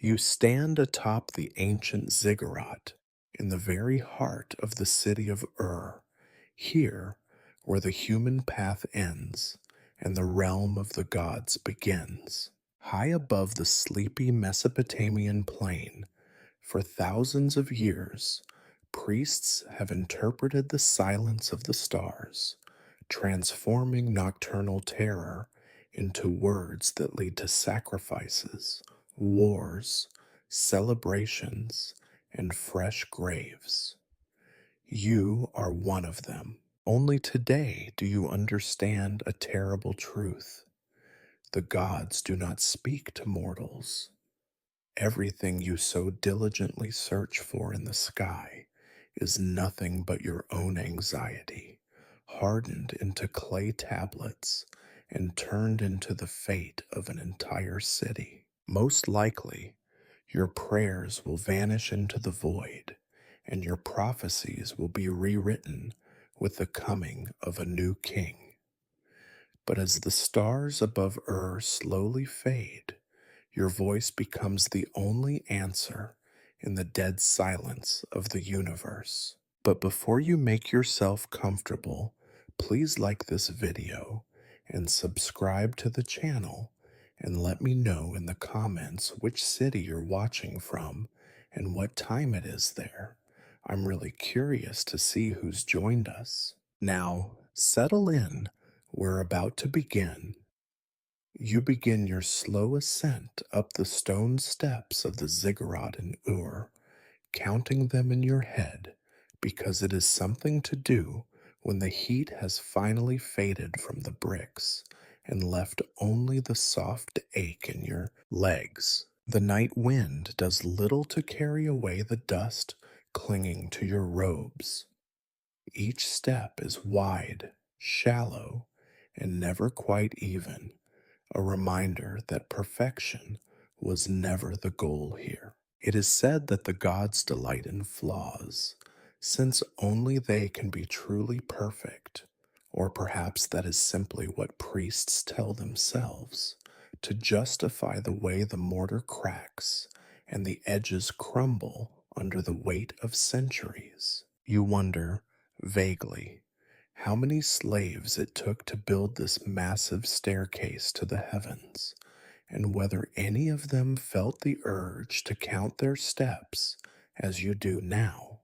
You stand atop the ancient ziggurat in the very heart of the city of Ur, here where the human path ends and the realm of the gods begins. High above the sleepy Mesopotamian plain, for thousands of years, priests have interpreted the silence of the stars, transforming nocturnal terror into words that lead to sacrifices, wars, celebrations, and fresh graves. You are one of them. Only today do you understand a terrible truth. The gods do not speak to mortals. Everything you so diligently search for in the sky is nothing but your own anxiety, hardened into clay tablets and turned into the fate of an entire city. Most likely, your prayers will vanish into the void, and your prophecies will be rewritten with the coming of a new king. But as the stars above Ur slowly fade, your voice becomes the only answer in the dead silence of the universe. But before you make yourself comfortable, please like this video and subscribe to the channel, and let me know in the comments which city you're watching from and what time it is there. I'm really curious to see who's joined us. Now, settle in. We're about to begin. You begin your slow ascent up the stone steps of the ziggurat in Ur, counting them in your head, because it is something to do when the heat has finally faded from the bricks and left only the soft ache in your legs. The night wind does little to carry away the dust clinging to your robes. Each step is wide, shallow, and never quite even, a reminder that perfection was never the goal here. It is said that the gods delight in flaws, since only they can be truly perfect, or perhaps that is simply what priests tell themselves to justify the way the mortar cracks and the edges crumble under the weight of centuries. You wonder, vaguely, how many slaves it took to build this massive staircase to the heavens, and whether any of them felt the urge to count their steps as you do now.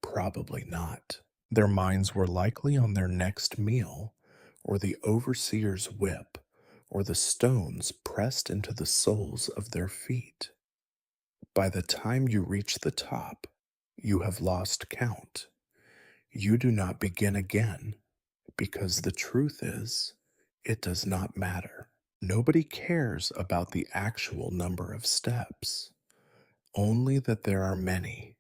Probably not. Their minds were likely on their next meal, or the overseer's whip, or the stones pressed into the soles of their feet. By the time you reach the top, you have lost count. You do not begin again, because the truth is, it does not matter. Nobody cares about the actual number of steps, only that there are many,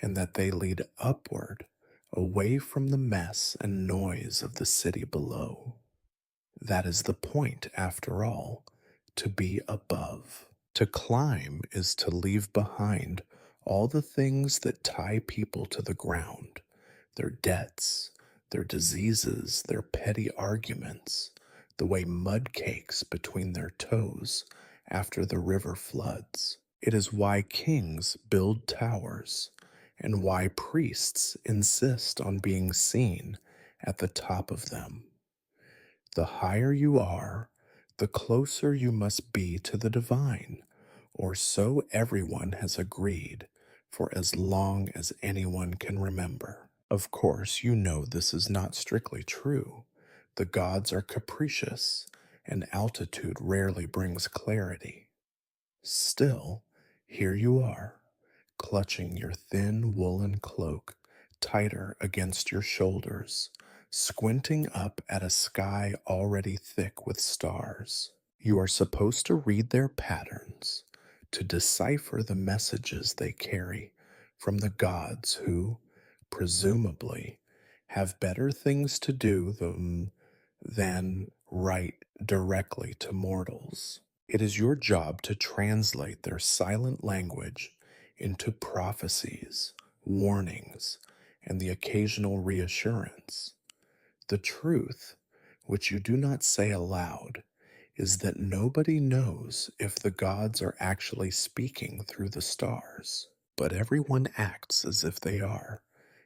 and that they lead upward, away from the mess and noise of the city below. That is the point, after all, to be above. To climb is to leave behind all the things that tie people to the ground, their debts, their diseases, their petty arguments, the way mud cakes between their toes after the river floods. It is why kings build towers, and why priests insist on being seen at the top of them. The higher you are, the closer you must be to the divine, or so everyone has agreed for as long as anyone can remember. Of course, you know this is not strictly true. The gods are capricious, and altitude rarely brings clarity. Still, here you are, clutching your thin woolen cloak tighter against your shoulders, squinting up at a sky already thick with stars. You are supposed to read their patterns, to decipher the messages they carry from the gods who, presumably, have better things to do than write directly to mortals. It is your job to translate their silent language into prophecies, warnings, and the occasional reassurance. The truth, which you do not say aloud, is that nobody knows if the gods are actually speaking through the stars, but everyone acts as if they are,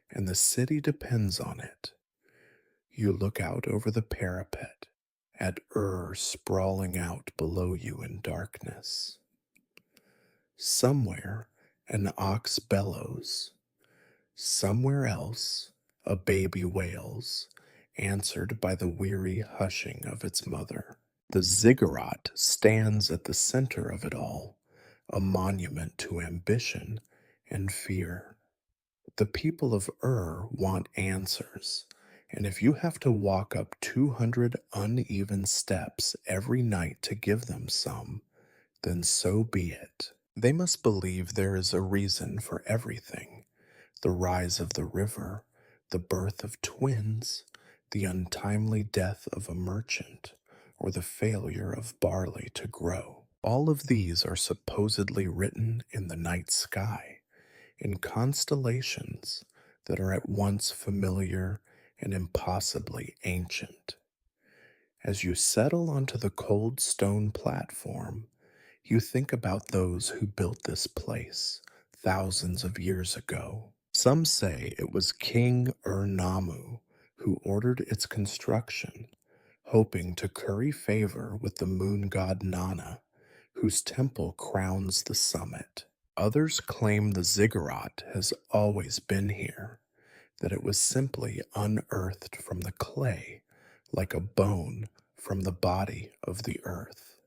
and the city depends on it. You look out over the parapet at sprawling out below you in darkness. Somewhere, an ox bellows. Somewhere else, a baby wails, answered by the weary hushing of its mother. The ziggurat stands at the center of it all, a monument to ambition and fear. The people of want answers, and if you have to walk up 200 uneven steps every night to give them some, then so be it. They must believe there is a reason for everything: the rise of the river, the birth of twins, the untimely death of a merchant, or the failure of barley to grow. All of these are supposedly written in the night sky, in constellations that are at once familiar and impossibly ancient. As you settle onto the cold stone platform, you think about those who built this place thousands of years ago. Some say it was King Namu who ordered its construction, hoping to curry favor with the moon god Nana, whose temple crowns the summit. Others claim the ziggurat has always been here, that it was simply unearthed from the clay, like a bone from the body of the earth.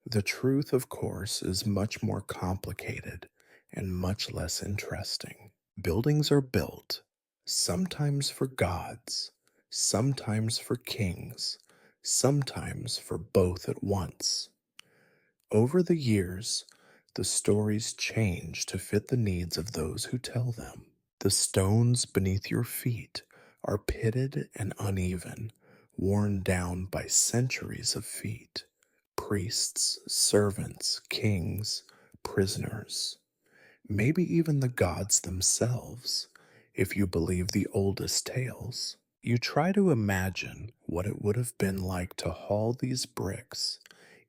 The truth, of course, is much more complicated and much less interesting. Buildings are built, sometimes for gods, sometimes for kings, sometimes for both at once. Over the years, the stories change to fit the needs of those who tell them. The stones beneath your feet are pitted and uneven, worn down by centuries of feet. Priests, servants, kings, prisoners, maybe even the gods themselves, if you believe the oldest tales. You try to imagine what it would have been like to haul these bricks,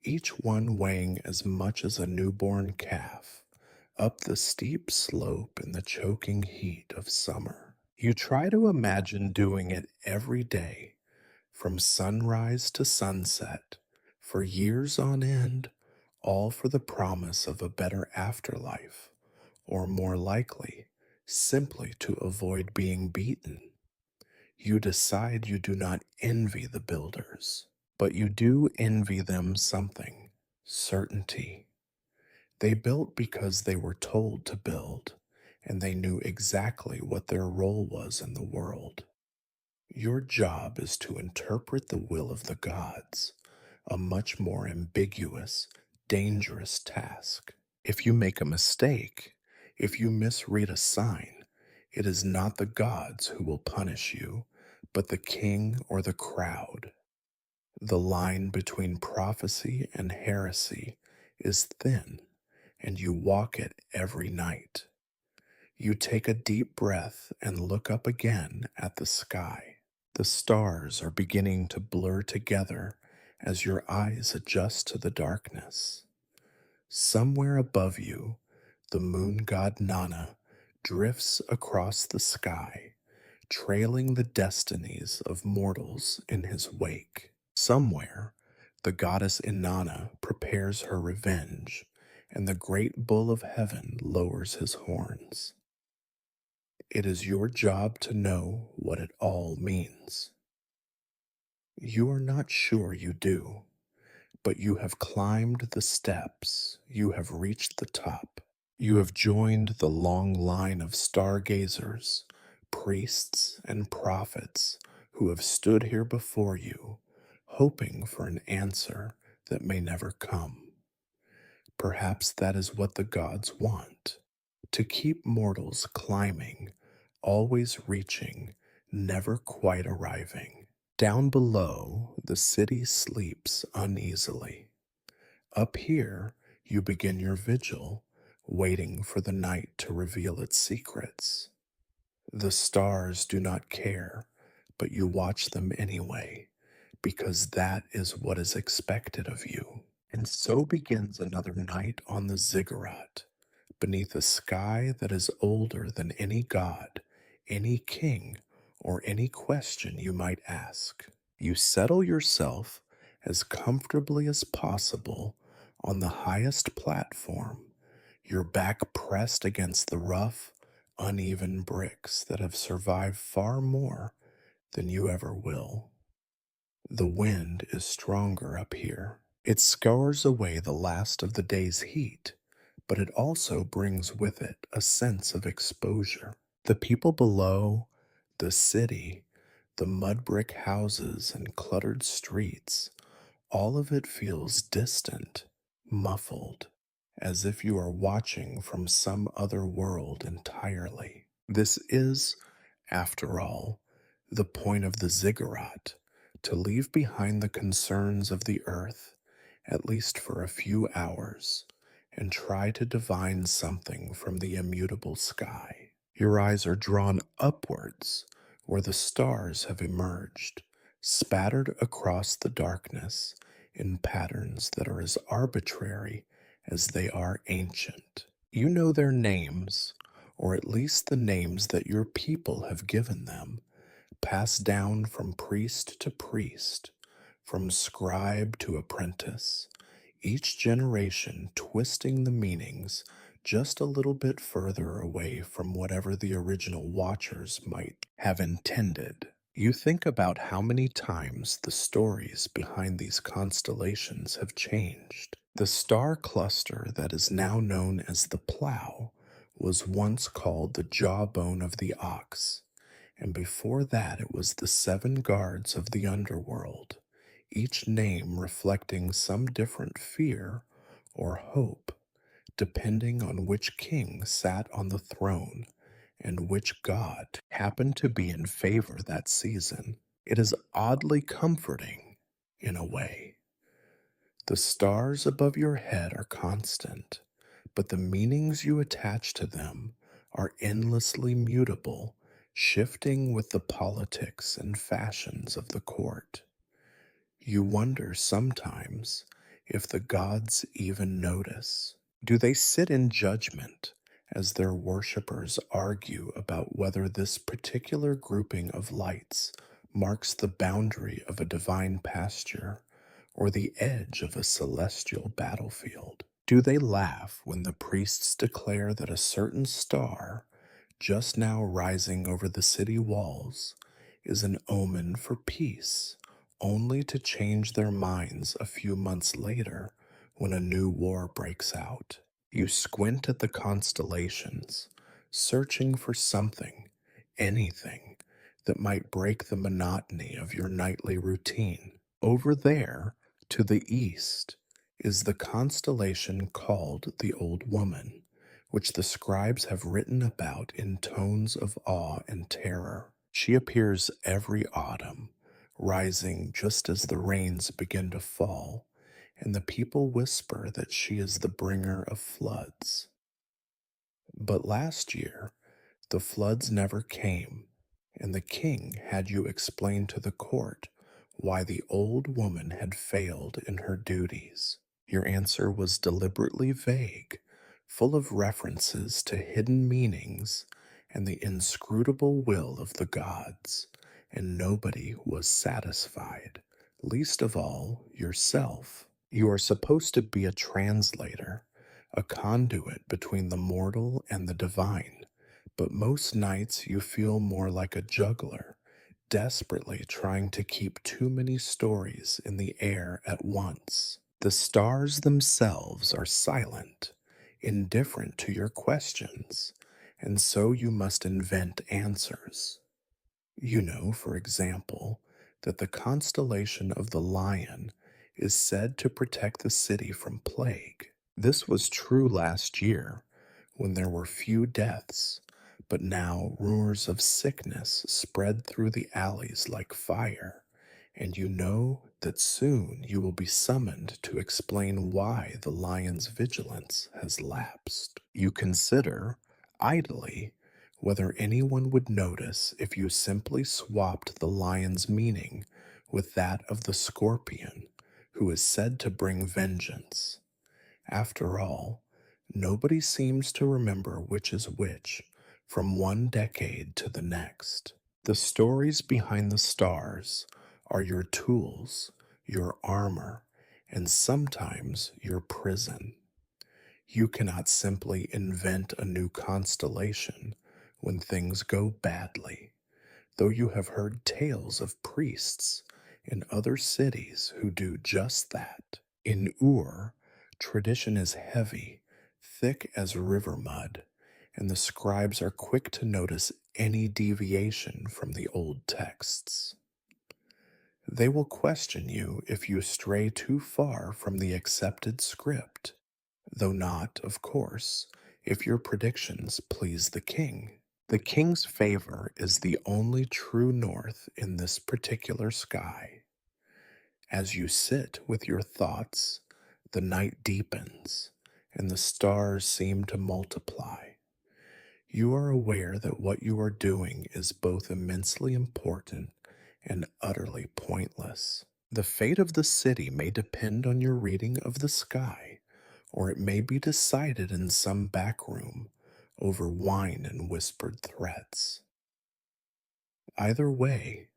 each one weighing as much as a newborn calf, up the steep slope in the choking heat of summer. You try to imagine doing it every day, from sunrise to sunset, for years on end, all for the promise of a better afterlife, or more likely, simply to avoid being beaten. You decide you do not envy the builders, but you do envy them something: certainty. They built because they were told to build, and they knew exactly what their role was in the world. Your job is to interpret the will of the gods, a much more ambiguous, dangerous task. If you make a mistake, if you misread a sign, it is not the gods who will punish you, but the king or the crowd. The line between prophecy and heresy is thin, and you walk it every night. You take a deep breath and look up again at the sky. The stars are beginning to blur together as your eyes adjust to the darkness. Somewhere above you, the moon god Nana drifts across the sky, trailing the destinies of mortals in his wake. Somewhere, the goddess Inanna prepares her revenge, and the great bull of heaven lowers his horns. It is your job to know what it all means. You are not sure you do, but you have climbed the steps, you have reached the top. You have joined the long line of stargazers, priests, and prophets who have stood here before you, hoping for an answer that may never come. Perhaps that is what the gods want: to keep mortals climbing, always reaching, never quite arriving. Down below, the city sleeps uneasily. Up here, you begin your vigil, waiting for the night to reveal its secrets. The stars do not care, but you watch them anyway, because that is what is expected of you. And so begins another night on the ziggurat, beneath a sky that is older than any god, any king, or any question you might ask. You settle yourself as comfortably as possible on the highest platform, your back pressed against the rough, uneven bricks that have survived far more than you ever will. The wind is stronger up here. It scours away the last of the day's heat, but it also brings with it a sense of exposure. The people below, the city, the mud brick houses and cluttered streets, all of it feels distant, muffled, as if you are watching from some other world entirely. This is, after all, the point of the ziggurat, to leave behind the concerns of the earth, at least for a few hours, and try to divine something from the immutable sky. Your eyes are drawn upwards, where the stars have emerged, spattered across the darkness in patterns that are as arbitrary as they are ancient. You know their names, or at least the names that your people have given them, passed down from priest to priest, from scribe to apprentice, each generation twisting the meanings just a little bit further away from whatever the original watchers might have intended. You think about how many times the stories behind these constellations have changed. The star cluster that is now known as the Plough was once called the jawbone of the ox, and before that it was the seven guards of the underworld, each name reflecting some different fear or hope, depending on which king sat on the throne and which god happened to be in favor that season. It is oddly comforting, in a way. The stars above your head are constant, but the meanings you attach to them are endlessly mutable, shifting with the politics and fashions of the court. You wonder sometimes if the gods even notice. Do they sit in judgment as their worshippers argue about whether this particular grouping of lights marks the boundary of a divine pasture or the edge of a celestial battlefield? Do they laugh when the priests declare that a certain star, just now rising over the city walls, is an omen for peace, only to change their minds a few months later when a new war breaks out? You squint at the constellations, searching for something, anything, that might break the monotony of your nightly routine. Over there, to the east, is the constellation called the Old Woman, which the scribes have written about in tones of awe and terror. She appears every autumn, rising just as the rains begin to fall, and the people whisper that she is the bringer of floods. But last year, the floods never came, and the king had you explain to the court why the old woman had failed in her duties. Your answer was deliberately vague, full of references to hidden meanings and the inscrutable will of the gods, and nobody was satisfied, least of all yourself. You are supposed to be a translator, a conduit between the mortal and the divine, but most nights you feel more like a juggler, desperately trying to keep too many stories in the air at once. The stars themselves are silent, indifferent to your questions, and so you must invent answers. You know, for example, that the constellation of the Lion is said to protect the city from plague. This was true last year, when there were few deaths, but now rumors of sickness spread through the alleys like fire, and you know that soon you will be summoned to explain why the lion's vigilance has lapsed. You consider, idly, whether anyone would notice if you simply swapped the lion's meaning with that of the scorpion, who is said to bring vengeance. After all, nobody seems to remember which is which from one decade to the next. The stories behind the stars are your tools, your armor, and sometimes your prison. You cannot simply invent a new constellation when things go badly, though you have heard tales of priests in other cities who do just that. In Ur, tradition is heavy, thick as river mud, and the scribes are quick to notice any deviation from the old texts. They will question you if you stray too far from the accepted script, though not, of course, if your predictions please the king. The king's favor is the only true north in this particular sky. As you sit with your thoughts, the night deepens, and the stars seem to multiply. You are aware that what you are doing is both immensely important and utterly pointless. The fate of the city may depend on your reading of the sky, or it may be decided in some back room over wine and whispered threats. Either way,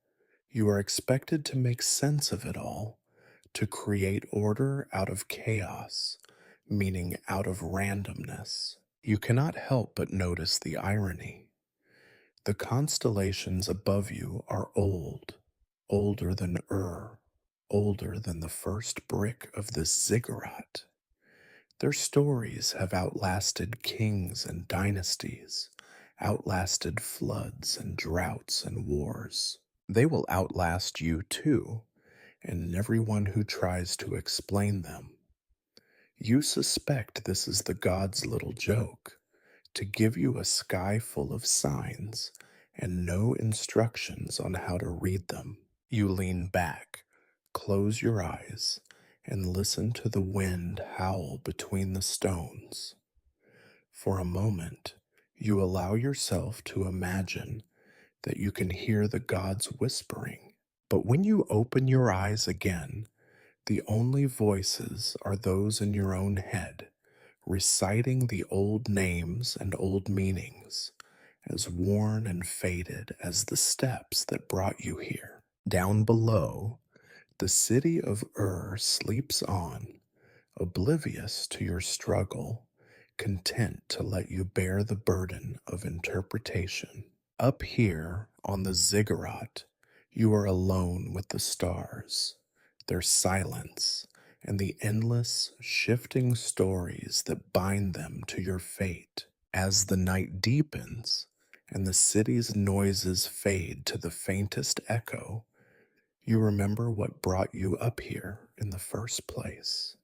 you are expected to make sense of it all, to create order out of chaos, meaning out of randomness. You cannot help but notice the irony. The constellations above you are old, older than Ur, older than the first brick of this ziggurat. Their stories have outlasted kings and dynasties, outlasted floods and droughts and wars. They will outlast you too, and everyone who tries to explain them. You suspect this is the god's little joke, to give you a sky full of signs and no instructions on how to read them. You lean back, close your eyes, and listen to the wind howl between the stones. For a moment, you allow yourself to imagine that you can hear the gods whispering. But when you open your eyes again, the only voices are those in your own head, reciting the old names and old meanings, as worn and faded as the steps that brought you here. Down below, the city of Ur sleeps on, oblivious to your struggle, content to let you bear the burden of interpretation. Up here on the ziggurat, you are alone with the stars, their silence, and the endless, shifting stories that bind them to your fate. As the night deepens and the city's noises fade to the faintest echo, you remember what brought you up here in the first place.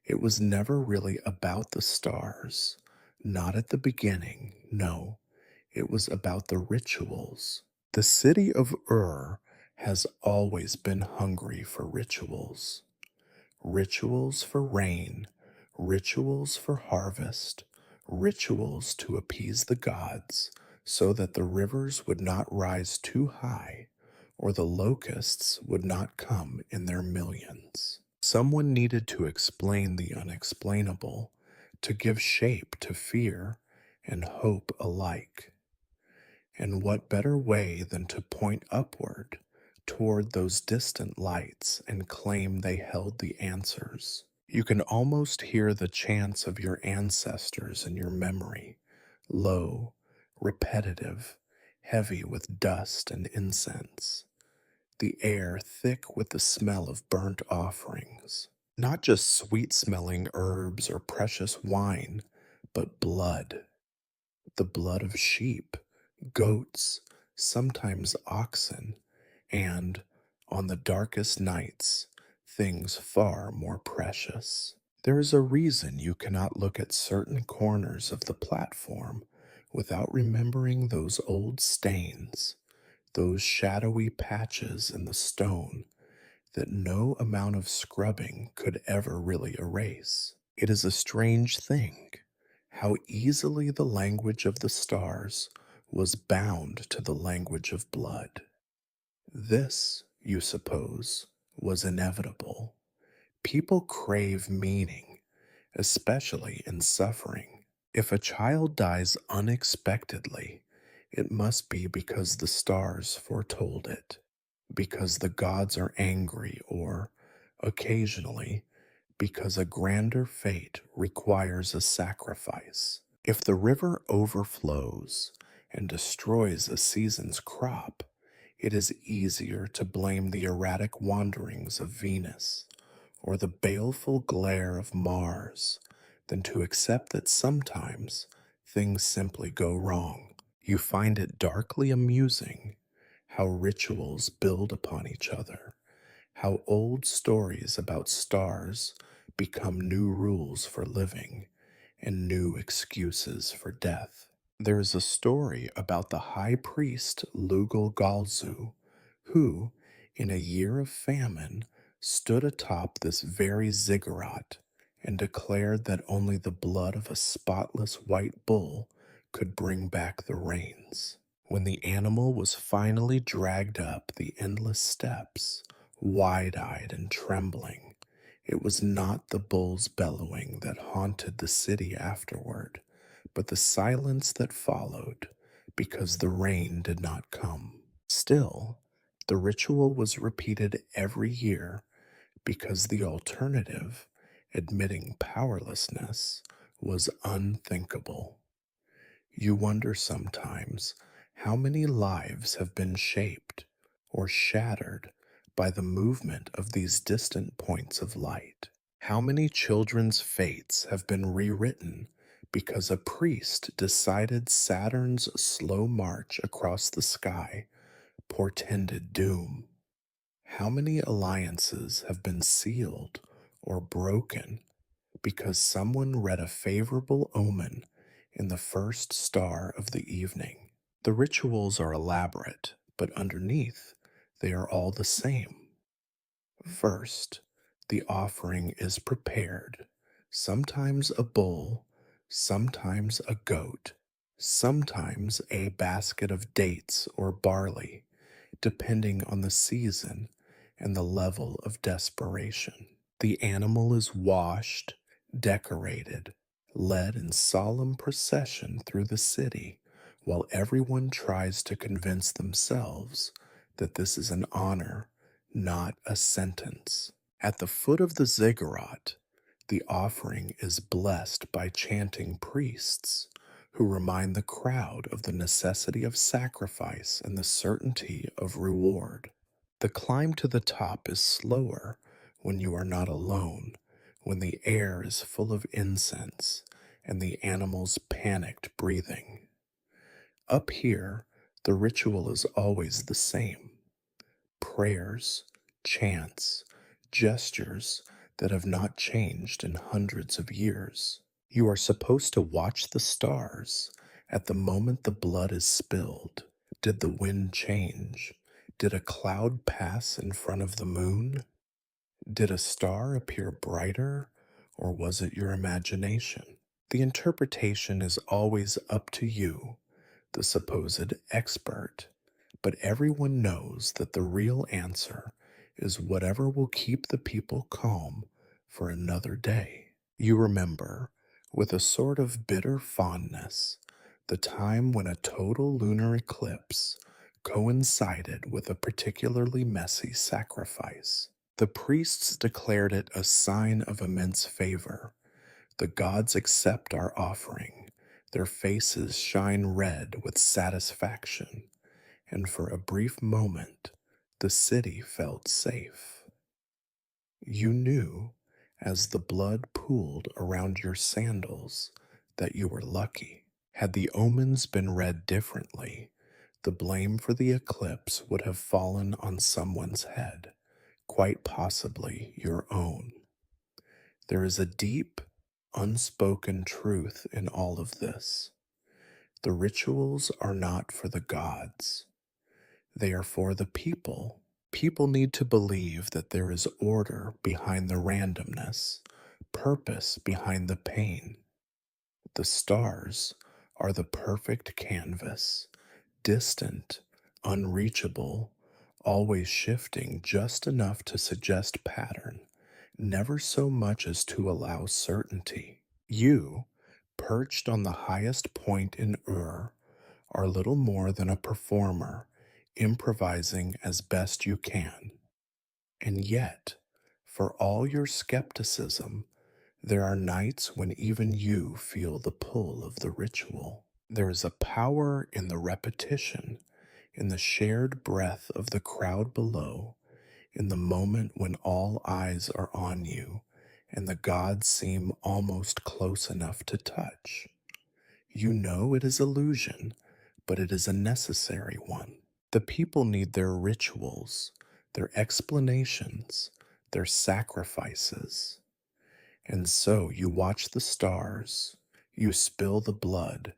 It was never really about the stars, not at the beginning, no. It was about the rituals. The city of Ur has always been hungry for rituals. Rituals for rain, rituals for harvest, rituals to appease the gods so that the rivers would not rise too high or the locusts would not come in their millions. Someone needed to explain the unexplainable, to give shape to fear and hope alike. And what better way than to point upward toward those distant lights and claim they held the answers? You can almost hear the chants of your ancestors in your memory, low, repetitive, heavy with dust and incense. The air thick with the smell of burnt offerings. Not just sweet-smelling herbs or precious wine, but blood. The blood of sheep, goats, sometimes oxen, and, on the darkest nights, things far more precious. There is a reason you cannot look at certain corners of the platform without remembering those old stains, those shadowy patches in the stone that no amount of scrubbing could ever really erase. It is a strange thing how easily the language of the stars was bound to the language of blood. This you suppose, was inevitable. People crave meaning, especially in suffering. If a child dies unexpectedly, it must be because the stars foretold it, because the gods are angry, or, occasionally, because a grander fate requires a sacrifice. If the river overflows and destroys a season's crop, it is easier to blame the erratic wanderings of Venus or the baleful glare of Mars than to accept that sometimes things simply go wrong. You find it darkly amusing how rituals build upon each other, how old stories about stars become new rules for living and new excuses for death. There is a story about the high priest Lugal Galzu, who, in a year of famine, stood atop this very ziggurat and declared that only the blood of a spotless white bull could bring back the rains. When the animal was finally dragged up the endless steps, wide eyed and trembling, it was not the bull's bellowing that haunted the city afterward, but the silence that followed, because the rain did not come. Still, the ritual was repeated every year because the alternative, admitting powerlessness, was unthinkable. You wonder sometimes how many lives have been shaped or shattered by the movement of these distant points of light. How many children's fates have been rewritten because a priest decided Saturn's slow march across the sky portended doom? How many alliances have been sealed or broken because someone read a favorable omen in the first star of the evening? The rituals are elaborate, but underneath, they are all the same. First, the offering is prepared, sometimes a bull, sometimes a goat, sometimes a basket of dates or barley, depending on the season and the level of desperation. The animal is washed, decorated, led in solemn procession through the city, while everyone tries to convince themselves that this is an honor, not a sentence. At the foot of the ziggurat, the offering is blessed by chanting priests who remind the crowd of the necessity of sacrifice and the certainty of reward. The climb to the top is slower when you are not alone, when the air is full of incense and the animals' panicked breathing. Up here, the ritual is always the same: prayers, chants, gestures that have not changed in hundreds of years. You are supposed to watch the stars at the moment the blood is spilled. Did the wind change? Did a cloud pass in front of the moon? Did a star appear brighter, or was it your imagination? The interpretation is always up to you, the supposed expert, but everyone knows that the real answer is whatever will keep the people calm for another day. You remember, with a sort of bitter fondness, the time when a total lunar eclipse coincided with a particularly messy sacrifice. The priests declared it a sign of immense favor. The gods accept our offering. Their faces shine red with satisfaction, and for a brief moment, the city felt safe. You knew, as the blood pooled around your sandals, that you were lucky. Had the omens been read differently, the blame for the eclipse would have fallen on someone's head, quite possibly your own. There is a deep, unspoken truth in all of this. The rituals are not for the gods, they are for the people. People need to believe that there is order behind the randomness, purpose behind the pain. The stars are the perfect canvas, distant, unreachable, always shifting just enough to suggest pattern, never so much as to allow certainty. You, perched on the highest point in Ur, are little more than a performer, improvising as best you can. And yet, for all your skepticism, there are nights when even you feel the pull of the ritual. There is a power in the repetition, in the shared breath of the crowd below, in the moment when all eyes are on you and the gods seem almost close enough to touch. You know it is illusion, but it is a necessary one. The people need their rituals, their explanations, their sacrifices. And so you watch the stars, you spill the blood,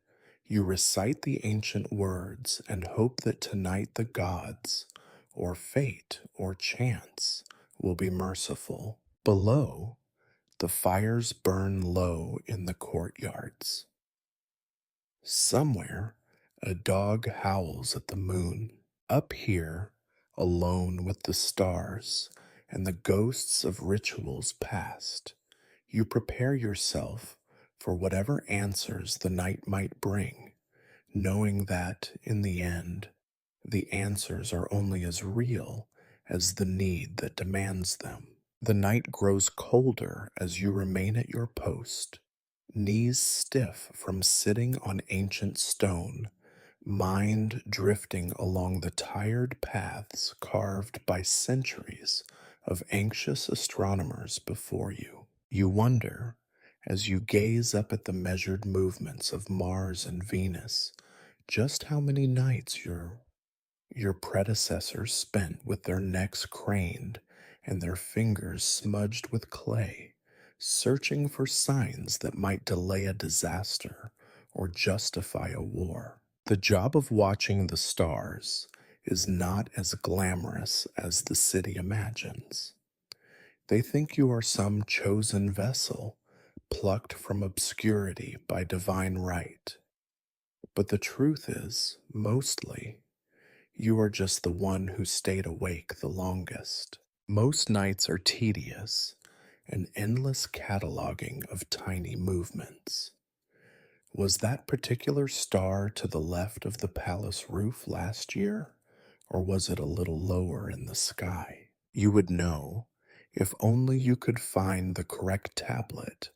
you recite the ancient words and hope that tonight the gods, or fate, or chance, will be merciful. Below, the fires burn low in the courtyards. Somewhere, a dog howls at the moon. Up here, alone with the stars and the ghosts of rituals past, you prepare yourself for whatever answers the night might bring, knowing that, in the end, the answers are only as real as the need that demands them. The night grows colder as you remain at your post, knees stiff from sitting on ancient stone, mind drifting along the tired paths carved by centuries of anxious astronomers before you. You wonder, as you gaze up at the measured movements of Mars and Venus, just how many nights your predecessors spent with their necks craned and their fingers smudged with clay, searching for signs that might delay a disaster or justify a war. The job of watching the stars is not as glamorous as the city imagines. They think you are some chosen vessel, plucked from obscurity by divine right. But the truth is, mostly, you are just the one who stayed awake the longest. Most nights are tedious, an endless cataloging of tiny movements. Was that particular star to the left of the palace roof last year, or was it a little lower in the sky? You would know if only you could find the correct tablet,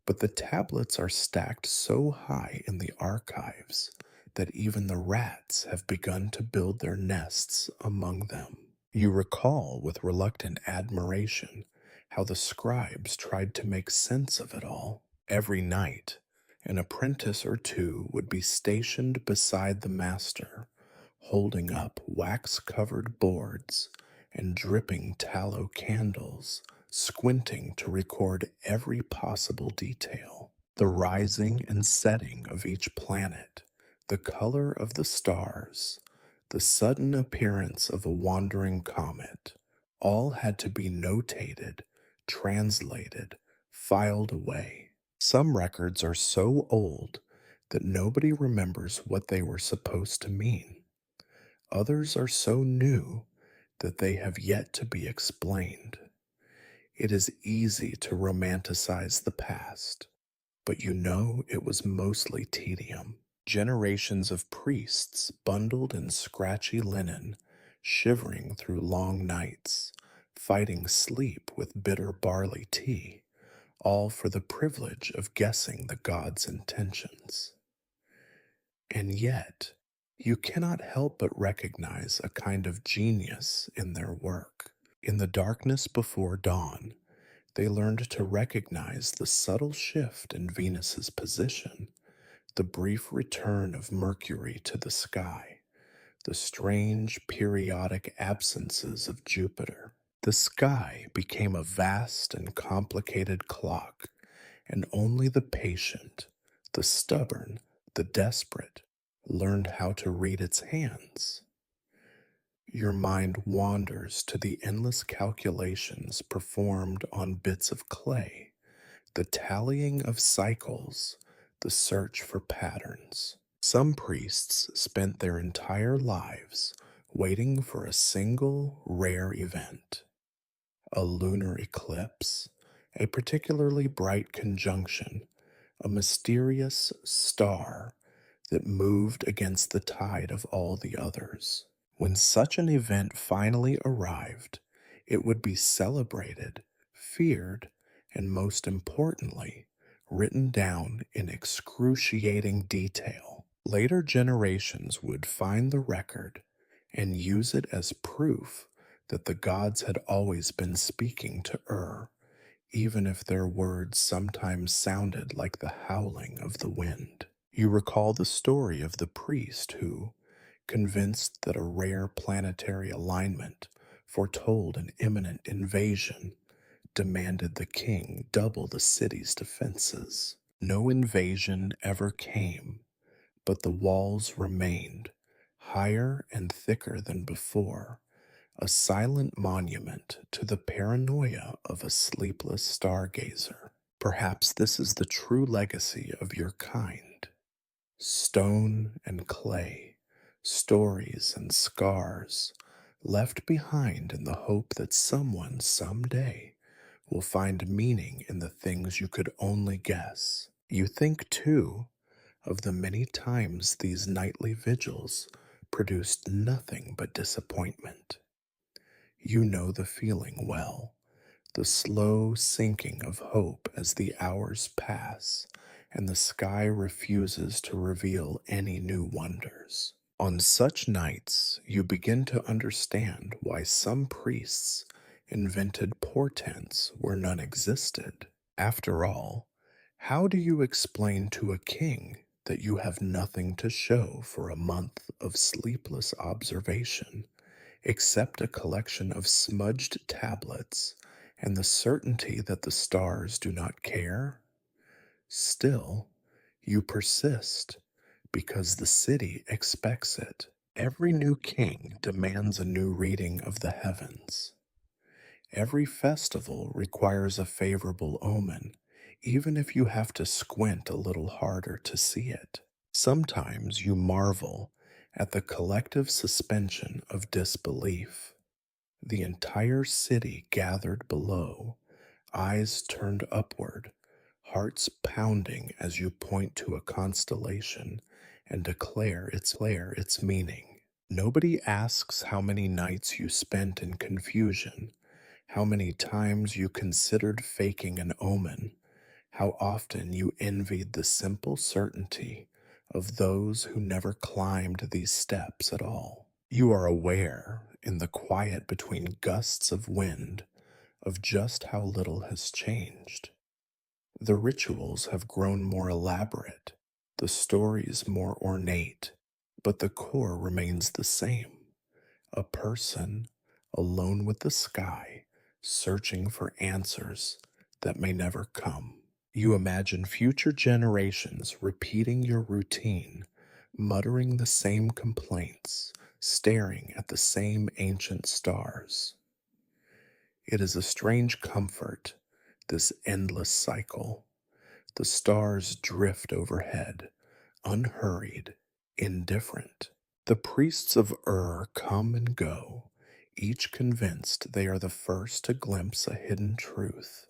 but the tablets are stacked so high in the archives that even the rats have begun to build their nests among them. You recall with reluctant admiration how the scribes tried to make sense of it all. Every night, an apprentice or two would be stationed beside the master, holding up wax-covered boards and dripping tallow candles, squinting to record every possible detail. The rising and setting of each planet, the color of the stars, the sudden appearance of a wandering comet, all had to be notated, translated, filed away. Some records are so old that nobody remembers what they were supposed to mean. Others are so new that they have yet to be explained. It is easy to romanticize the past, but you know it was mostly tedium. Generations of priests bundled in scratchy linen, shivering through long nights, fighting sleep with bitter barley tea, all for the privilege of guessing the gods' intentions. And yet, you cannot help but recognize a kind of genius in their work. In the darkness before dawn, they learned to recognize the subtle shift in Venus's position, the brief return of Mercury to the sky, the strange periodic absences of Jupiter. The sky became a vast and complicated clock, and only the patient, the stubborn, the desperate learned how to read its hands. Your mind wanders to the endless calculations performed on bits of clay, the tallying of cycles, the search for patterns. Some priests spent their entire lives waiting for a single rare event, a lunar eclipse, a particularly bright conjunction, a mysterious star that moved against the tide of all the others. When such an event finally arrived, it would be celebrated, feared, and most importantly, written down in excruciating detail. Later generations would find the record and use it as proof that the gods had always been speaking to Ur, even if their words sometimes sounded like the howling of the wind. You recall the story of the priest who, convinced that a rare planetary alignment foretold an imminent invasion, demanded the king double the city's defenses. No invasion ever came, but the walls remained, higher and thicker than before, a silent monument to the paranoia of a sleepless stargazer. Perhaps this is the true legacy of your kind. Stone and clay, stories and scars, left behind in the hope that someone someday will find meaning in the things you could only guess. You think, too, of the many times these nightly vigils produced nothing but disappointment. You know the feeling well, the slow sinking of hope as the hours pass and the sky refuses to reveal any new wonders. On such nights, you begin to understand why some priests invented portents where none existed. After all, how do you explain to a king that you have nothing to show for a month of sleepless observation except a collection of smudged tablets and the certainty that the stars do not care? Still, you persist because the city expects it. Every new king demands a new reading of the heavens. Every festival requires a favorable omen, even if you have to squint a little harder to see it. Sometimes you marvel at the collective suspension of disbelief. The entire city gathered below, eyes turned upward, hearts pounding as you point to a constellation and declare its meaning. Nobody asks how many nights you spent in confusion, how many times you considered faking an omen, how often you envied the simple certainty of those who never climbed these steps at all. You are aware, in the quiet between gusts of wind, of just how little has changed. The rituals have grown more elaborate, the stories more ornate, but the core remains the same. A person, alone with the sky, searching for answers that may never come. You imagine future generations repeating your routine, muttering the same complaints, staring at the same ancient stars. It is a strange comfort, this endless cycle. The stars drift overhead, unhurried, indifferent. The priests of Ur come and go, each convinced they are the first to glimpse a hidden truth.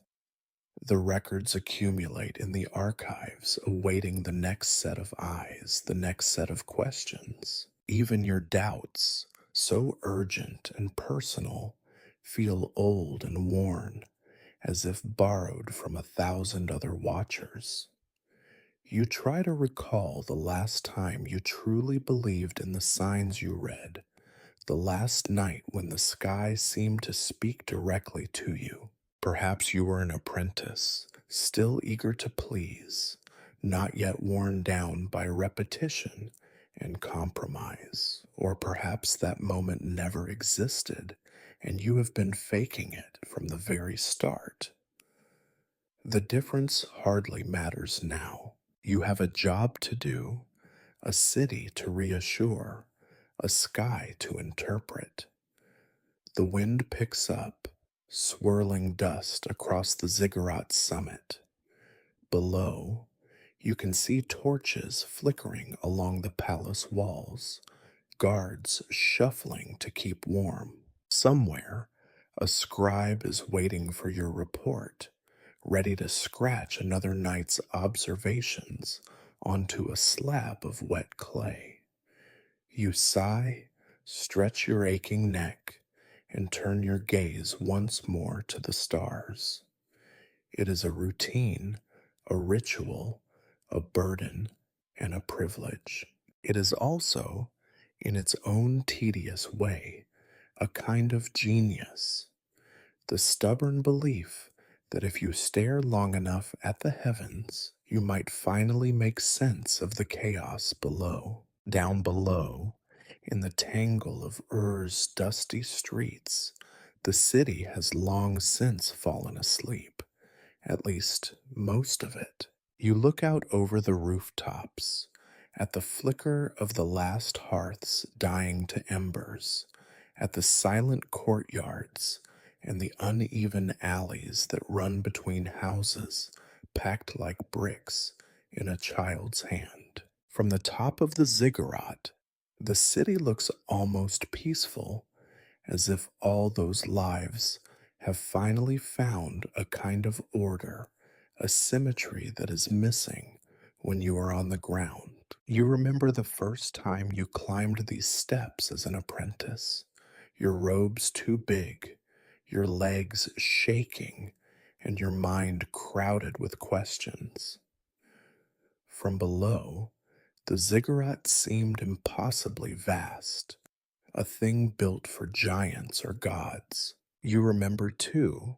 The records accumulate in the archives, awaiting the next set of eyes, the next set of questions. Even your doubts, so urgent and personal, feel old and worn, as if borrowed from 1,000 other watchers. You try to recall the last time you truly believed in the signs you read, the last night when the sky seemed to speak directly to you. Perhaps you were an apprentice, still eager to please, not yet worn down by repetition and compromise. Or perhaps that moment never existed, and you have been faking it from the very start. The difference hardly matters now. You have a job to do, a city to reassure, a sky to interpret. The wind picks up, swirling dust across the ziggurat summit. Below, you can see torches flickering along the palace walls, guards shuffling to keep warm. Somewhere, a scribe is waiting for your report, ready to scratch another night's observations onto a slab of wet clay. You sigh, stretch your aching neck, and turn your gaze once more to the stars. It is a routine, a ritual, a burden, and a privilege. It is also, in its own tedious way, a kind of genius, the stubborn belief that if you stare long enough at the heavens, you might finally make sense of the chaos below. Down below, in the tangle of Ur's dusty streets, the city has long since fallen asleep, at least most of it. You look out over the rooftops, at the flicker of the last hearths dying to embers, at the silent courtyards and the uneven alleys that run between houses packed like bricks in a child's hand. From the top of the ziggurat, the city looks almost peaceful, as if all those lives have finally found a kind of order, a symmetry that is missing when you are on the ground. You remember the first time you climbed these steps as an apprentice, your robes too big, your legs shaking, and your mind crowded with questions. From below, the ziggurat seemed impossibly vast, a thing built for giants or gods. You remember, too,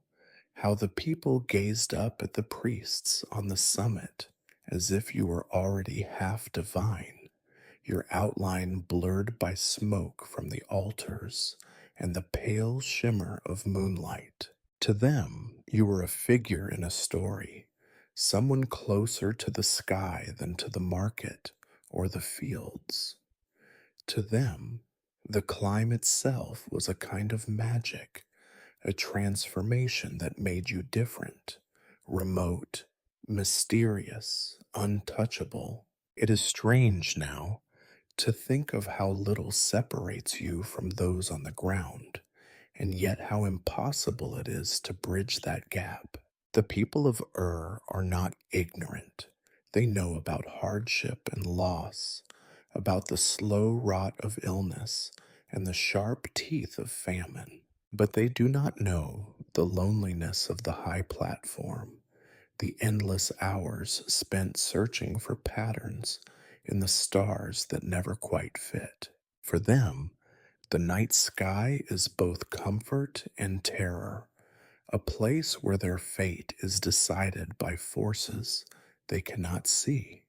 how the people gazed up at the priests on the summit as if you were already half divine, your outline blurred by smoke from the altars and the pale shimmer of moonlight. To them, you were a figure in a story, someone closer to the sky than to the market or the fields. To them, the climb itself was a kind of magic, a transformation that made you different, remote, mysterious, untouchable. It is strange now to think of how little separates you from those on the ground, and yet how impossible it is to bridge that gap. The people of are not ignorant. They know about hardship and loss, about the slow rot of illness and the sharp teeth of famine. But they do not know the loneliness of the high platform, the endless hours spent searching for patterns in the stars that never quite fit. For them, the night sky is both comfort and terror, a place where their fate is decided by forces they cannot see.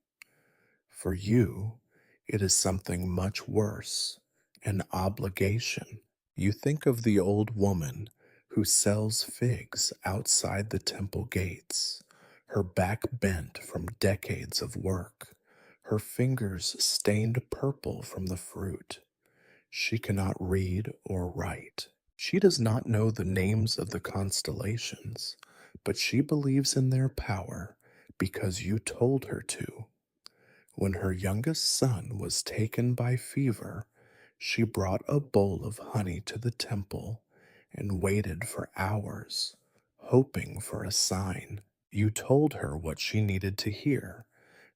For you, it is something much worse, an obligation. You think of the old woman who sells figs outside the temple gates, her back bent from decades of work, her fingers stained purple from the fruit. She cannot read or write. She does not know the names of the constellations, but she believes in their power because you told her to. When her youngest son was taken by fever, she brought a bowl of honey to the temple and waited for hours, hoping for a sign. You told her what she needed to hear,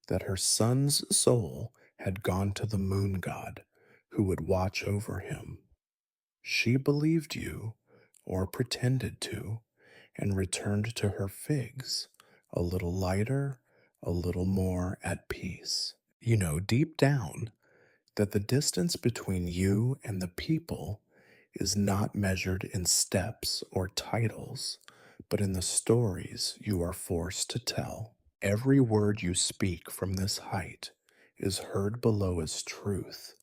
that her son's soul had gone to the moon god, who would watch over him. She believed you, or pretended to, and returned to her figs, a little lighter, a little more at peace. You know deep down that the distance between you and the people is not measured in steps or titles, but in the stories you are forced to tell. Every word you speak from this height is heard below as truth,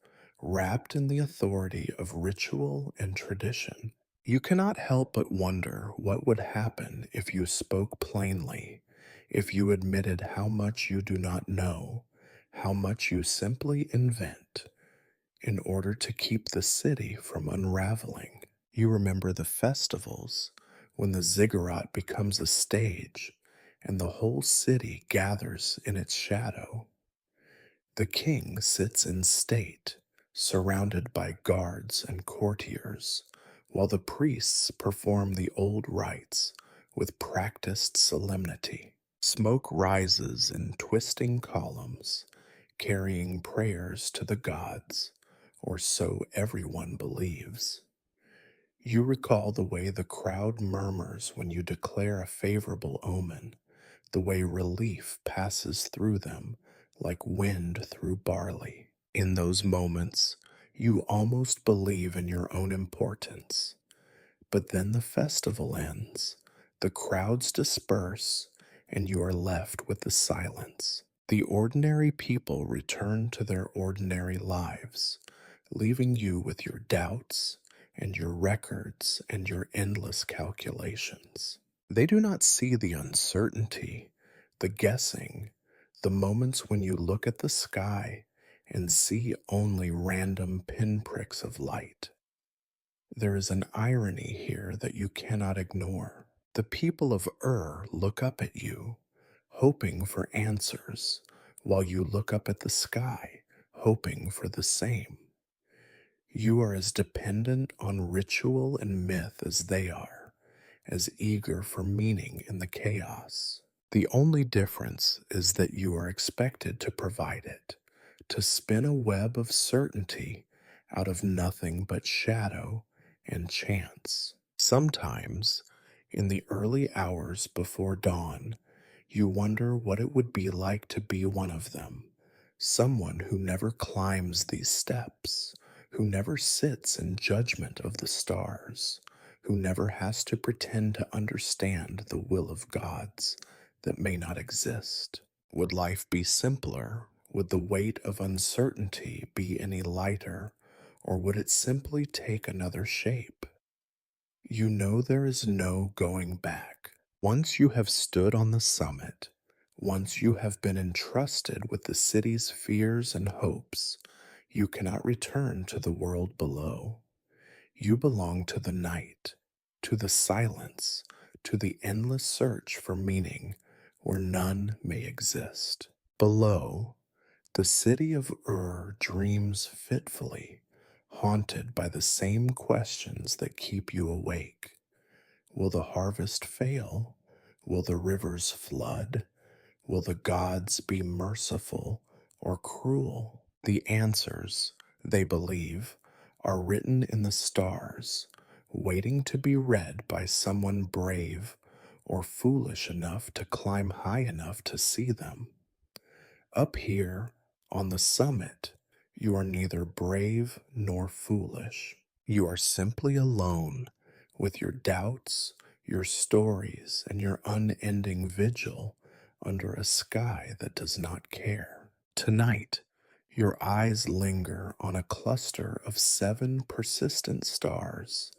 wrapped in the authority of ritual and tradition. You cannot help but wonder what would happen if you spoke plainly, if you admitted how much you do not know, how much you simply invent, in order to keep the city from unraveling. You remember the festivals when the ziggurat becomes a stage and the whole city gathers in its shadow. The king sits in state, surrounded by guards and courtiers, while the priests perform the old rites with practiced solemnity. Smoke rises in twisting columns, carrying prayers to the gods, or so everyone believes. You recall the way the crowd murmurs when you declare a favorable omen, the way relief passes through them like wind through barley. In those moments, you almost believe in your own importance. But then the festival ends, the crowds disperse, and you are left with the silence. The ordinary people return to their ordinary lives, leaving you with your doubts and your records and your endless calculations. They do not see the uncertainty, the guessing, the moments when you look at the sky and see only random pinpricks of light. There is an irony here that you cannot ignore. The people of look up at you, hoping for answers, while you look up at the sky, hoping for the same. You are as dependent on ritual and myth as they are, as eager for meaning in the chaos. The only difference is that you are expected to provide it, to spin a web of certainty out of nothing but shadow and chance. Sometimes, in the early hours before dawn, you wonder what it would be like to be one of them, someone who never climbs these steps, who never sits in judgment of the stars, who never has to pretend to understand the will of gods that may not exist. Would life be simpler? Would the weight of uncertainty be any lighter? Or would it simply take another shape? You know there is no going back. Once you have stood on the summit, once you have been entrusted with the city's fears and hopes, you cannot return to the world below. You belong to the night, to the silence, to the endless search for meaning where none may exist. Below, the city of dreams fitfully, haunted by the same questions that keep you awake. Will the harvest fail? Will the rivers flood? Will the gods be merciful or cruel? The answers, they believe, are written in the stars, waiting to be read by someone brave or foolish enough to climb high enough to see them. Up here, on the summit, you are neither brave nor foolish. You are simply alone with your doubts, your stories, and your unending vigil under a sky that does not care. Tonight, your eyes linger on a cluster of 7 persistent stars,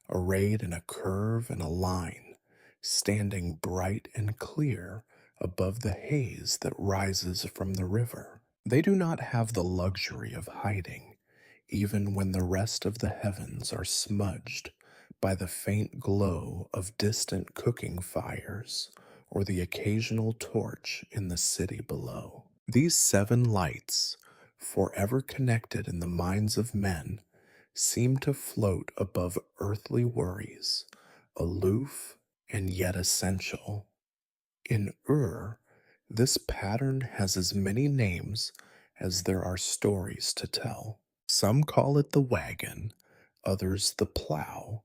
arrayed in a curve and a line, standing bright and clear above the haze that rises from the river. They do not have the luxury of hiding, even when the rest of the heavens are smudged by the faint glow of distant cooking fires or the occasional torch in the city below. These 7 lights, forever connected in the minds of men, seem to float above earthly worries, aloof and yet essential. In this pattern has as many names as there are stories to tell. Some call it the wagon, others the plow,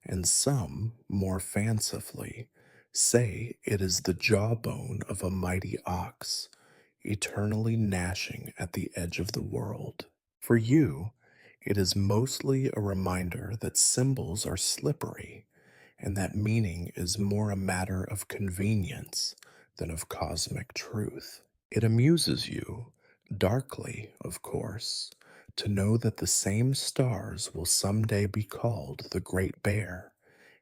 and some, more fancifully, say it is the jawbone of a mighty ox, eternally gnashing at the edge of the world. For you, it is mostly a reminder that symbols are slippery and that meaning is more a matter of convenience than of cosmic truth. It amuses you, darkly, of course, to know that the same stars will someday be called the Great Bear,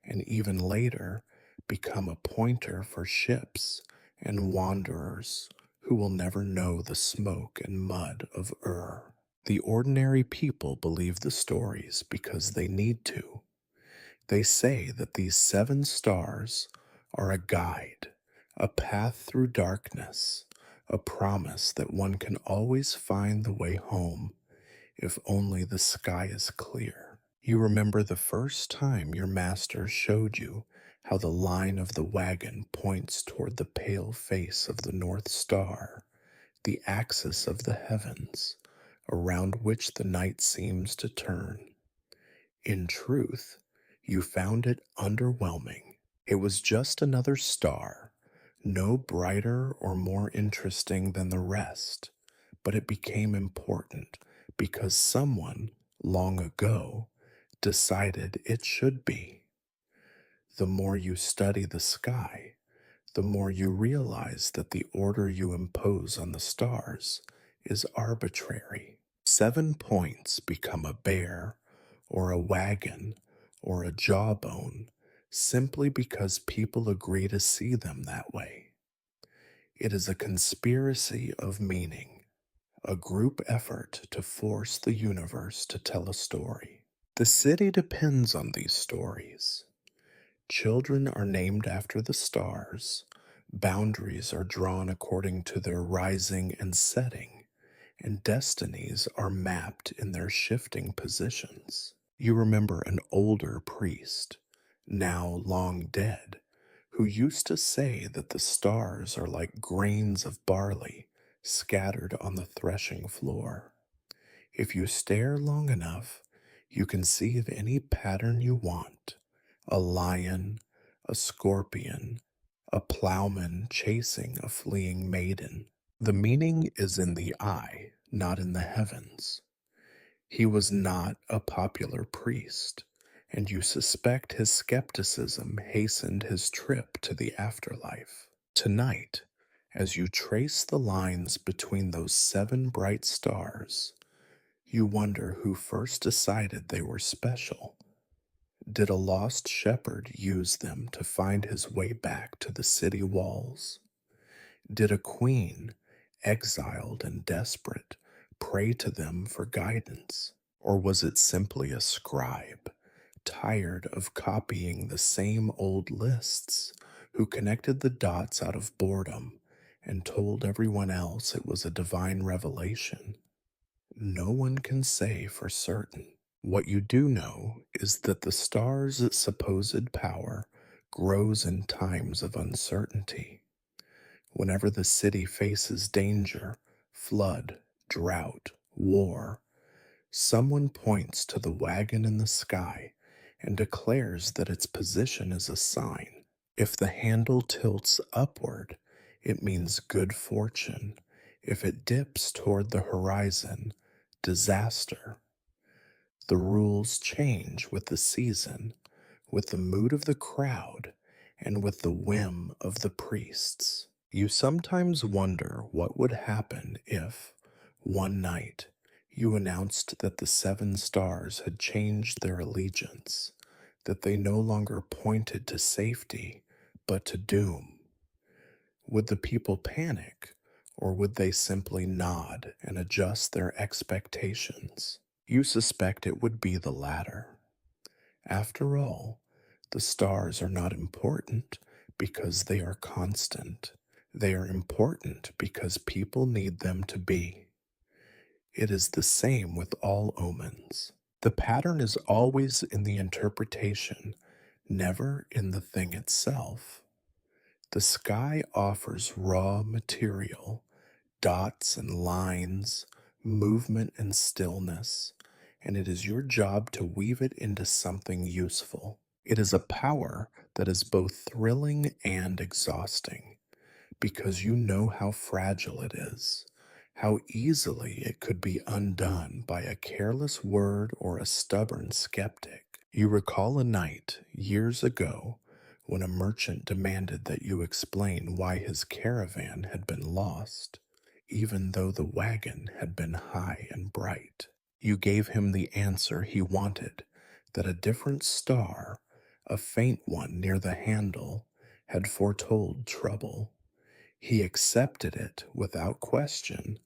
and even later become a pointer for ships and wanderers who will never know the smoke and mud of The ordinary people believe the stories because they need to. They say that these 7 stars are a guide, a path through darkness, a promise that one can always find the way home if only the sky is clear. You remember the first time your master showed you how the line of the wagon points toward the pale face of the North Star, the axis of the heavens, around which the night seems to turn. In truth, you found it underwhelming. It was just another star, no brighter or more interesting than the rest, but it became important because someone, long ago, decided it should be. The more you study the sky, the more you realize that the order you impose on the stars is arbitrary. 7 points become a bear, or a wagon, or a jawbone simply because people agree to see them that way. It is a conspiracy of meaning, a group effort to force the universe to tell a story. The city depends on these stories. Children are named after the stars, boundaries are drawn according to their rising and setting, and destinies are mapped in their shifting positions. You remember an older priest, now long dead, who used to say that the stars are like grains of barley scattered on the threshing floor. If you stare long enough, you can see of any pattern you want: a lion, a scorpion, a plowman chasing a fleeing maiden. The meaning is in the eye, not in the heavens. He was not a popular priest, and you suspect his skepticism hastened his trip to the afterlife. Tonight, as you trace the lines between those 7 bright stars, you wonder who first decided they were special. Did a lost shepherd use them to find his way back to the city walls? Did a queen, exiled and desperate, pray to them for guidance? Or was it simply a scribe, tired of copying the same old lists, who connected the dots out of boredom and told everyone else it was a divine revelation? No one can say for certain. What you do know is that the stars' supposed power grows in times of uncertainty. Whenever the city faces danger, flood, drought, war, someone points to the wagon in the sky and declares that its position is a sign. If the handle tilts upward, it means good fortune. If it dips toward the horizon, disaster. The rules change with the season, with the mood of the crowd, and with the whim of the priests. You sometimes wonder what would happen if, one night, you announced that the 7 stars had changed their allegiance, that they no longer pointed to safety, but to doom. Would the people panic, or would they simply nod and adjust their expectations? You suspect it would be the latter. After all, the stars are not important because they are constant. They are important because people need them to be. It is the same with all omens. The pattern is always in the interpretation, never in the thing itself. The sky offers raw material, dots and lines, movement and stillness, and it is your job to weave it into something useful. It is a power that is both thrilling and exhausting, because you know how fragile it is, how easily it could be undone by a careless word or a stubborn skeptic. You recall a night, years ago, when a merchant demanded that you explain why his caravan had been lost, even though the wagon had been high and bright. You gave him the answer he wanted, that a different star, a faint one near the handle, had foretold trouble. He accepted it without question,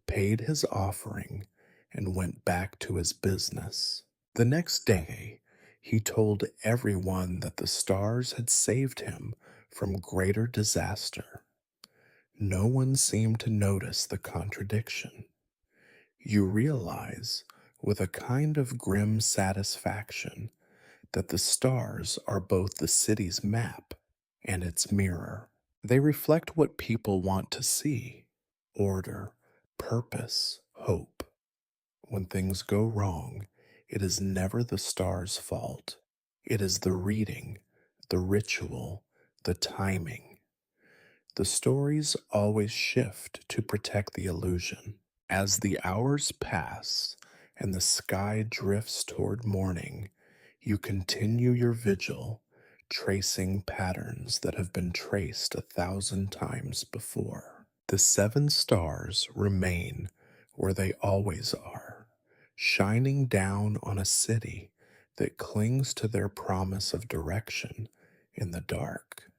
paid his offering, and went back to his business. The next day, he told everyone that the stars had saved him from greater disaster. No one seemed to notice the contradiction. You realize with a kind of grim satisfaction that the stars are both the city's map and its mirror. They reflect what people want to see: order, purpose, hope. When things go wrong, it is never the stars' fault. It is the reading, the ritual, the timing. The stories always shift to protect the illusion. As the hours pass and the sky drifts toward morning, you continue your vigil, tracing patterns that have been traced 1,000 times before. The seven stars remain where they always are, shining down on a city that clings to their promise of direction in the dark.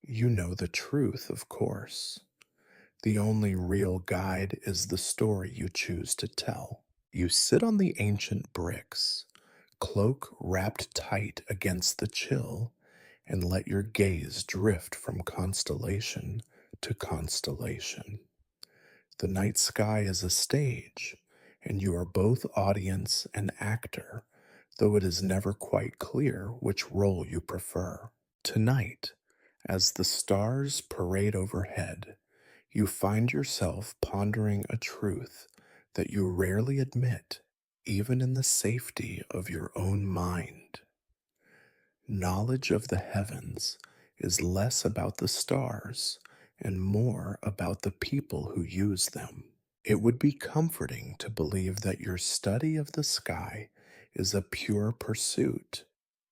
You know the truth, of course. The only real guide is the story you choose to tell. You sit on the ancient bricks, cloak wrapped tight against the chill, and let your gaze drift from constellation to constellation. The night sky is a stage, and you are both audience and actor, though it is never quite clear which role you prefer. Tonight, as the stars parade overhead, you find yourself pondering a truth that you rarely admit, even in the safety of your own mind. Knowledge of the heavens is less about the stars and more about the people who use them. It would be comforting to believe that your study of the sky is a pure pursuit,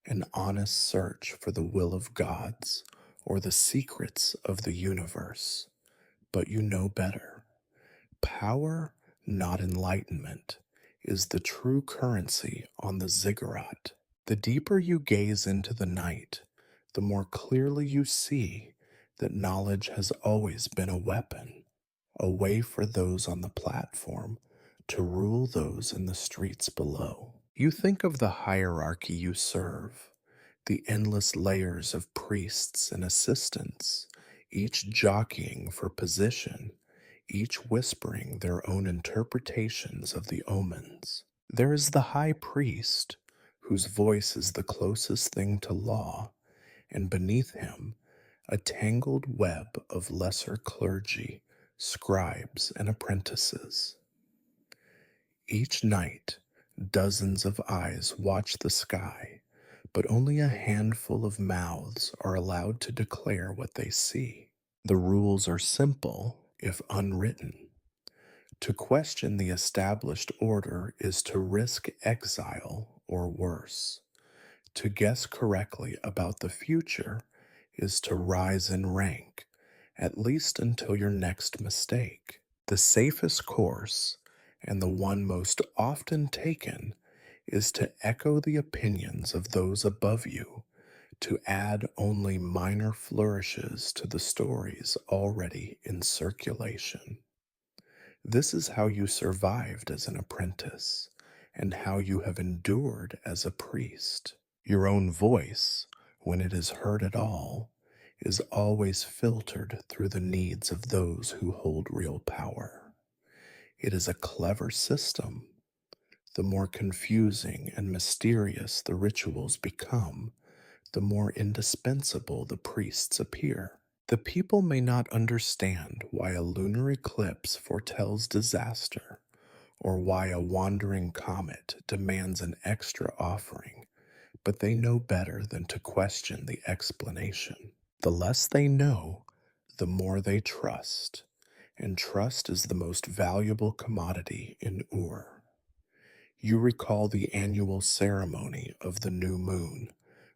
an honest search for the will of gods or the secrets of the universe. But you know better. Power, not enlightenment, is the true currency on the ziggurat. The deeper you gaze into the night, the more clearly you see that knowledge has always been a weapon, a way for those on the platform to rule those in the streets below. You think of the hierarchy you serve, the endless layers of priests and assistants, each jockeying for position, each whispering their own interpretations of the omens. There is the high priest, whose voice is the closest thing to law, and beneath him, a tangled web of lesser clergy, scribes, and apprentices. Each night, dozens of eyes watch the sky, but only a handful of mouths are allowed to declare what they see. The rules are simple, if unwritten. To question the established order is to risk exile or worse. To guess correctly about the future is to rise in rank, at least until your next mistake. The safest course, and the one most often taken, is to echo the opinions of those above you, to add only minor flourishes to the stories already in circulation. This is how you survived as an apprentice, and how you have endured as a priest. Your own voice, when it is heard at all, is always filtered through the needs of those who hold real power. It is a clever system. The more confusing and mysterious the rituals become, the more indispensable the priests appear. The people may not understand why a lunar eclipse foretells disaster, or why a wandering comet demands an extra offering, but they know better than to question the explanation. The less they know, the more they trust, and trust is the most valuable commodity in Ur. You recall the annual ceremony of the new moon,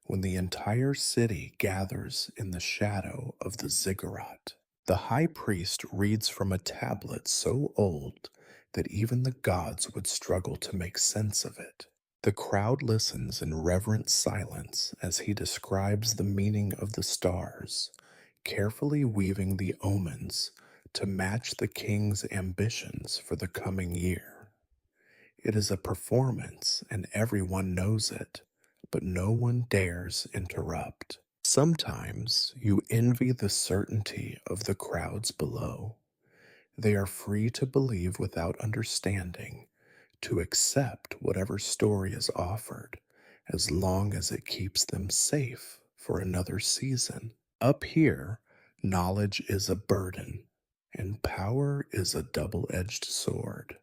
when the entire city gathers in the shadow of the ziggurat. The high priest reads from a tablet so old that even the gods would struggle to make sense of it. The crowd listens in reverent silence as he describes the meaning of the stars, carefully weaving the omens to match the king's ambitions for the coming year. It is a performance, and everyone knows it, but no one dares interrupt. Sometimes you envy the certainty of the crowds below. They are free to believe without understanding, to accept whatever story is offered as long as it keeps them safe for another season. Up here, knowledge is a burden, and power is a double edged sword.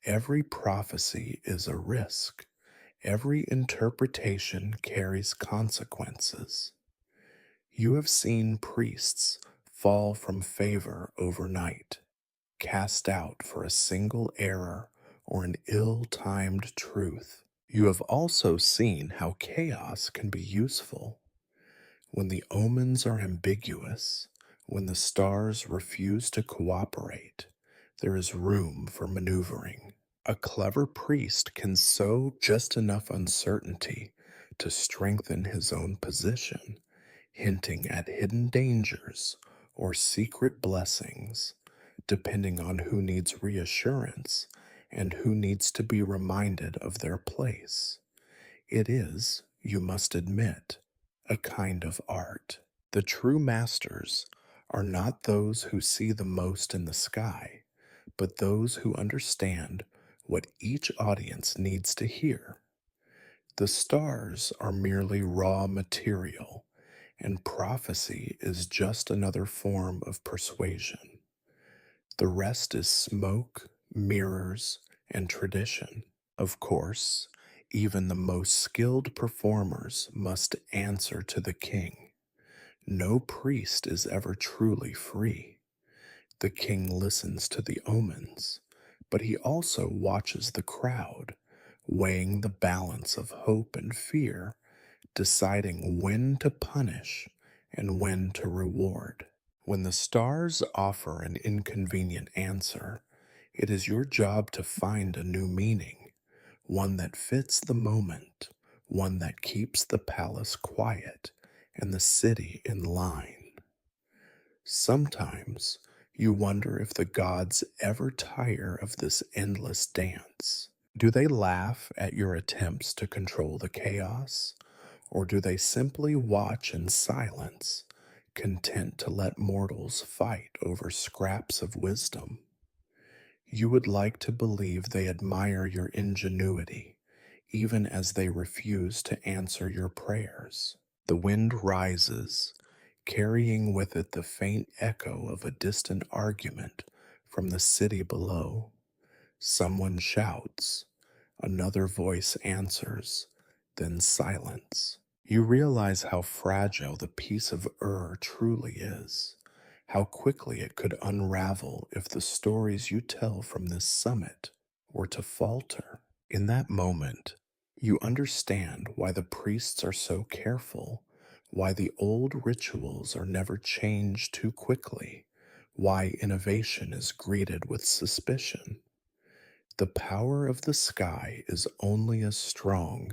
Every prophecy is a risk. Every interpretation carries consequences. You have seen priests fall from favor overnight, cast out for a single error or an ill timed truth. You have also seen how chaos can be useful. When the omens are ambiguous, when the stars refuse to cooperate, there is room for maneuvering. A clever priest can sow just enough uncertainty to strengthen his own position, hinting at hidden dangers or secret blessings, depending on who needs reassurance and who needs to be reminded of their place. It is, you must admit, a kind of art. The true masters are not those who see the most in the sky, but those who understand what each audience needs to hear. The stars are merely raw material, and prophecy is just another form of persuasion. The rest is smoke, mirrors, and tradition. Of course, even the most skilled performers must answer to the king. No priest is ever truly free. The king listens to the omens, but he also watches the crowd, weighing the balance of hope and fear, deciding when to punish and when to reward. When the stars offer an inconvenient answer, it is your job to find a new meaning, one that fits the moment, one that keeps the palace quiet and the city in line. Sometimes you wonder if the gods ever tire of this endless dance. Do they laugh at your attempts to control the chaos, or do they simply watch in silence, content to let mortals fight over scraps of wisdom? You would like to believe they admire your ingenuity, even as they refuse to answer your prayers. The wind rises, carrying with it the faint echo of a distant argument from the city below. Someone shouts, another voice answers, then silence. You realize how fragile the piece of truly is, how quickly it could unravel if the stories you tell from this summit were to falter. In that moment, you understand why the priests are so careful, why the old rituals are never changed too quickly, why innovation is greeted with suspicion. The power of the sky is only as strong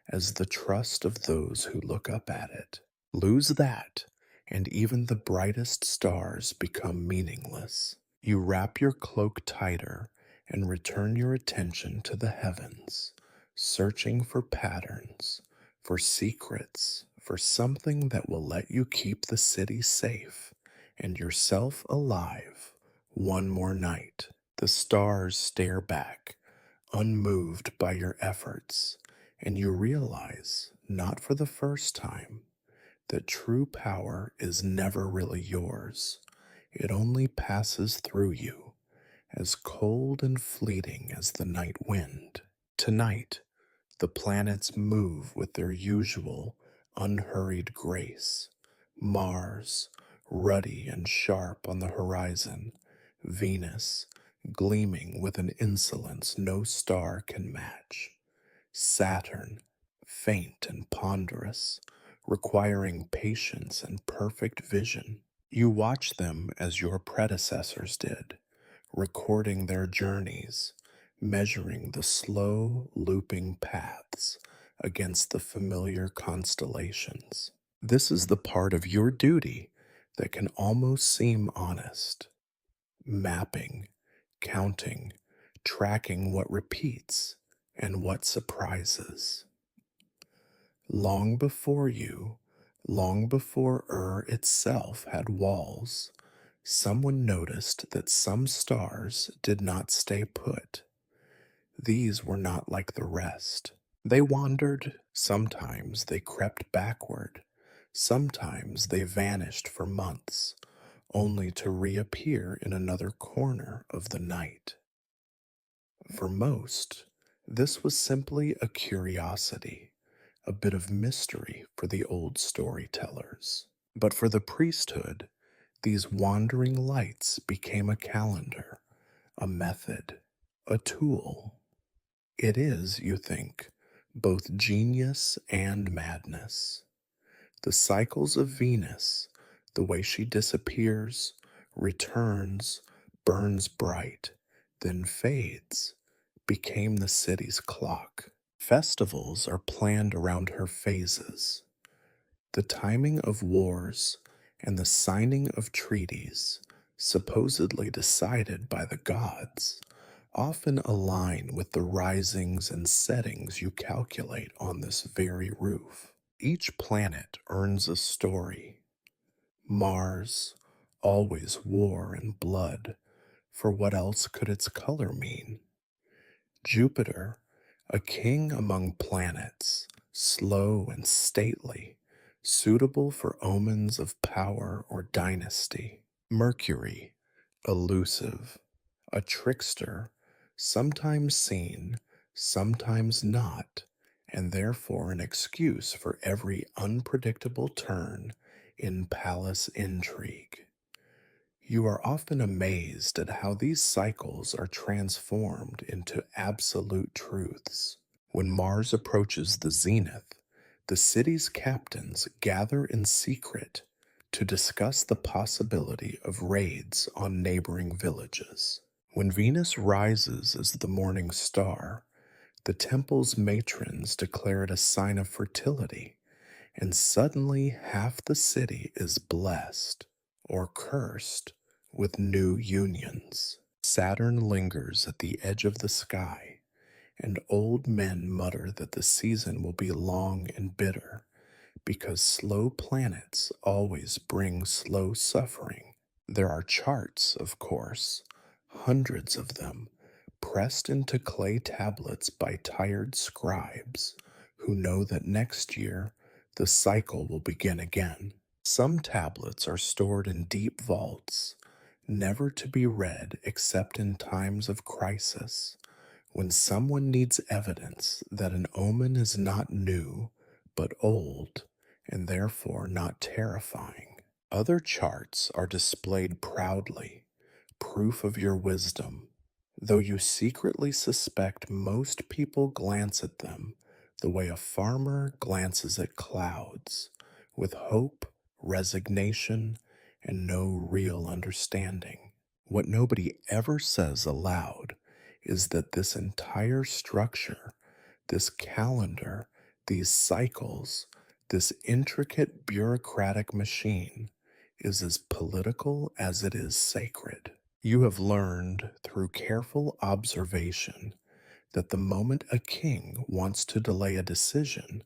as the trust of those who look up at it. Lose that, and even the brightest stars become meaningless. You wrap your cloak tighter and return your attention to the heavens, searching for patterns, for secrets, for something that will let you keep the city safe and yourself alive one more night. The stars stare back, unmoved by your efforts, and you realize, not for the first time, that true power is never really yours. It only passes through you, as cold and fleeting as the night wind. Tonight, the planets move with their usual unhurried grace. Mars, ruddy and sharp on the horizon, Venus, gleaming with an insolence no star can match, Saturn, faint and ponderous, requiring patience and perfect vision. You watch them as your predecessors did, recording their journeys, measuring the slow, looping paths against the familiar constellations. This is the part of your duty that can almost seem honest. Mapping, counting, tracking what repeats and what surprises. Long before you, long before itself had walls, someone noticed that some stars did not stay put. These were not like the rest. They wandered, sometimes they crept backward, sometimes they vanished for months, only to reappear in another corner of the night. For most, this was simply a curiosity, a bit of mystery for the old storytellers. But for the priesthood, these wandering lights became a calendar, a method, a tool. It is, you think, both genius and madness. The cycles of Venus, the way she disappears, returns, burns bright, then fades, became the city's clock. Festivals are planned around her phases. The timing of wars and the signing of treaties, supposedly decided by the gods, often align with the risings and settings you calculate on this very roof. Each planet earns a story. Mars, always war and blood, for what else could its color mean? Jupiter, a king among planets, slow and stately, suitable for omens of power or dynasty. Mercury, elusive, a trickster, sometimes seen, sometimes not, and therefore an excuse for every unpredictable turn in palace intrigue. You are often amazed at how these cycles are transformed into absolute truths. When Mars approaches the zenith, the city's captains gather in secret to discuss the possibility of raids on neighboring villages. When Venus rises as the morning star, the temple's matrons declare it a sign of fertility, and suddenly half the city is blessed or cursed with new unions. Saturn lingers at the edge of the sky, and old men mutter that the season will be long and bitter, because slow planets always bring slow suffering. There are charts, of course, hundreds of them, pressed into clay tablets by tired scribes who know that next year the cycle will begin again. Some tablets are stored in deep vaults, never to be read except in times of crisis, when someone needs evidence that an omen is not new, but old, and therefore not terrifying. Other charts are displayed proudly, proof of your wisdom, though you secretly suspect most people glance at them the way a farmer glances at clouds, with hope, resignation, and no real understanding. What nobody ever says aloud is that this entire structure, this calendar, these cycles, this intricate bureaucratic machine is as political as it is sacred. You have learned through careful observation that the moment a king wants to delay a decision,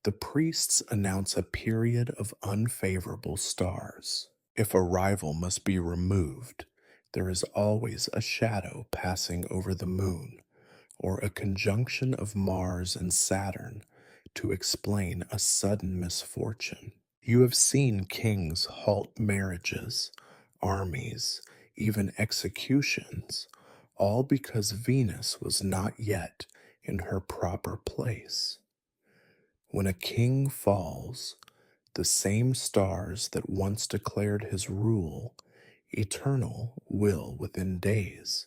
the priests announce a period of unfavorable stars. If a rival must be removed, there is always a shadow passing over the moon, or a conjunction of Mars and Saturn to explain a sudden misfortune. You have seen kings halt marriages, armies, even executions, all because Venus was not yet in her proper place. When a king falls, the same stars that once declared his rule eternal will, within days,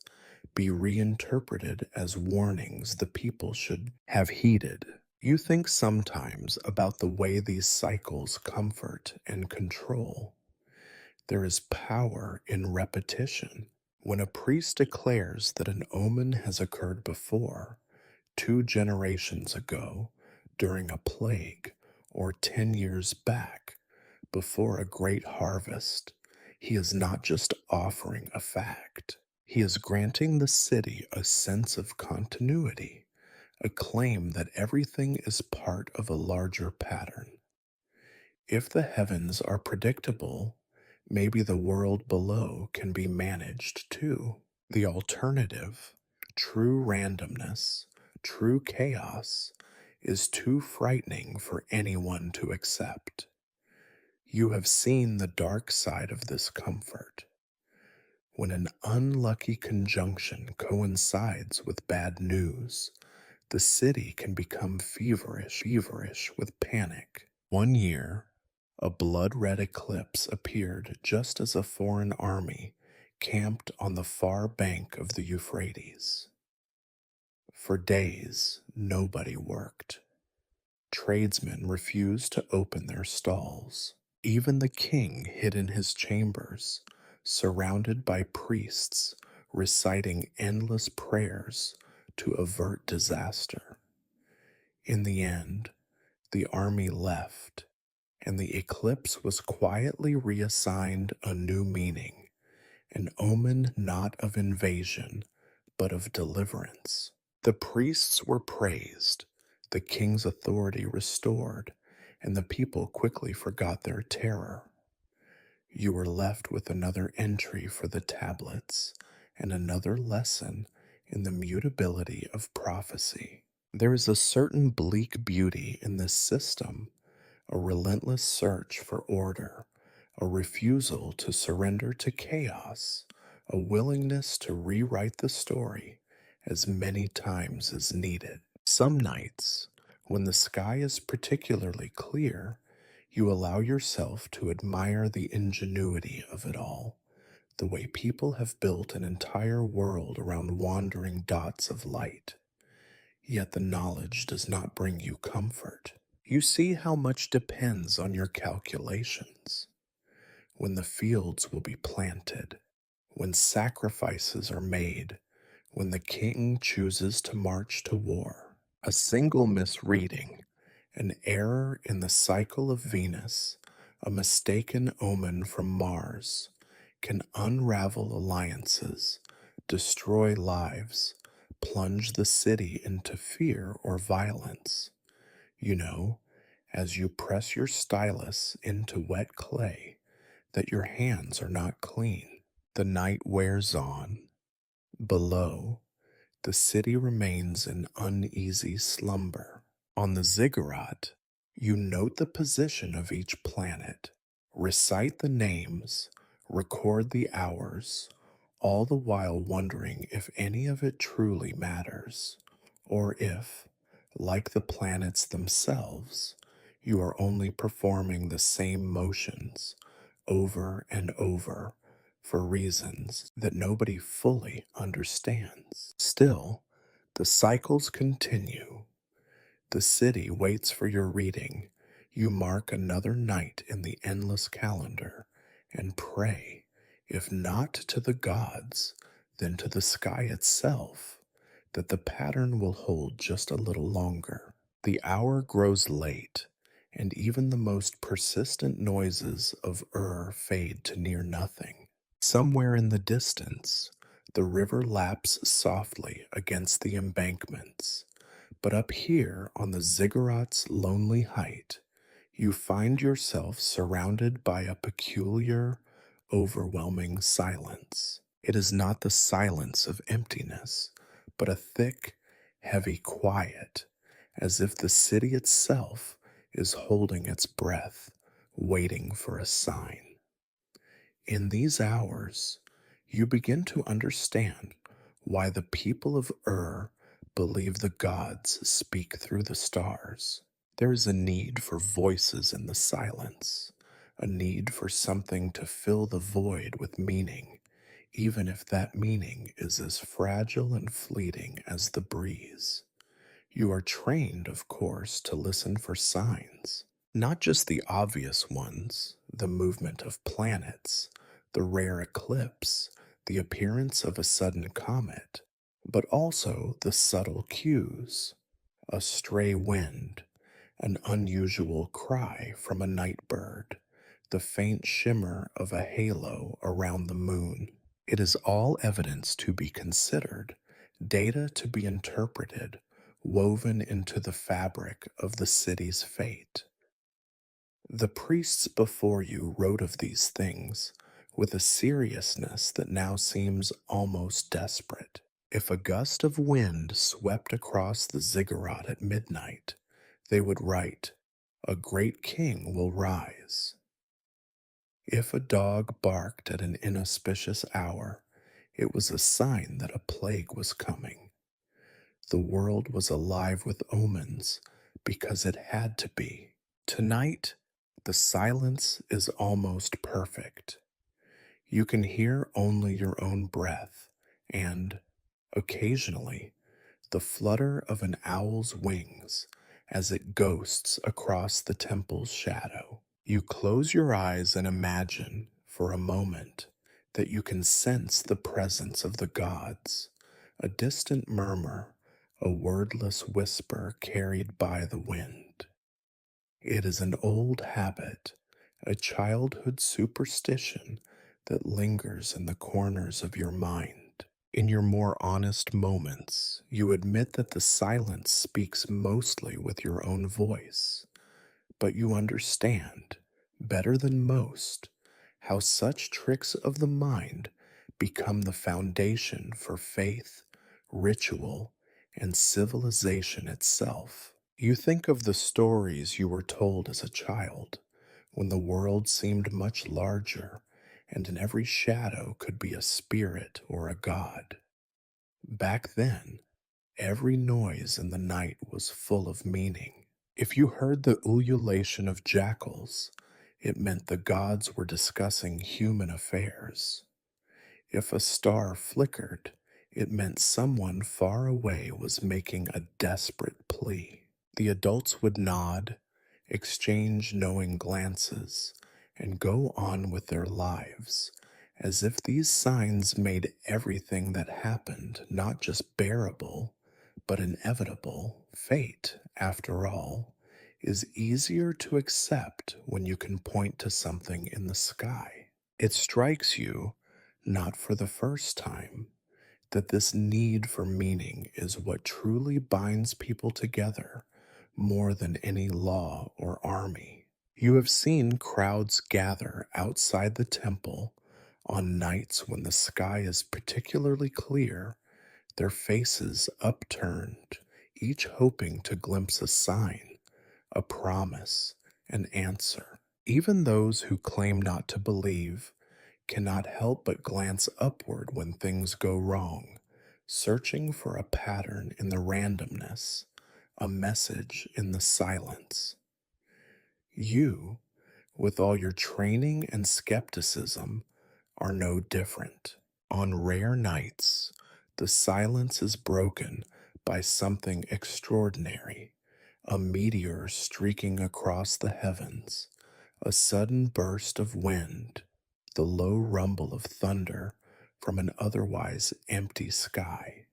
be reinterpreted as warnings the people should have heeded. You think sometimes about the way these cycles comfort and control. There is power in repetition. When a priest declares that an omen has occurred before, 2 generations ago, during a plague, or 10 years back, before a great harvest, he is not just offering a fact. He is granting the city a sense of continuity, a claim that everything is part of a larger pattern. If the heavens are predictable, maybe the world below can be managed too. The alternative, True randomness, true chaos, is too frightening for anyone to accept. You have seen the dark side of this comfort. When an unlucky conjunction coincides with bad news, the city can become feverish with panic. One year, a blood red eclipse appeared just as a foreign army camped on the far bank of the Euphrates. For days, nobody worked. Tradesmen refused to open their stalls. Even the king hid in his chambers, surrounded by priests reciting endless prayers to avert disaster. In the end, the army left, and the eclipse was quietly reassigned a new meaning, an omen not of invasion, but of deliverance. The priests were praised, the king's authority restored, and the people quickly forgot their terror. You were left with another entry for the tablets and another lesson in the mutability of prophecy. There is a certain bleak beauty in this system, a relentless search for order, a refusal to surrender to chaos, a willingness to rewrite the story as many times as needed. Some nights, when the sky is particularly clear, you allow yourself to admire the ingenuity of it all, the way people have built an entire world around wandering dots of light. Yet the knowledge does not bring you comfort. You see how much depends on your calculations. When the fields will be planted, when sacrifices are made, when the king chooses to march to war. A single misreading, an error in the cycle of Venus, a mistaken omen from Mars, can unravel alliances, destroy lives, plunge the city into fear or violence. You know, as you press your stylus into wet clay, that your hands are not clean. The night wears on. Below, the city remains in uneasy slumber. On the ziggurat, you note the position of each planet, recite the names, record the hours, all the while wondering if any of it truly matters, or if, like the planets themselves, you are only performing the same motions over and over for reasons that nobody fully understands. Still, the cycles continue. The city waits for your reading. You mark another night in the endless calendar and pray, if not to the gods, then to the sky itself, that the pattern will hold just a little longer. The hour grows late, and even the most persistent noises of fade to near nothing. Somewhere in the distance, the river laps softly against the embankments, but up here on the ziggurat's lonely height, you find yourself surrounded by a peculiar, overwhelming silence. It is not the silence of emptiness, but a thick, heavy quiet, as if the city itself is holding its breath, waiting for a sign. In these hours, you begin to understand why the people of believe the gods speak through the stars. There is a need for voices in the silence, a need for something to fill the void with meaning, even if that meaning is as fragile and fleeting as the breeze. You are trained, of course, to listen for signs, not just the obvious ones, the movement of planets, the rare eclipse, the appearance of a sudden comet, but also the subtle cues, a stray wind, an unusual cry from a night bird, the faint shimmer of a halo around the moon. It is all evidence to be considered, data to be interpreted, woven into the fabric of the city's fate. The priests before you wrote of these things with a seriousness that now seems almost desperate. If a gust of wind swept across the ziggurat at midnight, they would write, "A great king will rise." If a dog barked at an inauspicious hour, it was a sign that a plague was coming. The world was alive with omens because it had to be. Tonight, the silence is almost perfect. You can hear only your own breath and, occasionally, the flutter of an owl's wings as it ghosts across the temple's shadow. You close your eyes and imagine, for a moment, that you can sense the presence of the gods, a distant murmur, a wordless whisper carried by the wind. It is an old habit, a childhood superstition that lingers in the corners of your mind. In your more honest moments, you admit that the silence speaks mostly with your own voice, but you understand, better than most, how such tricks of the mind become the foundation for faith, ritual, and civilization itself. You think of the stories you were told as a child, when the world seemed much larger, and in every shadow could be a spirit or a god. Back then, every noise in the night was full of meaning. If you heard the ululation of jackals, it meant the gods were discussing human affairs. If a star flickered, it meant someone far away was making a desperate plea. The adults would nod, exchange knowing glances, and go on with their lives, as if these signs made everything that happened not just bearable, but inevitable. Fate, after all, is easier to accept when you can point to something in the sky. It strikes you, not for the first time, that this need for meaning is what truly binds people together more than any law or army. You have seen crowds gather outside the temple on nights when the sky is particularly clear, their faces upturned, each hoping to glimpse a sign, a promise, an answer. Even those who claim not to believe cannot help but glance upward when things go wrong, searching for a pattern in the randomness, a message in the silence. You, with all your training and skepticism, are no different. On rare nights, the silence is broken by something extraordinary, a meteor streaking across the heavens, a sudden burst of wind, the low rumble of thunder from an otherwise empty sky.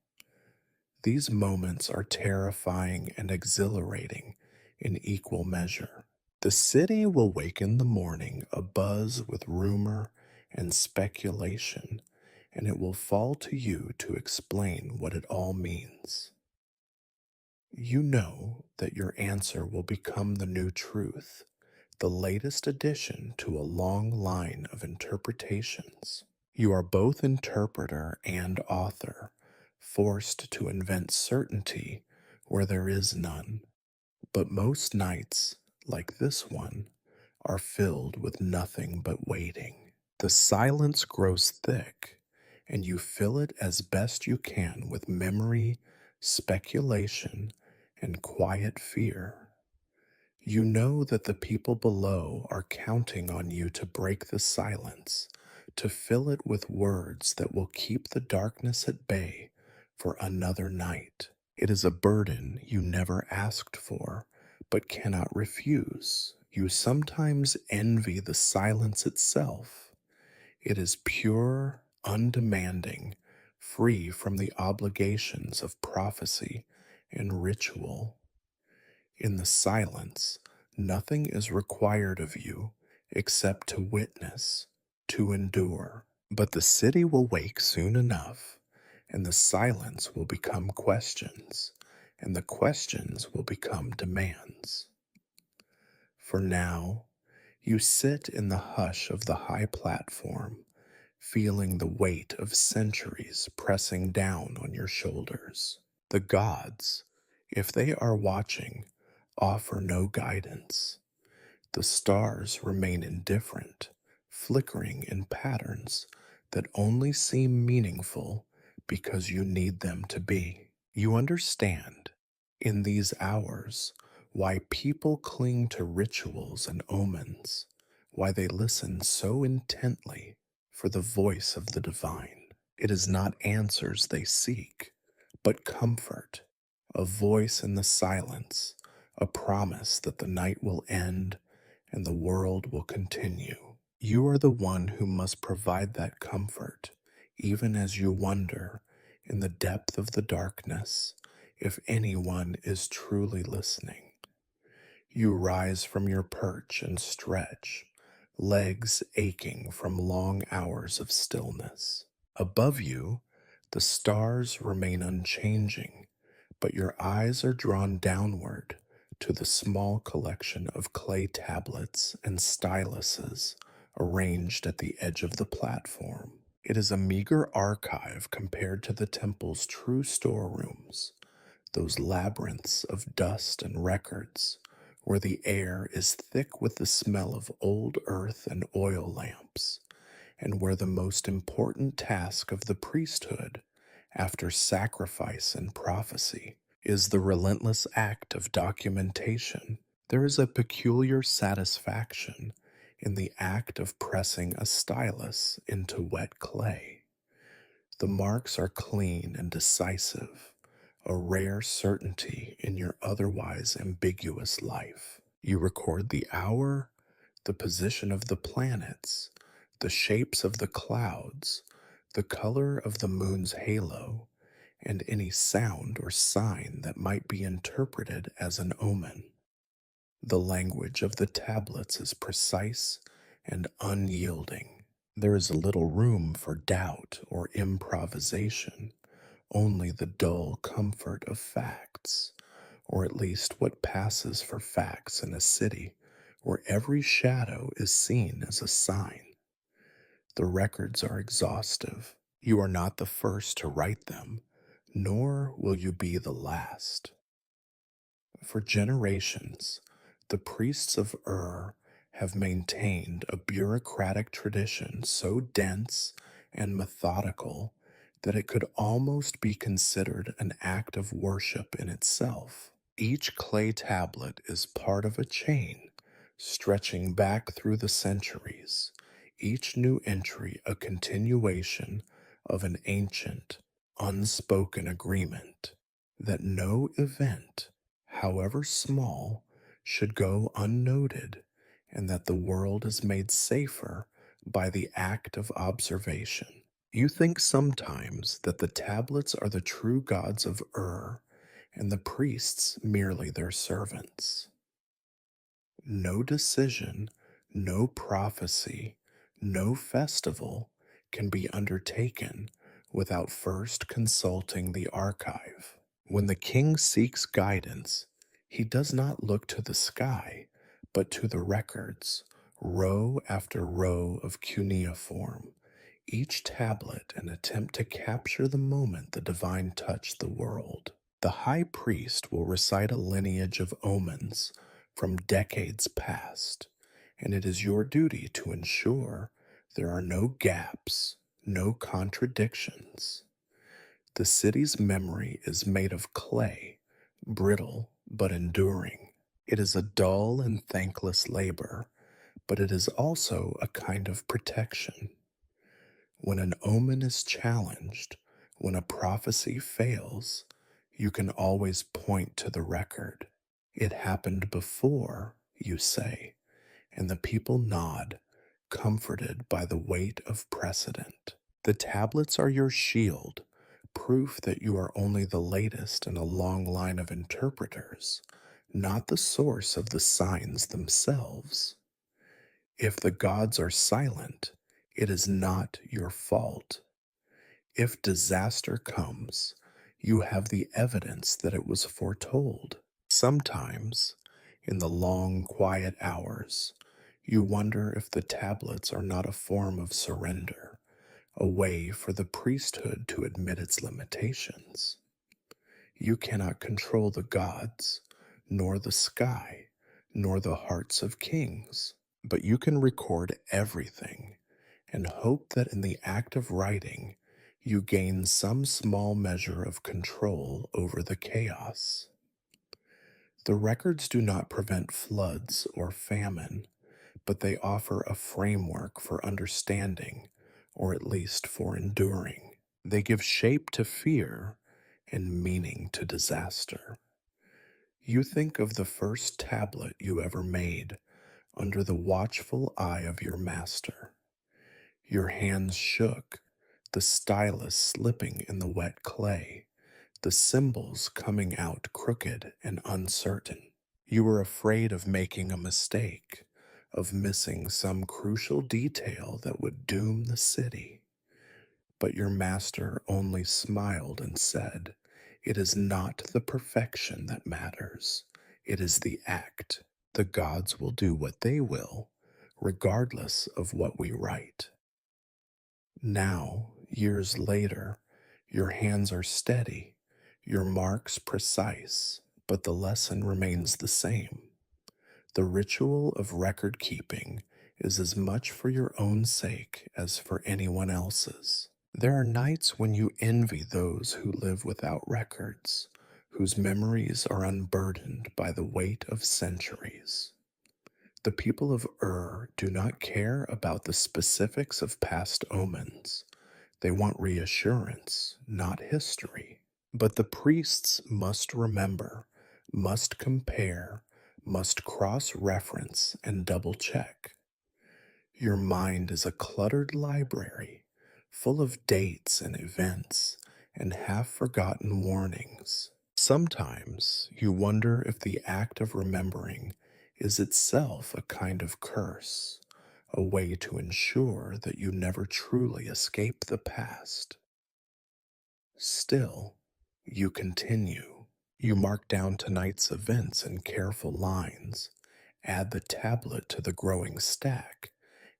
These moments are terrifying and exhilarating in equal measure. The city will wake in the morning abuzz with rumor and speculation, and it will fall to you to explain what it all means. You know that your answer will become the new truth, the latest addition to a long line of interpretations. You are both interpreter and author, forced to invent certainty where there is none. But most nights, like this one, are filled with nothing but waiting. The silence grows thick, and you fill it as best you can with memory, speculation, and quiet fear. You know that the people below are counting on you to break the silence, to fill it with words that will keep the darkness at bay for another night. It is a burden you never asked for, but cannot refuse. You sometimes envy the silence itself. It is pure, undemanding, free from the obligations of prophecy and ritual. In the silence, nothing is required of you except to witness, to endure. But the city will wake soon enough, and the silence will become questions, and the questions will become demands. For now, you sit in the hush of the high platform, feeling the weight of centuries pressing down on your shoulders. The gods, if they are watching, offer no guidance. The stars remain indifferent, flickering in patterns that only seem meaningful because you need them to be. You understand, in these hours, why people cling to rituals and omens, why they listen so intently for the voice of the divine. It is not answers they seek, but comfort, a voice in the silence, a promise that the night will end and the world will continue. You are the one who must provide that comfort, even as you wonder in the depth of the darkness if anyone is truly listening. You rise from your perch and stretch, legs aching from long hours of stillness. Above you, the stars remain unchanging, but your eyes are drawn downward to the small collection of clay tablets and styluses arranged at the edge of the platform. It is a meager archive compared to the temple's true storerooms, those labyrinths of dust and records, where the air is thick with the smell of old earth and oil lamps, and where the most important task of the priesthood, after sacrifice and prophecy, is the relentless act of documentation. There is a peculiar satisfaction in the act of pressing a stylus into wet clay. The marks are clean and decisive, a rare certainty in your otherwise ambiguous life. You record the hour, the position of the planets, the shapes of the clouds, the color of the moon's halo, and any sound or sign that might be interpreted as an omen. The language of the tablets is precise and unyielding. There is little room for doubt or improvisation, only the dull comfort of facts, or at least what passes for facts in a city where every shadow is seen as a sign. The records are exhaustive. You are not the first to write them, nor will you be the last. For generations, the priests of Ur have maintained a bureaucratic tradition so dense and methodical that it could almost be considered an act of worship in itself. Each clay tablet is part of a chain stretching back through the centuries, each new entry a continuation of an ancient, unspoken agreement that no event, however small, should go unnoted, and that the world is made safer by the act of observation. You think sometimes that the tablets are the true gods of Ur, and the priests merely their servants. No decision, no prophecy, no festival can be undertaken without first consulting the archive. When the king seeks guidance, he does not look to the sky, but to the records, row after row of cuneiform, each tablet an attempt to capture the moment the divine touched the world. The high priest will recite a lineage of omens from decades past, and it is your duty to ensure there are no gaps, no contradictions. The city's memory is made of clay, brittle but enduring. It is a dull and thankless labor, but it is also a kind of protection. When an omen is challenged, when a prophecy fails, you can always point to the record. It happened before, you say, and the people nod, comforted by the weight of precedent. The tablets are your shield, proof that you are only the latest in a long line of interpreters, not the source of the signs themselves. If the gods are silent, it is not your fault. If disaster comes, you have the evidence that it was foretold. Sometimes, in the long, quiet hours, you wonder if the tablets are not a form of surrender, a way for the priesthood to admit its limitations. You cannot control the gods, nor the sky, nor the hearts of kings, but you can record everything and hope that in the act of writing, you gain some small measure of control over the chaos. The records do not prevent floods or famine, but they offer a framework for understanding, or at least for enduring. They give shape to fear and meaning to disaster. You think of the first tablet you ever made under the watchful eye of your master. Your hands shook, the stylus slipping in the wet clay, the symbols coming out crooked and uncertain. You were afraid of making a mistake, of missing some crucial detail that would doom the city. But your master only smiled and said, "It is not the perfection that matters, it is the act. The gods will do what they will, regardless of what we write." Now, years later, your hands are steady, your marks precise, but the lesson remains the same. The ritual of record keeping is as much for your own sake as for anyone else's. There are nights when you envy those who live without records, whose memories are unburdened by the weight of centuries. The people of do not care about the specifics of past omens. They want reassurance, not history. But the priests must remember, must compare, must cross reference and double check. Your mind is a cluttered library, full of dates and events and half forgotten warnings. Sometimes you wonder if the act of remembering is itself a kind of curse, a way to ensure that you never truly escape the past. Still, you continue. You mark down tonight's events in careful lines, add the tablet to the growing stack,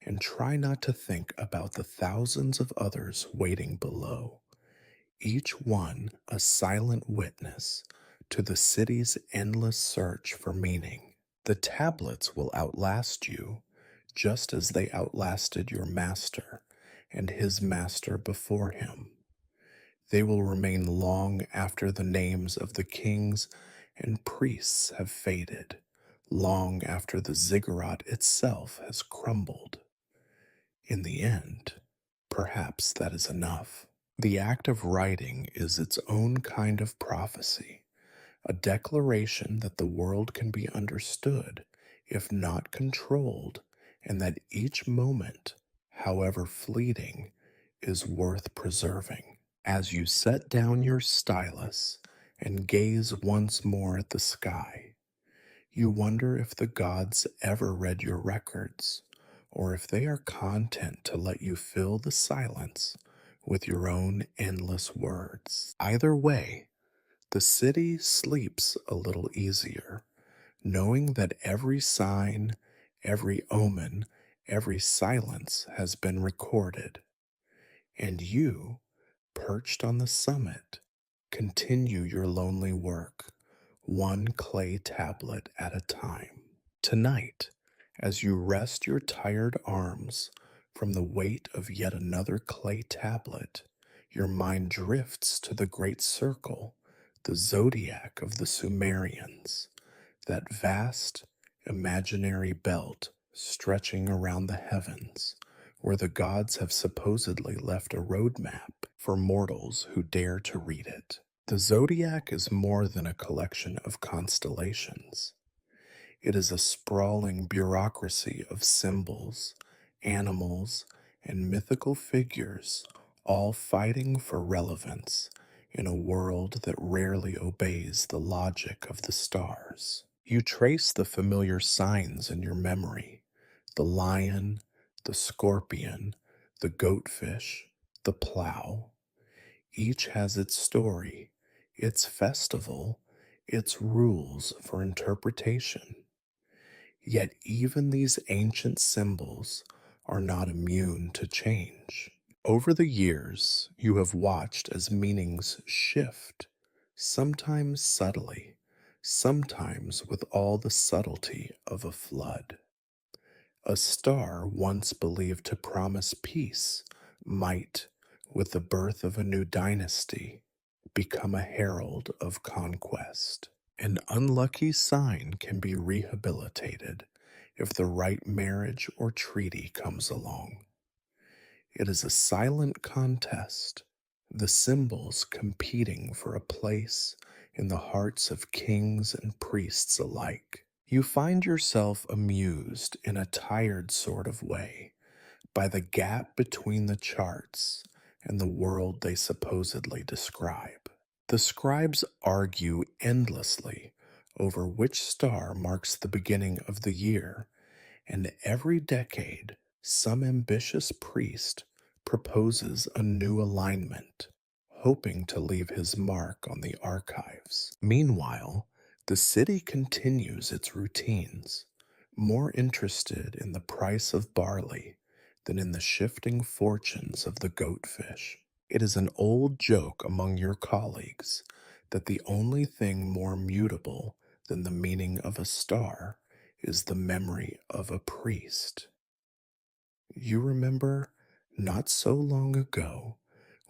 and try not to think about the thousands of others waiting below, each one a silent witness to the city's endless search for meaning. The tablets will outlast you, just as they outlasted your master and his master before him. They will remain long after the names of the kings and priests have faded, long after the ziggurat itself has crumbled. In the end, perhaps that is enough. The act of writing is its own kind of prophecy, a declaration that the world can be understood, if not controlled, and that each moment, however fleeting, is worth preserving. As you set down your stylus and gaze once more at the sky, you wonder if the gods ever read your records, or if they are content to let you fill the silence with your own endless words. Either way, the city sleeps a little easier, knowing that every sign, every omen, every silence has been recorded, and you, perched on the summit, continue your lonely work, one clay tablet at a time. Tonight, as you rest your tired arms from the weight of yet another clay tablet, your mind drifts to the great circle, the zodiac of the Sumerians, that vast, imaginary belt stretching around the heavens, where the gods have supposedly left a roadmap for mortals who dare to read it. The zodiac is more than a collection of constellations. It is a sprawling bureaucracy of symbols, animals, and mythical figures, all fighting for relevance in a world that rarely obeys the logic of the stars. You trace the familiar signs in your memory: the lion, the scorpion, the goatfish, the plow. Each has its story, its festival, its rules for interpretation. Yet even these ancient symbols are not immune to change. Over the years, you have watched as meanings shift, sometimes subtly, sometimes with all the subtlety of a flood. A star once believed to promise peace might, with the birth of a new dynasty, become a herald of conquest. An unlucky sign can be rehabilitated if the right marriage or treaty comes along. It is a silent contest, the symbols competing for a place in the hearts of kings and priests alike. You find yourself amused in a tired sort of way by the gap between the charts and the world they supposedly describe. The scribes argue endlessly over which star marks the beginning of the year, and every decade, some ambitious priest proposes a new alignment, hoping to leave his mark on the archives. Meanwhile, the city continues its routines, more interested in the price of barley than in the shifting fortunes of the goatfish. It is an old joke among your colleagues that the only thing more mutable than the meaning of a star is the memory of a priest. You remember not so long ago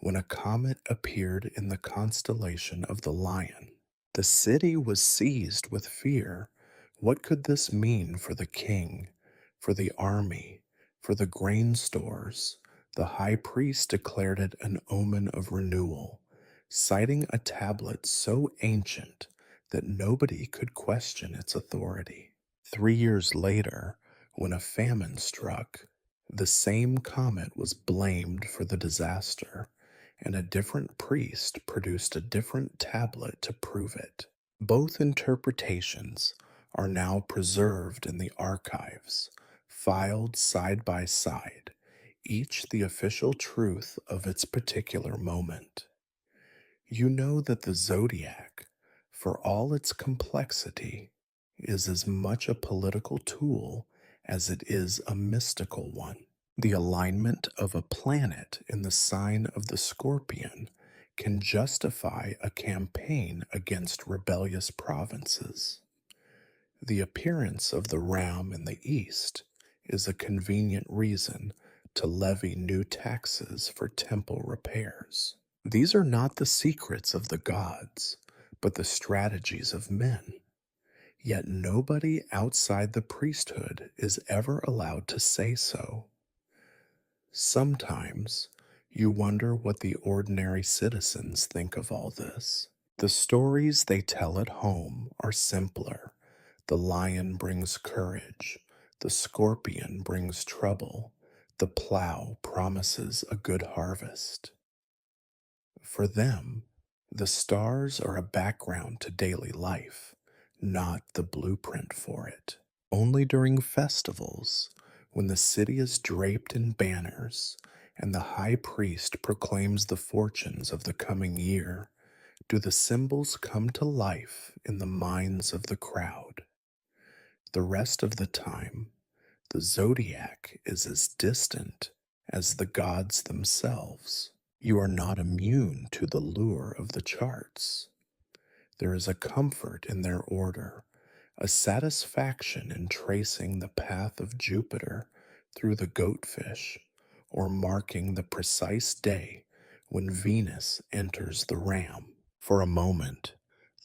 when a comet appeared in the constellation of the Lion. The city was seized with fear. What could this mean for the king, for the army, for the grain stores? The high priest declared it an omen of renewal, citing a tablet so ancient that nobody could question its authority. 3 years later, when a famine struck, the same comet was blamed for the disaster, and a different priest produced a different tablet to prove it. Both interpretations are now preserved in the archives, filed side by side, each the official truth of its particular moment. You know that the zodiac, for all its complexity, is as much a political tool as it is a mystical one. The alignment of a planet in the sign of the scorpion can justify a campaign against rebellious provinces. The appearance of the ram in the east is a convenient reason to levy new taxes for temple repairs. These are not the secrets of the gods, but the strategies of men. Yet nobody outside the priesthood is ever allowed to say so. Sometimes you wonder what the ordinary citizens think of all this. The stories they tell at home are simpler. The lion brings courage, the scorpion brings trouble, the plow promises a good harvest. For them, the stars are a background to daily life, not the blueprint for it. Only during festivals, when the city is draped in banners and the high priest proclaims the fortunes of the coming year, do the symbols come to life in the minds of the crowd. The rest of the time, the zodiac is as distant as the gods themselves. You are not immune to the lure of the charts. There is a comfort in their order, a satisfaction in tracing the path of Jupiter through the goatfish, or marking the precise day when Venus enters the ram. For a moment,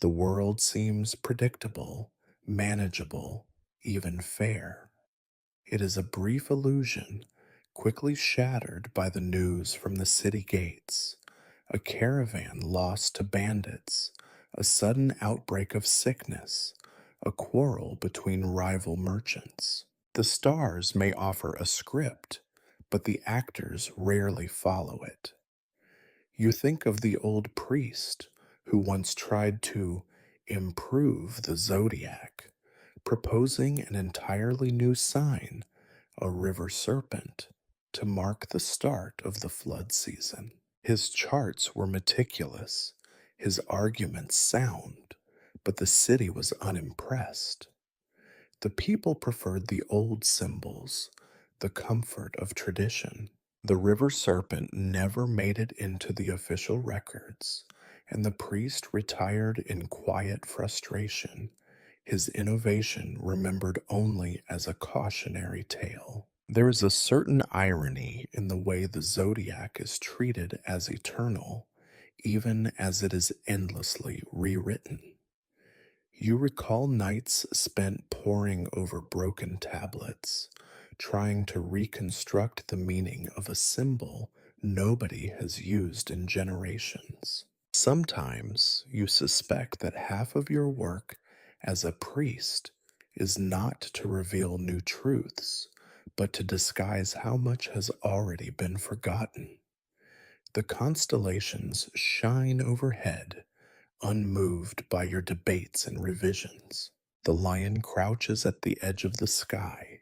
the world seems predictable, manageable, even fair. It is a brief illusion, quickly shattered by the news from the city gates. A caravan lost to bandits, a sudden outbreak of sickness, a quarrel between rival merchants. The stars may offer a script, but the actors rarely follow it. You think of the old priest who once tried to improve the zodiac, proposing an entirely new sign, a river serpent, to mark the start of the flood season. His charts were meticulous, his arguments sound, but the city was unimpressed. The people preferred the old symbols, the comfort of tradition. The river serpent never made it into the official records, and the priest retired in quiet frustration, his innovation remembered only as a cautionary tale. There is a certain irony in the way the zodiac is treated as eternal, even as it is endlessly rewritten. You recall nights spent poring over broken tablets, trying to reconstruct the meaning of a symbol nobody has used in generations. Sometimes you suspect that half of your work as a priest is not to reveal new truths, but to disguise how much has already been forgotten. The constellations shine overhead, unmoved by your debates and revisions. The lion crouches at the edge of the sky,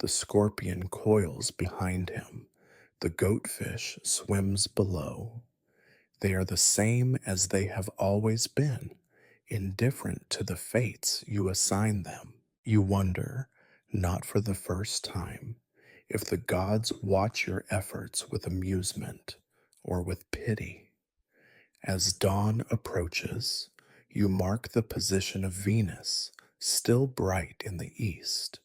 the scorpion coils behind him, the goatfish swims below. They are the same as they have always been, indifferent to the fates you assign them. You wonder, not for the first time, if the gods watch your efforts with amusement or with pity. As dawn approaches, you mark the position of Venus, still bright in the east,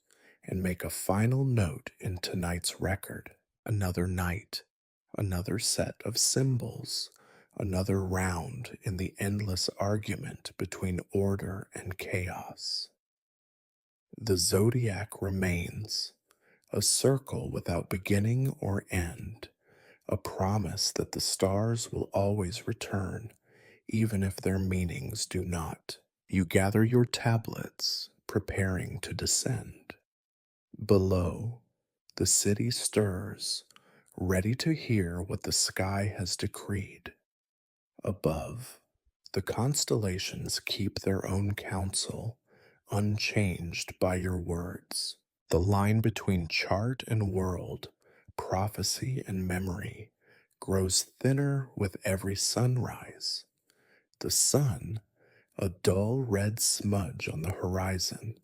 and make a final note in tonight's record. Another night, another set of symbols, another round in the endless argument between order and chaos. The zodiac remains, a circle without beginning or end, a promise that the stars will always return, even if their meanings do not. You gather your tablets, preparing to descend. Below, the city stirs, ready to hear what the sky has decreed. Above, the constellations keep their own counsel, unchanged by your words. The line between chart and world, prophecy and memory, grows thinner with every sunrise. The sun, a dull red smudge on the horizon,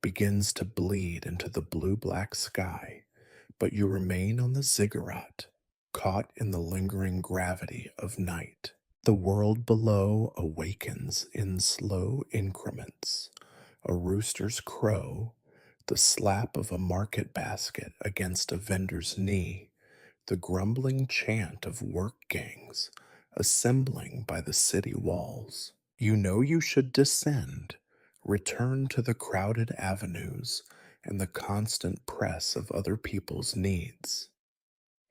begins to bleed into the blue-black sky, but you remain on the ziggurat, caught in the lingering gravity of night. The world below awakens in slow increments. A rooster's crow, the slap of a market basket against a vendor's knee, the grumbling chant of work gangs assembling by the city walls. You know you should descend, return to the crowded avenues and the constant press of other people's needs.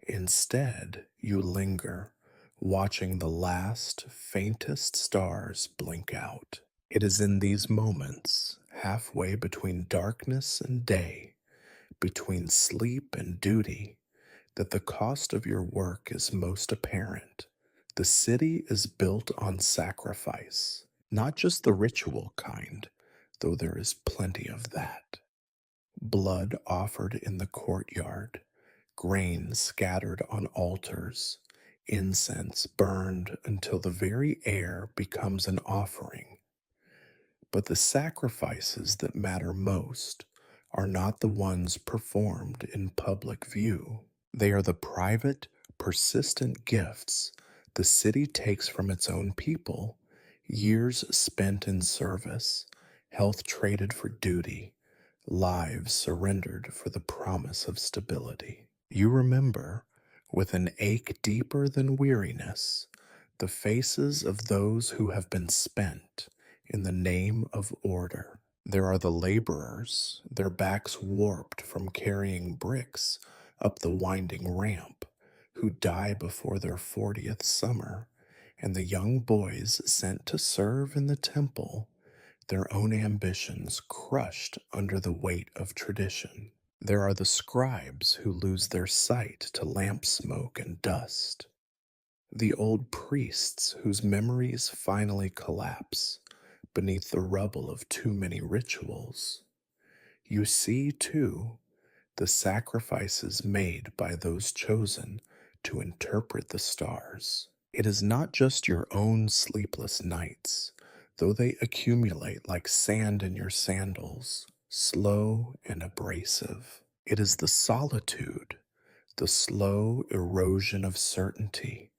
Instead, you linger, watching the last, faintest stars blink out. It is in these moments, halfway between darkness and day, between sleep and duty, that the cost of your work is most apparent. The city is built on sacrifice, not just the ritual kind, though there is plenty of that. Blood offered in the courtyard, grain scattered on altars, incense burned until the very air becomes an offering. But the sacrifices that matter most are not the ones performed in public view. They are the private, persistent gifts the city takes from its own people, years spent in service, health traded for duty, lives surrendered for the promise of stability. You remember, with an ache deeper than weariness, the faces of those who have been spent in the name of order. There are the laborers, their backs warped from carrying bricks up the winding ramp, who die before their 40th summer, and the young boys sent to serve in the temple, their own ambitions crushed under the weight of tradition. There are the scribes who lose their sight to lamp smoke and dust, the old priests whose memories finally collapse beneath the rubble of too many rituals. You see, too, the sacrifices made by those chosen to interpret the stars. It is not just your own sleepless nights, though they accumulate like sand in your sandals, slow and abrasive. It is the solitude, the slow erosion of certainty,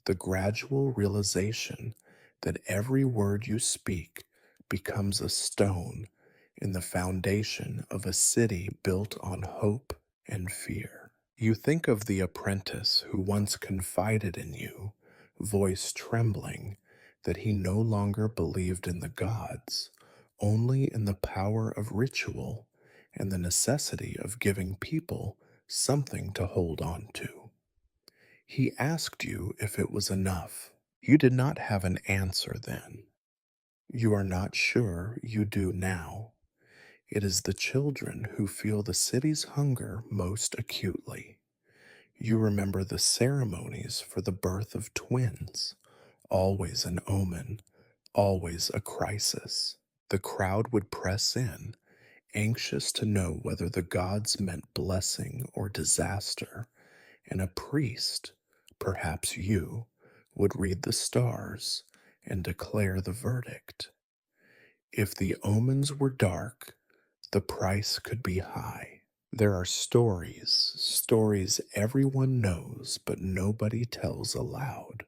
the gradual realization that every word you speak becomes a stone in the foundation of a city built on hope and fear. You think of the apprentice who once confided in you, voice trembling, that he no longer believed in the gods, only in the power of ritual and the necessity of giving people something to hold on to. He asked you if it was enough. You did not have an answer then. You are not sure you do now. It is the children who feel the city's hunger most acutely. You remember the ceremonies for the birth of twins, always an omen, always a crisis. The crowd would press in, anxious to know whether the gods meant blessing or disaster, and a priest, perhaps you, would read the stars and declare the verdict. If the omens were dark, the price could be high. There are stories everyone knows but nobody tells aloud,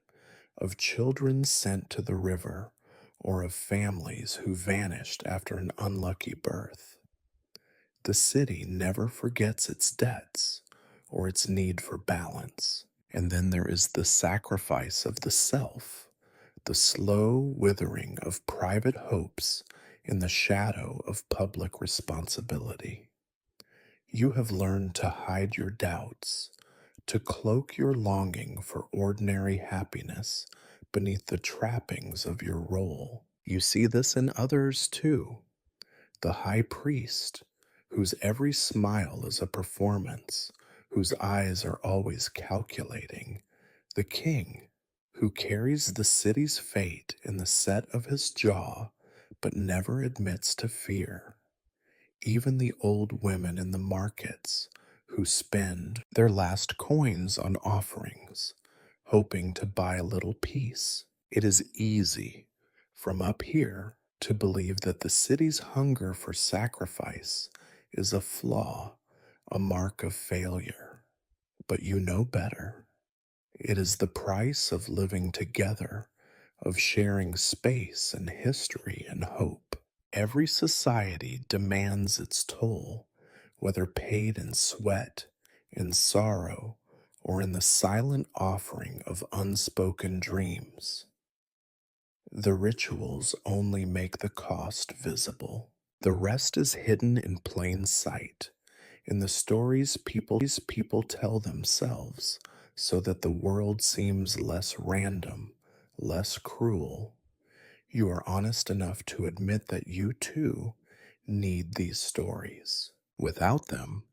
of children sent to the river, or of families who vanished after an unlucky birth. The city never forgets its debts or its need for balance. And then there is the sacrifice of the self, the slow withering of private hopes in the shadow of public responsibility. You have learned to hide your doubts, to cloak your longing for ordinary happiness beneath the trappings of your role. You see this in others too. The high priest, whose every smile is a performance, whose eyes are always calculating. The king, who carries the city's fate in the set of his jaw, but never admits to fear. Even the old women in the markets, who spend their last coins on offerings, hoping to buy a little peace. It is easy, from up here, to believe that the city's hunger for sacrifice is a flaw, a mark of failure. But you know better. It is the price of living together, of sharing space and history and hope. Every society demands its toll, whether paid in sweat, in sorrow, or in the silent offering of unspoken dreams. The rituals only make the cost visible. The rest is hidden in plain sight, in the stories people tell themselves, so that the world seems less random, less cruel. You are honest enough to admit that you too need these stories. Without them,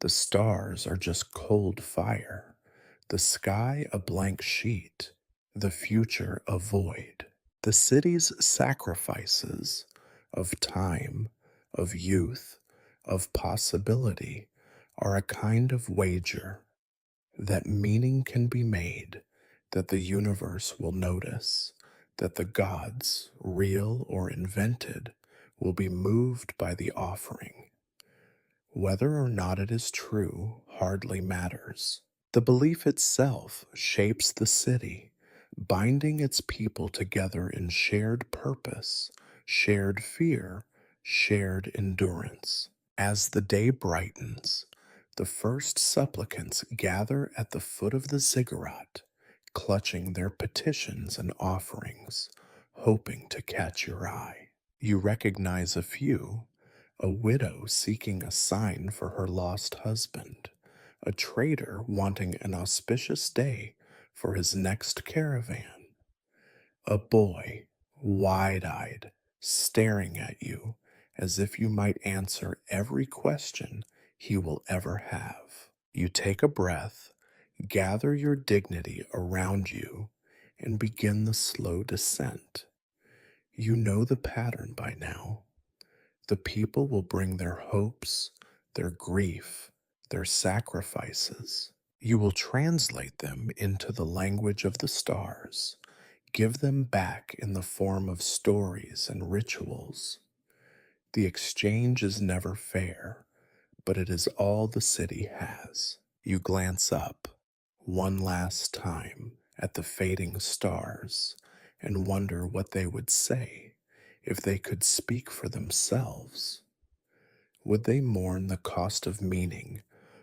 the stars are just cold fire, the sky a blank sheet, the future a void. The city's sacrifices of time, of youth, of possibility are a kind of wager that meaning can be made, that the universe will notice, that the gods, real or invented, will be moved by the offering. Whether or not it is true hardly matters. The belief itself shapes the city, binding its people together in shared purpose, shared fear, shared endurance. As the day brightens, the first supplicants gather at the foot of the ziggurat, clutching their petitions and offerings, hoping to catch your eye. You recognize a few, a widow seeking a sign for her lost husband, a trader wanting an auspicious day for his next caravan, a boy, wide eyed, staring at you as if you might answer every question he will ever have. You take a breath, gather your dignity around you, and begin the slow descent. You know the pattern by now. The people will bring their hopes, their grief, their sacrifices. You will translate them into the language of the stars, give them back in the form of stories and rituals. The exchange is never fair, but it is all the city has. You glance up one last time at the fading stars and wonder what they would say if they could speak for themselves. Would they mourn the cost of meaning,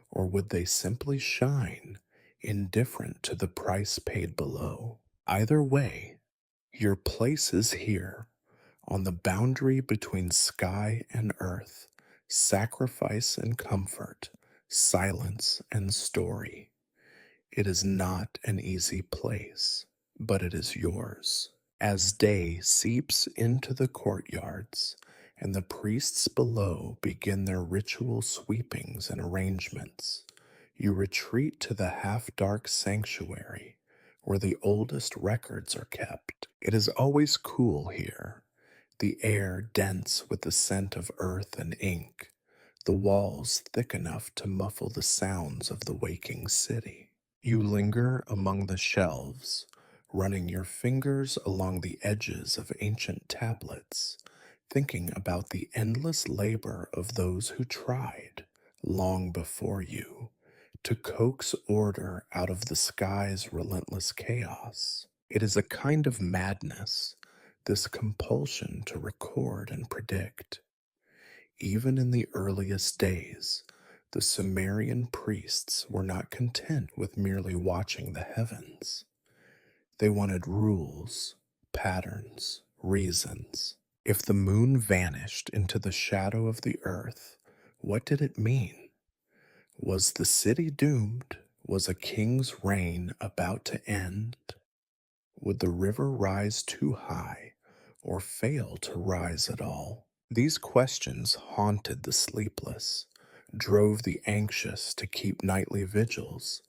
or would they simply shine, indifferent to the price paid below? Either way, your place is here, on the boundary between sky and earth, sacrifice and comfort, silence and story. It is not an easy place, but it is yours. As day seeps into the courtyards and the priests below begin their ritual sweepings and arrangements, you retreat to the half dark sanctuary where the oldest records are kept. It is always cool here, the air dense with the scent of earth and ink, the walls thick enough to muffle the sounds of the waking city. You linger among the shelves, running your fingers along the edges of ancient tablets, thinking about the endless labor of those who tried, long before you, to coax order out of the sky's relentless chaos. It is a kind of madness, this compulsion to record and predict. Even in the earliest days, the Sumerian priests were not content with merely watching the heavens. They wanted rules, patterns, reasons. If the moon vanished into the shadow of the earth, what did it mean? Was the city doomed? Was a king's reign about to end? Would the river rise too high or fail to rise at all? These questions haunted the sleepless, drove the anxious to keep nightly vigils,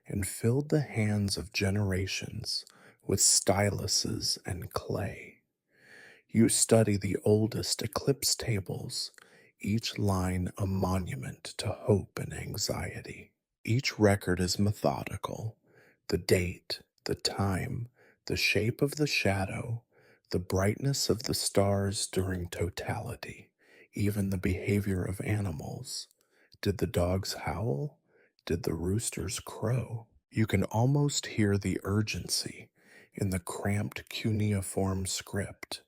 and filled the hands of generations with styluses and clay. You study the oldest eclipse tables, each line a monument to hope and anxiety. Each record is methodical, the date, the time, the shape of the shadow, the brightness of the stars during totality, even the behavior of animals. Did the dogs howl? Did the roosters crow? You can almost hear the urgency in the cramped cuneiform script.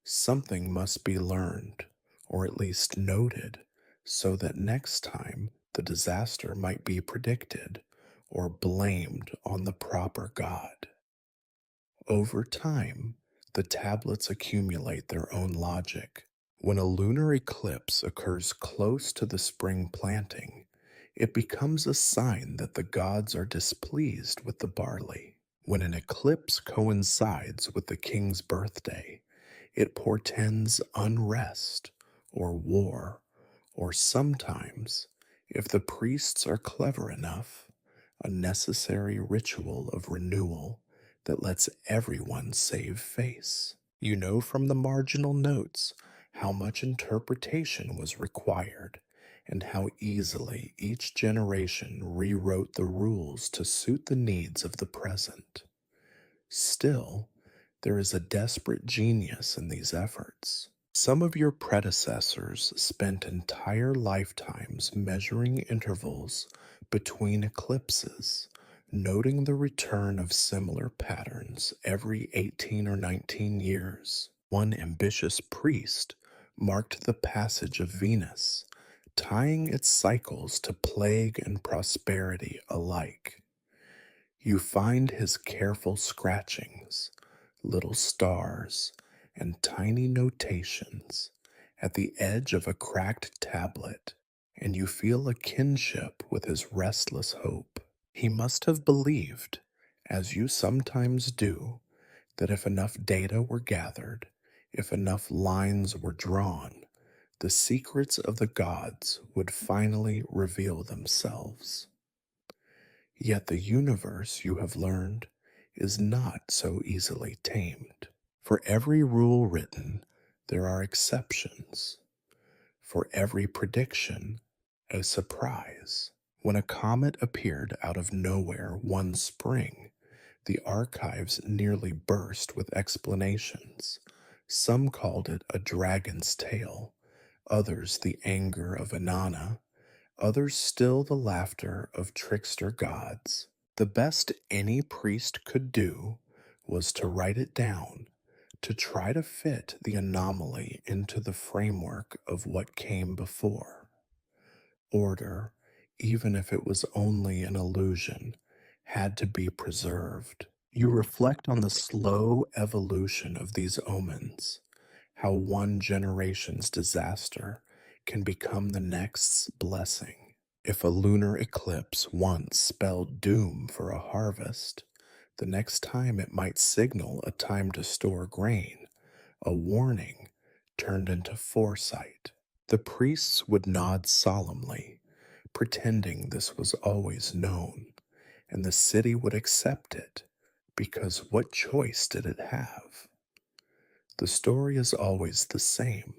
Something must be learned, or at least noted, so that next time the disaster might be predicted or blamed on the proper god. Over time, the tablets accumulate their own logic. When a lunar eclipse occurs close to the spring planting, it becomes a sign that the gods are displeased with the barley. When an eclipse coincides with the king's birthday, it portends unrest or war, or sometimes, if the priests are clever enough, a necessary ritual of renewal that lets everyone save face. You know from the marginal notes how much interpretation was required and how easily each generation rewrote the rules to suit the needs of the present. Still, there is a desperate genius in these efforts. Some of your predecessors spent entire lifetimes measuring intervals between eclipses, noting the return of similar patterns every 18 or 19 years. One ambitious priest marked the passage of Venus, tying its cycles to plague and prosperity alike. You find his careful scratchings, little stars, and tiny notations at the edge of a cracked tablet, and you feel a kinship with his restless hope. He must have believed, as you sometimes do, that if enough data were gathered, if enough lines were drawn, the secrets of the gods would finally reveal themselves. Yet the universe, you have learned, is not so easily tamed. For every rule written, there are exceptions. For every prediction, a surprise. When a comet appeared out of nowhere one spring, the archives nearly burst with explanations. Some called it a dragon's tail, others the anger of Inanna, others still the laughter of trickster gods. The best any priest could do was to write it down, to try to fit the anomaly into the framework of what came before. Order, even if it was only an illusion, had to be preserved. You reflect on the slow evolution of these omens, how one generation's disaster can become the next's blessing. If a lunar eclipse once spelled doom for a harvest, the next time it might signal a time to store grain, a warning turned into foresight. The priests would nod solemnly, pretending this was always known, and the city would accept it, because what choice did it have? The story is always the same,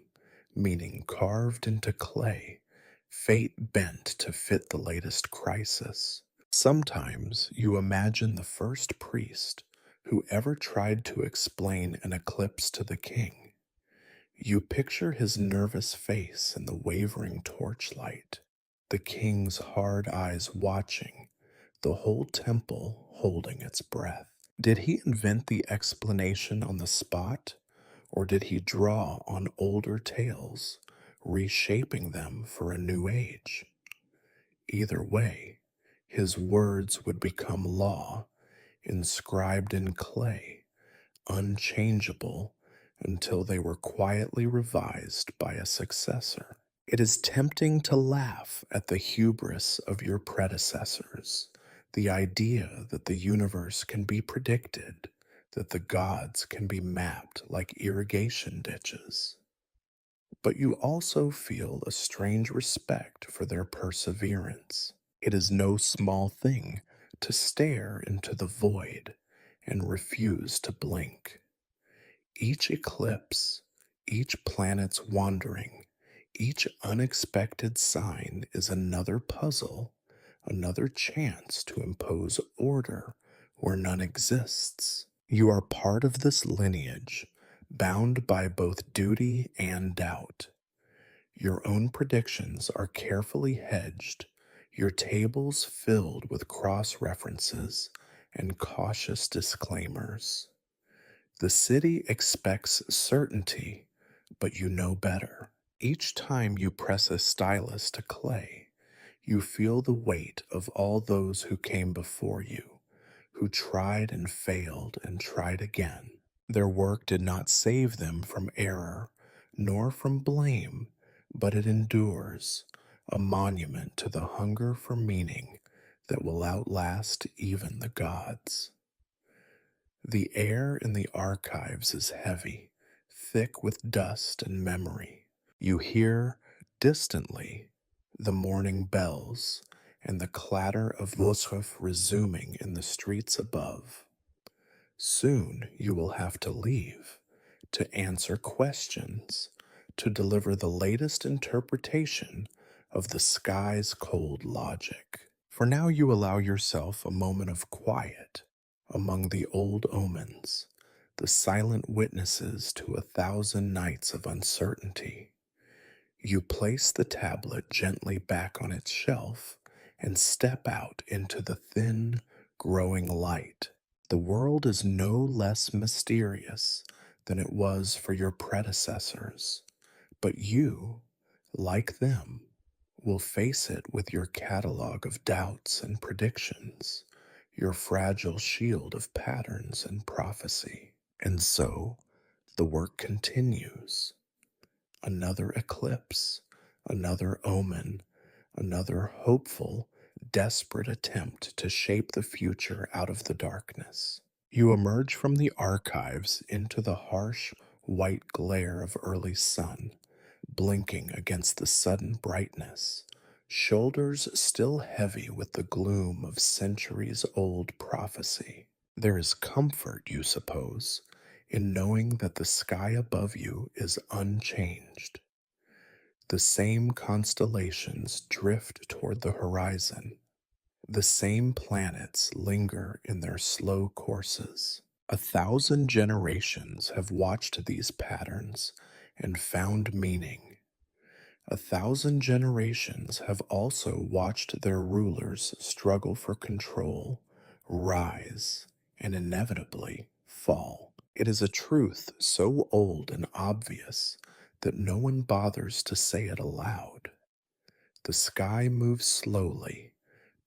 meaning carved into clay, fate bent to fit the latest crisis. Sometimes you imagine the first priest who ever tried to explain an eclipse to the king. You picture his nervous face in the wavering torchlight, the king's hard eyes watching, the whole temple holding its breath. Did he invent the explanation on the spot, or did he draw on older tales, reshaping them for a new age? Either way, his words would become law, inscribed in clay, unchangeable until they were quietly revised by a successor. It is tempting to laugh at the hubris of your predecessors, the idea that the universe can be predicted, that the gods can be mapped like irrigation ditches. But you also feel a strange respect for their perseverance. It is no small thing to stare into the void and refuse to blink. Each eclipse, each planet's wandering, each unexpected sign is another puzzle, another chance to impose order where none exists. You are part of this lineage, bound by both duty and doubt. Your own predictions are carefully hedged, your tables filled with cross references and cautious disclaimers. The city expects certainty, but you know better. Each time you press a stylus to clay, you feel the weight of all those who came before you, who tried and failed and tried again. Their work did not save them from error, nor from blame, but it endures, a monument to the hunger for meaning that will outlast even the gods. The air in the archives is heavy, thick with dust and memory. You hear, distantly, the morning bells and the clatter of Voskhov resuming in the streets above. Soon you will have to leave, to answer questions, to deliver the latest interpretation of the sky's cold logic. For now you allow yourself a moment of quiet among the old omens, the silent witnesses to 1,000 nights of uncertainty. You place the tablet gently back on its shelf and step out into the thin, growing light. The world is no less mysterious than it was for your predecessors, but you, like them, will face it with your catalog of doubts and predictions, your fragile shield of patterns and prophecy. And so, the work continues. Another eclipse, another omen, another hopeful, desperate attempt to shape the future out of the darkness. You emerge from the archives into the harsh, white glare of early sun, blinking against the sudden brightness, shoulders still heavy with the gloom of centuries-old prophecy. There is comfort, you suppose, in knowing that the sky above you is unchanged. The same constellations drift toward the horizon. The same planets linger in their slow courses. 1,000 generations have watched these patterns and found meaning. 1,000 generations have also watched their rulers struggle for control, rise, and inevitably fall. It is a truth so old and obvious that no one bothers to say it aloud. The sky moves slowly,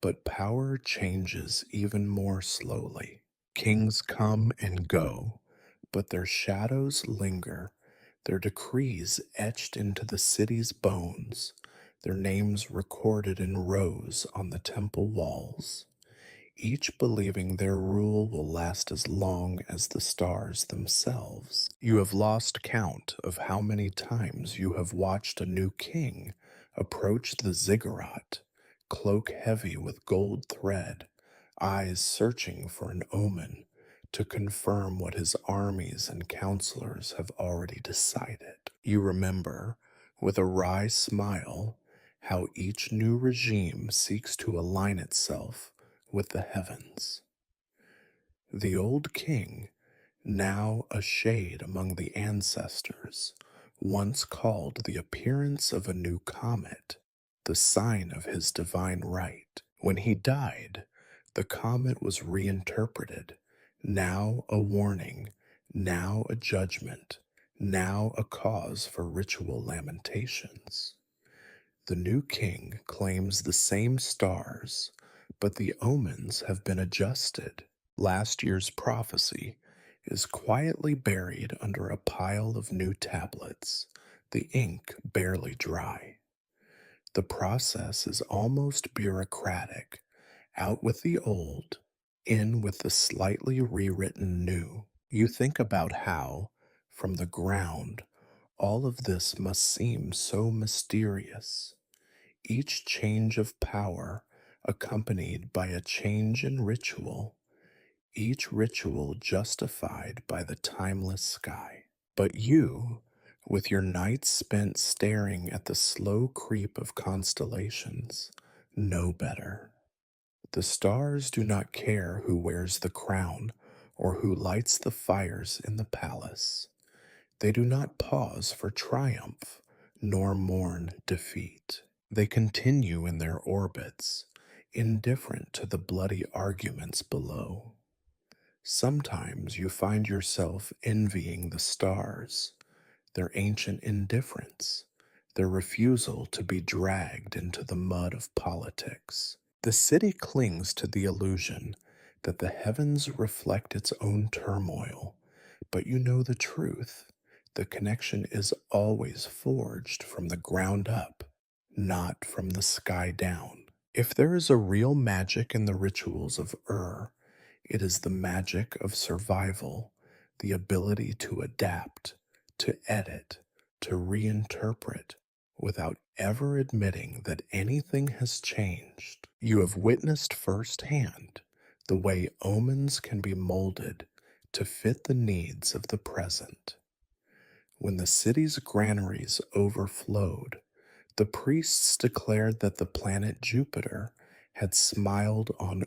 but power changes even more slowly. Kings come and go, but their shadows linger, their decrees etched into the city's bones, their names recorded in rows on the temple walls, each believing their rule will last as long as the stars themselves. You have lost count of how many times you have watched a new king approach the ziggurat, cloak heavy with gold thread, eyes searching for an omen to confirm what his armies and counselors have already decided. You remember, with a wry smile, how each new regime seeks to align itself with the heavens. The old king, now a shade among the ancestors, once called the appearance of a new comet the sign of his divine right. When he died, the comet was reinterpreted, now a warning, now a judgment, now a cause for ritual lamentations. The new king claims the same stars, but the omens have been adjusted. Last year's prophecy is quietly buried under a pile of new tablets, the ink barely dry. The process is almost bureaucratic, out with the old, in with the slightly rewritten new. You think about how, from the ground, all of this must seem so mysterious. Each change of power accompanied by a change in ritual, each ritual justified by the timeless sky. But you, with your nights spent staring at the slow creep of constellations, know better. The stars do not care who wears the crown or who lights the fires in the palace. They do not pause for triumph nor mourn defeat. They continue in their orbits, indifferent to the bloody arguments below. Sometimes you find yourself envying the stars, their ancient indifference, their refusal to be dragged into the mud of politics. The city clings to the illusion that the heavens reflect its own turmoil, but you know the truth. The connection is always forged from the ground up, not from the sky down. If there is a real magic in the rituals of it is the magic of survival, the ability to adapt, to edit, to reinterpret without ever admitting that anything has changed. You have witnessed firsthand the way omens can be molded to fit the needs of the present. When the city's granaries overflowed, the priests declared that the planet Jupiter had smiled on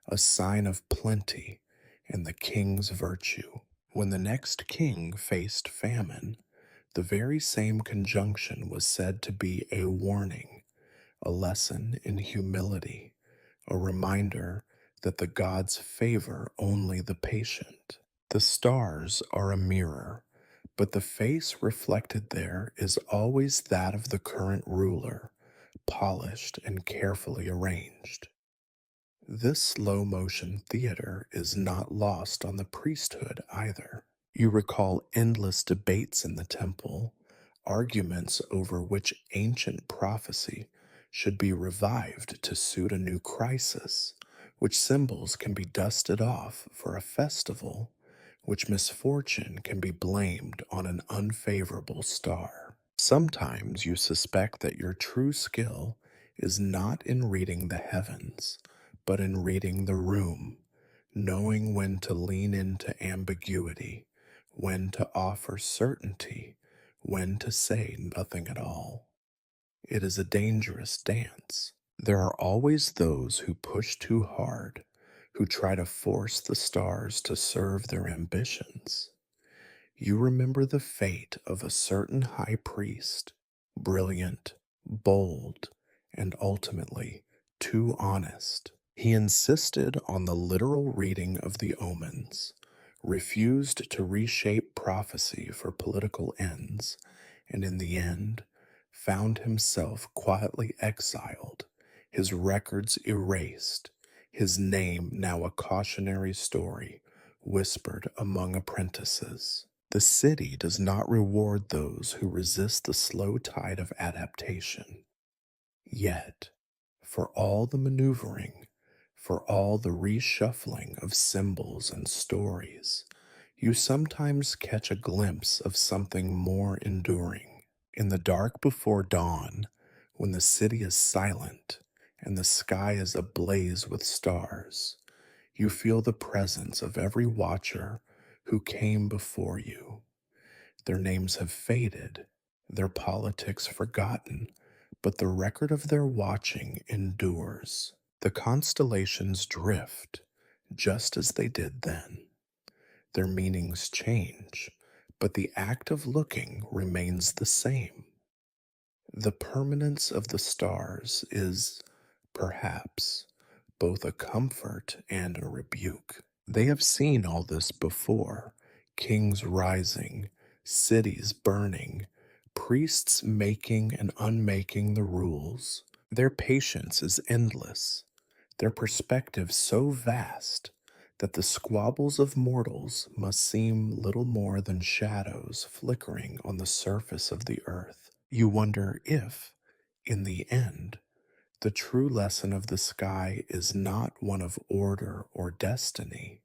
a sign of plenty and the king's virtue. When the next king faced famine, the very same conjunction was said to be a warning, a lesson in humility, a reminder that the gods favor only the patient. The stars are a mirror, but the face reflected there is always that of the current ruler, polished and carefully arranged. This slow motion theater is not lost on the priesthood either. You recall endless debates in the temple, arguments over which ancient prophecy should be revived to suit a new crisis, which symbols can be dusted off for a festival, which misfortune can be blamed on an unfavorable star. Sometimes you suspect that your true skill is not in reading the heavens, but in reading the room, knowing when to lean into ambiguity, when to offer certainty, when to say nothing at all. It is a dangerous dance. There are always those who push too hard, who try to force the stars to serve their ambitions. You remember the fate of a certain high priest brilliant, bold, and ultimately too honest. He insisted on the literal reading of the omens, refused to reshape prophecy for political ends, and in the end found himself quietly exiled, his records erased, his name now a cautionary story whispered among apprentices. The city does not reward those who resist the slow tide of adaptation. Yet, for all the maneuvering, for all the reshuffling of symbols and stories, you sometimes catch a glimpse of something more enduring. In the dark before dawn, when the city is silent and the sky is ablaze with stars, you feel the presence of every watcher who came before you. Their names have faded, their politics forgotten, but the record of their watching endures. The constellations drift, just as they did then. Their meanings change, but the act of looking remains the same. The permanence of the stars is, perhaps, both a comfort and a rebuke. They have seen all this before: kings rising, cities burning, priests making and unmaking the rules. Their patience is endless, their perspective so vast that the squabbles of mortals must seem little more than shadows flickering on the surface of the earth. You wonder if, in the end, the true lesson of the sky is not one of order or destiny,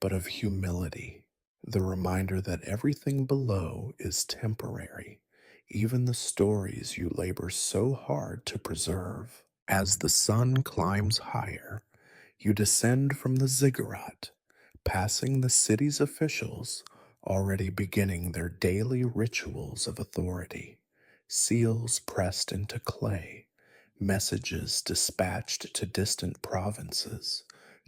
but of humility, the reminder that everything below is temporary, even the stories you labor so hard to preserve. As the sun climbs higher, you descend from the ziggurat, passing the city's officials already beginning their daily rituals of authority, seals pressed into clay, messages dispatched to distant provinces,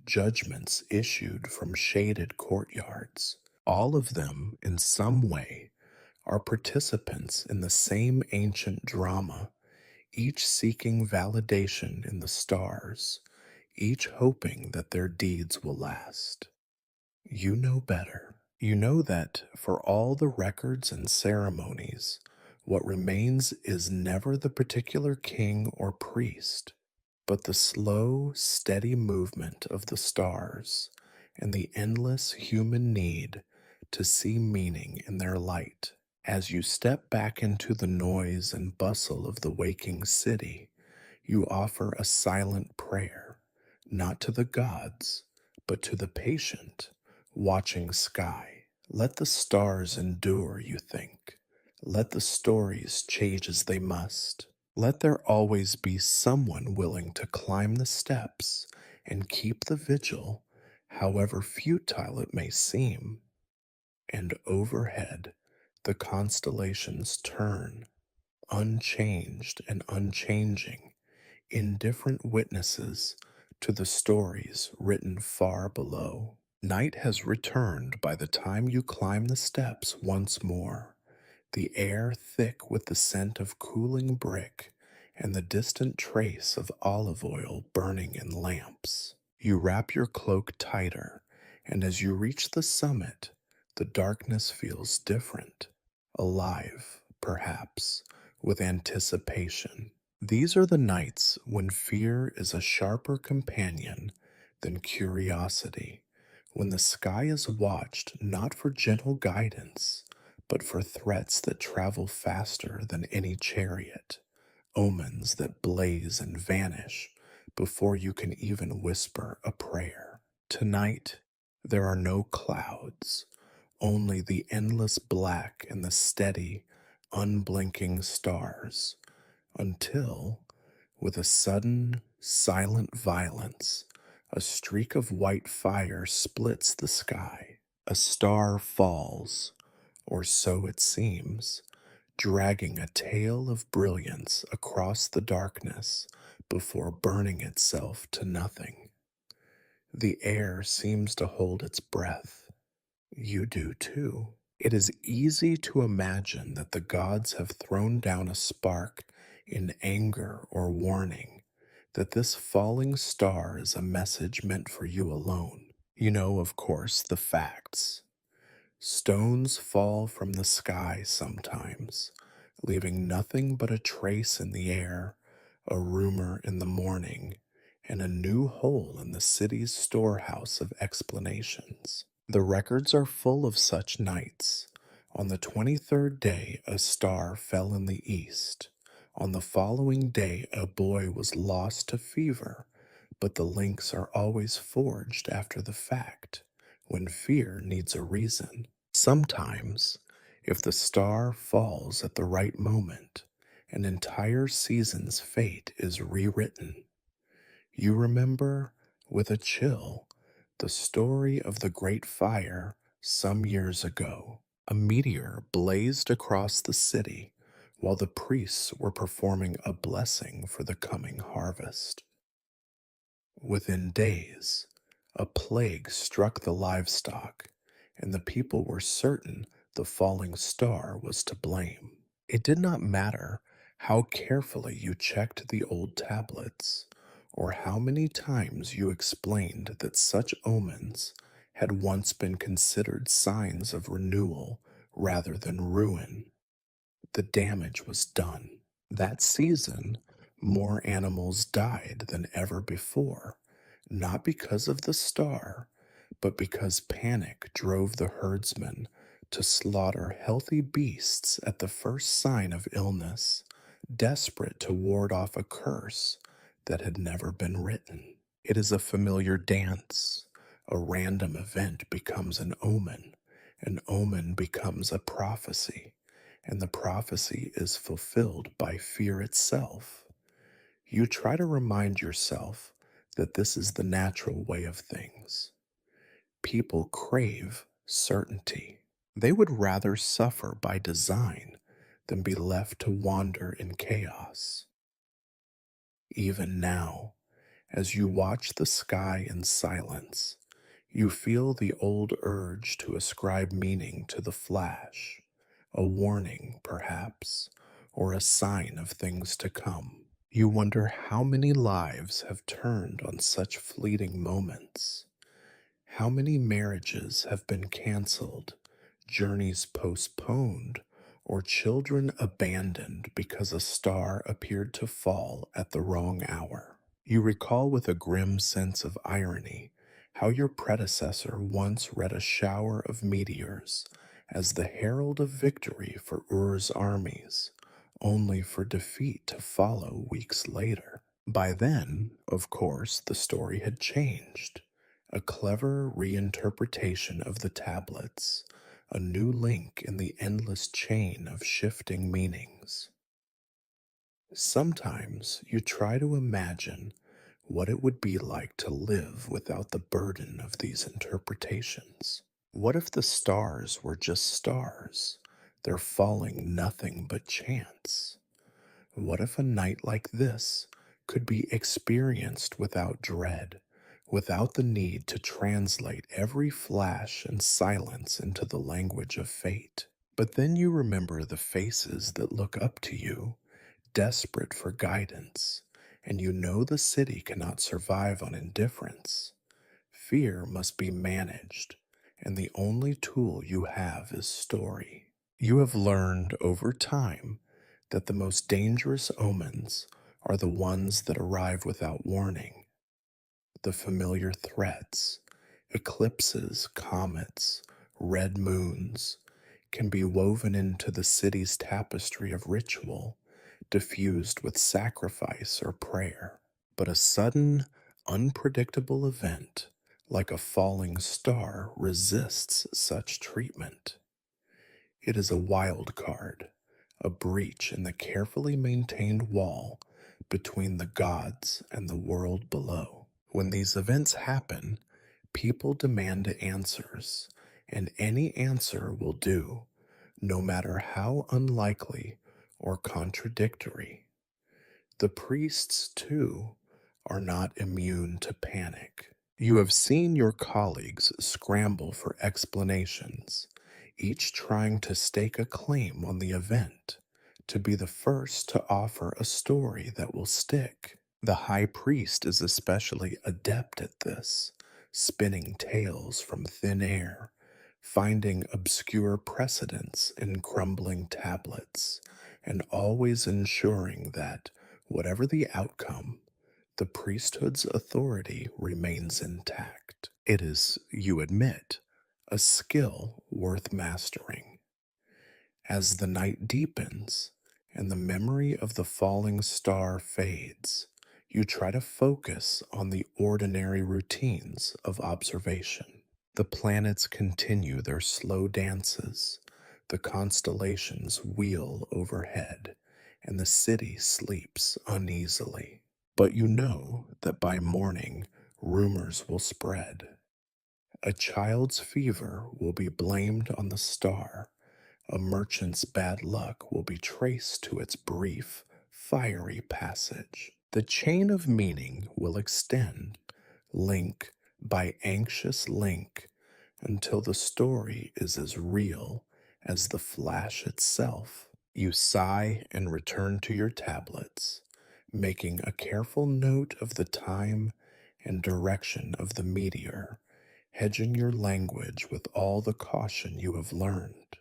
judgments issued from shaded courtyards. All of them, in some way, are participants in the same ancient drama, each seeking validation in the stars, each hoping that their deeds will last. You know better. You know that for all the records and ceremonies, what remains is never the particular king or priest, but the slow, steady movement of the stars and the endless human need to see meaning in their light. As you step back into the noise and bustle of the waking city, you offer a silent prayer, not to the gods, but to the patient, watching sky. Let the stars endure, you think. Let the stories change as they must. Let there always be someone willing to climb the steps and keep the vigil, however futile it may seem. And overhead, the constellations turn, unchanged and unchanging, indifferent witnesses to the stories written far below. Night has returned by the time you climb the steps once more, the air thick with the scent of cooling brick and the distant trace of olive oil burning in lamps. You wrap your cloak tighter, and as you reach the summit, the darkness feels different, alive, perhaps, with anticipation. These are the nights when fear is a sharper companion than curiosity, when the sky is watched not for gentle guidance, but for threats that travel faster than any chariot, omens that blaze and vanish before you can even whisper a prayer. Tonight, there are no clouds, only the endless black and the steady, unblinking stars, until, with a sudden, silent violence, a streak of white fire splits the sky. A star falls, or so it seems, dragging a tail of brilliance across the darkness before burning itself to nothing. The air seems to hold its breath. You do too. It is easy to imagine that the gods have thrown down a spark in anger or warning, that this falling star is a message meant for you alone. You know, of course, the facts. Stones fall from the sky sometimes, leaving nothing but a trace in the air, a rumor in the morning, and a new hole in the city's storehouse of explanations. The records are full of such nights. On the 23rd day, a star fell in the east. On the following day, a boy was lost to fever, but the links are always forged after the fact, when fear needs a reason. Sometimes, if the star falls at the right moment, an entire season's fate is rewritten. You remember, with a chill, the story of the Great Fire some years ago. A meteor blazed across the city while the priests were performing a blessing for the coming harvest. Within days, a plague struck the livestock, and the people were certain the falling star was to blame. It did not matter how carefully you checked the old tablets, or how many times you explained that such omens had once been considered signs of renewal rather than ruin. The damage was done. That season, more animals died than ever before, not because of the star, but because panic drove the herdsmen to slaughter healthy beasts at the first sign of illness, desperate to ward off a curse that had never been written. It is a familiar dance. A random event becomes an omen becomes a prophecy, and the prophecy is fulfilled by fear itself. You try to remind yourself that this is the natural way of things. People crave certainty. They would rather suffer by design than be left to wander in chaos. Even now, as you watch the sky in silence, you feel the old urge to ascribe meaning to the flash, a warning, perhaps, or a sign of things to come. You wonder how many lives have turned on such fleeting moments. How many marriages have been canceled, journeys postponed, or children abandoned because a star appeared to fall at the wrong hour? You recall with a grim sense of irony how your predecessor once read a shower of meteors as the herald of victory for Ur's armies, only for defeat to follow weeks later. By then, of course, the story had changed. A clever reinterpretation of the tablets, a new link in the endless chain of shifting meanings. Sometimes you try to imagine what it would be like to live without the burden of these interpretations. What if the stars were just stars, their falling nothing but chance? What if a night like this could be experienced without dread, without the need to translate every flash and silence into the language of fate? But then you remember the faces that look up to you, desperate for guidance, and you know the city cannot survive on indifference. Fear must be managed, and the only tool you have is story. You have learned over time that the most dangerous omens are the ones that arrive without warning. The familiar threats, eclipses, comets, red moons, can be woven into the city's tapestry of ritual, diffused with sacrifice or prayer. But a sudden, unpredictable event, like a falling star, resists such treatment. It is a wild card, a breach in the carefully maintained wall between the gods and the world below. When these events happen, people demand answers, and any answer will do, no matter how unlikely or contradictory. The priests, too, are not immune to panic. You have seen your colleagues scramble for explanations, each trying to stake a claim on the event, to be the first to offer a story that will stick. The high priest is especially adept at this, spinning tales from thin air, finding obscure precedents in crumbling tablets, and always ensuring that, whatever the outcome, the priesthood's authority remains intact. It is, you admit, a skill worth mastering. As the night deepens and the memory of the falling star fades, you try to focus on the ordinary routines of observation. The planets continue their slow dances, the constellations wheel overhead, and the city sleeps uneasily. But you know that by morning, rumors will spread. A child's fever will be blamed on the star. A merchant's bad luck will be traced to its brief, fiery passage. The chain of meaning will extend, link by anxious link, until the story is as real as the flash itself. You sigh and return to your tablets, making a careful note of the time and direction of the meteor, hedging your language with all the caution you have learned.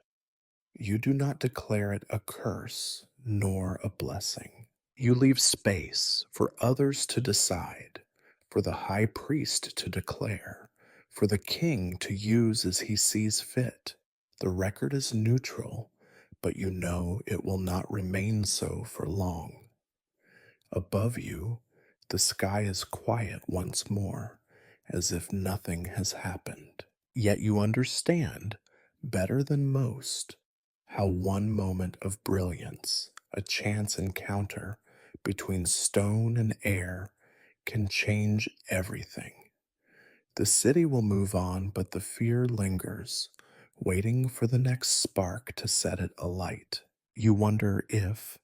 You do not declare it a curse nor a blessing. You leave space for others to decide, for the high priest to declare, for the king to use as he sees fit. The record is neutral, but you know it will not remain so for long. Above you, the sky is quiet once more, as if nothing has happened. Yet you understand, better than most, how one moment of brilliance, a chance encounter between stone and air, can change everything. The city will move on, but the fear lingers, waiting for the next spark to set it alight. You wonder if,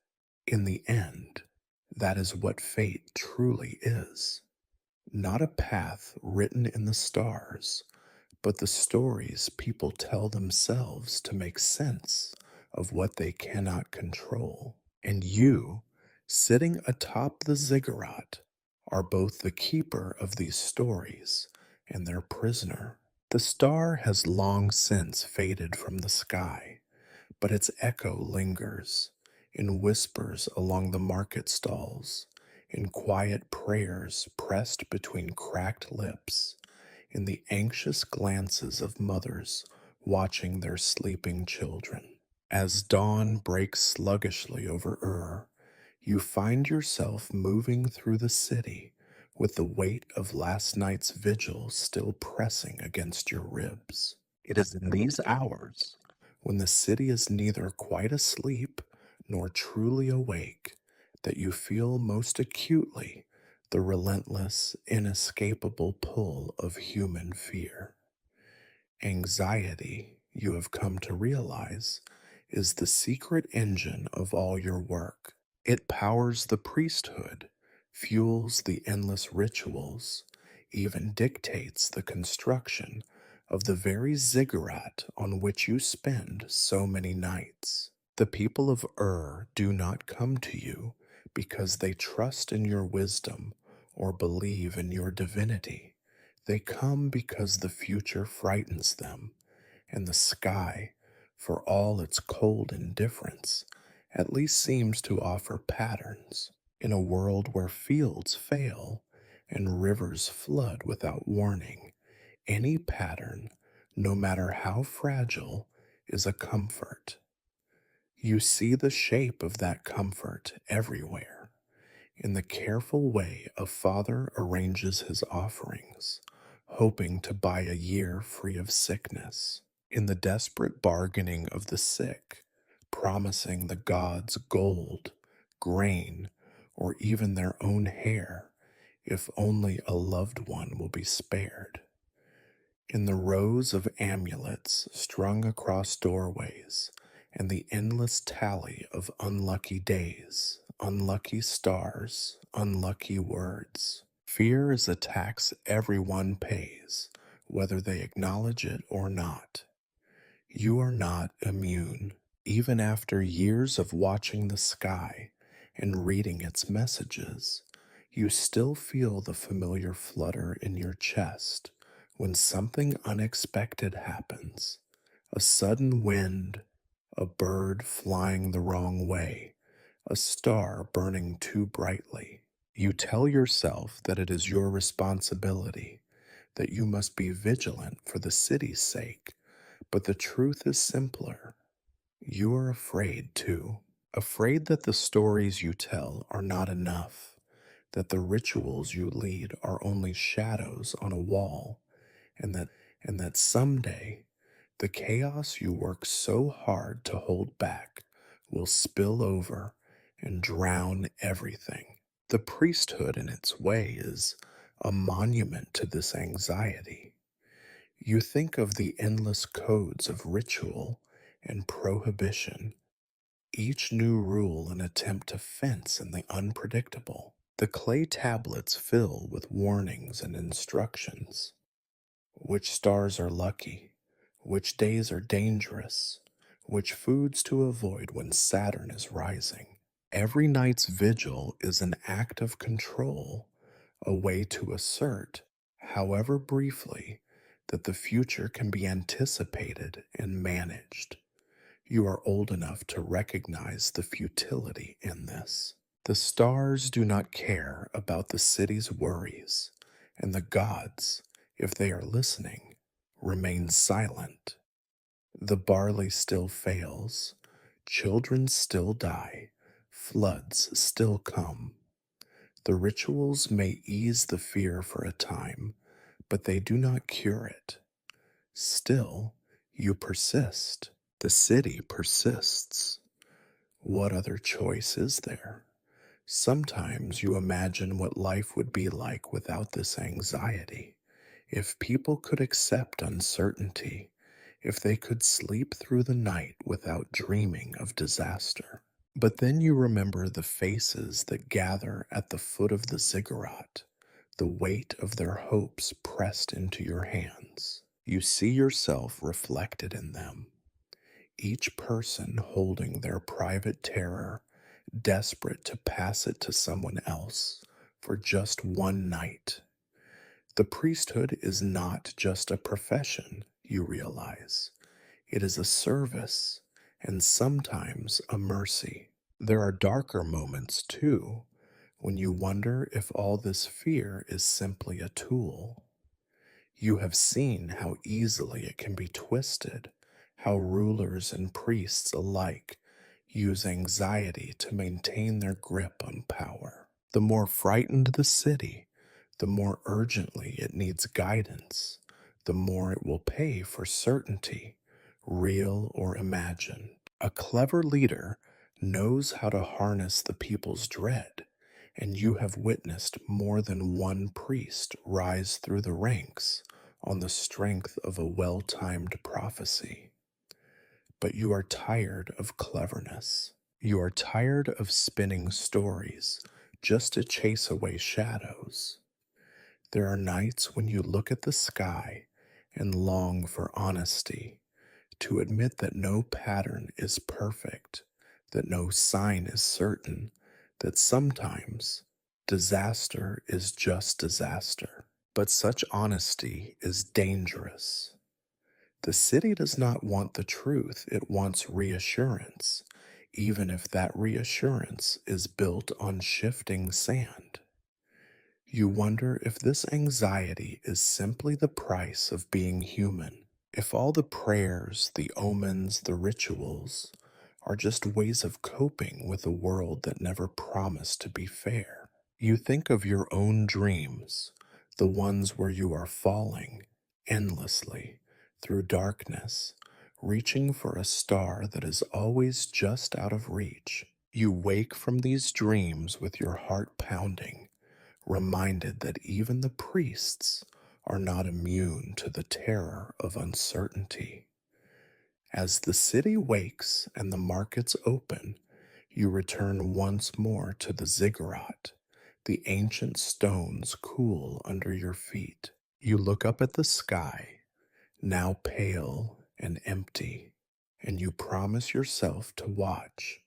in the end, that is what fate truly is. Not a path written in the stars, but the stories people tell themselves to make sense of what they cannot control. And you, sitting atop the ziggurat, are both the keeper of these stories and their prisoner. The star has long since faded from the sky, but its echo lingers in whispers along the market stalls, in quiet prayers pressed between cracked lips, in the anxious glances of mothers watching their sleeping children. As dawn breaks sluggishly over you find yourself moving through the city with the weight of last night's vigil still pressing against your ribs. It is in these hours, when the city is neither quite asleep nor truly awake, that you feel most acutely the relentless, inescapable pull of human fear. Anxiety, you have come to realize, is the secret engine of all your work. It powers the priesthood, fuels the endless rituals, even dictates the construction of the very ziggurat on which you spend so many nights. The people of do not come to you because they trust in your wisdom or believe in your divinity. They come because the future frightens them, and the sky, for all its cold indifference, at least seems to offer patterns. In a world where fields fail and rivers flood without warning, any pattern, no matter how fragile, is a comfort. You see the shape of that comfort everywhere, in the careful way a father arranges his offerings, hoping to buy a year free of sickness, in the desperate bargaining of the sick, promising the gods gold, grain, or even their own hair, if only a loved one will be spared. In the rows of amulets strung across doorways, and the endless tally of unlucky days, unlucky stars, unlucky words. Fear is a tax everyone pays, whether they acknowledge it or not. You are not immune. Even after years of watching the sky and reading its messages, you still feel the familiar flutter in your chest when something unexpected happens. A sudden wind, a bird flying the wrong way, a star burning too brightly. You tell yourself that it is your responsibility, that you must be vigilant for the city's sake, but the truth is simpler. You are afraid too. Afraid that the stories you tell are not enough, that the rituals you lead are only shadows on a wall, and that someday the chaos you work so hard to hold back will spill over and drown everything. The priesthood, in its way, is a monument to this anxiety. You think of the endless codes of ritual and prohibition, each new rule an attempt to fence in the unpredictable. The clay tablets fill with warnings and instructions. Which stars are lucky, which days are dangerous, which foods to avoid when Saturn is rising. Every night's vigil is an act of control, a way to assert, however briefly, that the future can be anticipated and managed. You are old enough to recognize the futility in this. The stars do not care about the city's worries, and the gods, if they are listening, remain silent. The barley still fails, children still die, floods still come. The rituals may ease the fear for a time, but they do not cure it. Still, you persist. The city persists. What other choice is there? Sometimes you imagine what life would be like without this anxiety. If people could accept uncertainty, if they could sleep through the night without dreaming of disaster. But then you remember the faces that gather at the foot of the ziggurat, the weight of their hopes pressed into your hands. You see yourself reflected in them, each person holding their private terror, desperate to pass it to someone else for just one night. The priesthood is not just a profession, you realize. It is a service and sometimes a mercy. There are darker moments, too, when you wonder if all this fear is simply a tool. You have seen how easily it can be twisted, how rulers and priests alike use anxiety to maintain their grip on power. The more frightened the city, the more urgently it needs guidance, the more it will pay for certainty, real or imagined. A clever leader knows how to harness the people's dread, and you have witnessed more than one priest rise through the ranks on the strength of a well timed prophecy. But you are tired of cleverness. You are tired of spinning stories just to chase away shadows. There are nights when you look at the sky and long for honesty, to admit that no pattern is perfect, that no sign is certain, that sometimes disaster is just disaster. But such honesty is dangerous. The city does not want the truth, it wants reassurance, even if that reassurance is built on shifting sand. You wonder if this anxiety is simply the price of being human, if all the prayers, the omens, the rituals are just ways of coping with a world that never promised to be fair. You think of your own dreams, the ones where you are falling endlessly through darkness, reaching for a star that is always just out of reach. You wake from these dreams with your heart pounding, reminded that even the priests are not immune to the terror of uncertainty. As the city wakes and the markets open, you return once more to the ziggurat. The ancient stones cool under your feet. You look up at the sky, now pale and empty, and you promise yourself to watch,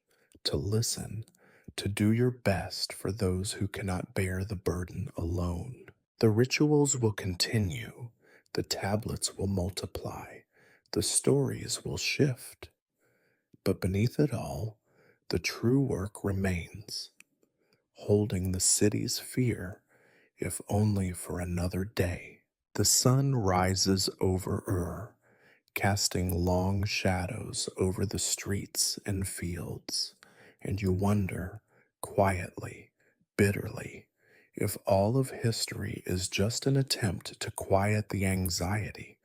to listen, to do your best for those who cannot bear the burden alone. The rituals will continue, the tablets will multiply, the stories will shift, but beneath it all, the true work remains, holding the city's fear, if only for another day. The sun rises over Ur, casting long shadows over the streets and fields, and you wonder, quietly, bitterly, if all of history is just an attempt to quiet the anxiety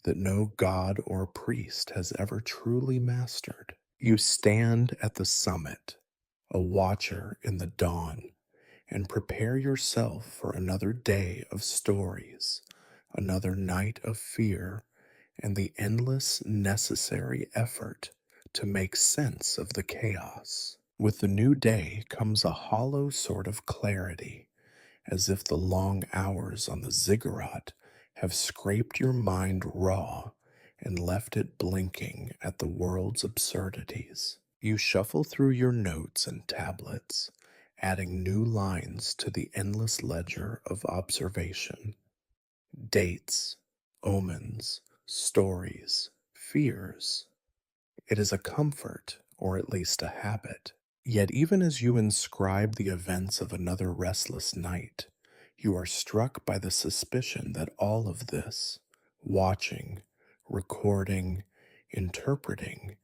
that no god or priest has ever truly mastered. You stand at the summit, a watcher in the dawn, and prepare yourself for another day of stories, another night of fear, and the endless necessary effort to make sense of the chaos. With the new day comes a hollow sort of clarity, as if the long hours on the ziggurat have scraped your mind raw and left it blinking at the world's absurdities. You shuffle through your notes and tablets, adding new lines to the endless ledger of observation. Dates, omens, stories, fears. It is a comfort, or at least a habit. Yet even as you inscribe the events of another restless night, you are struck by the suspicion that all of this, watching, recording, interpreting,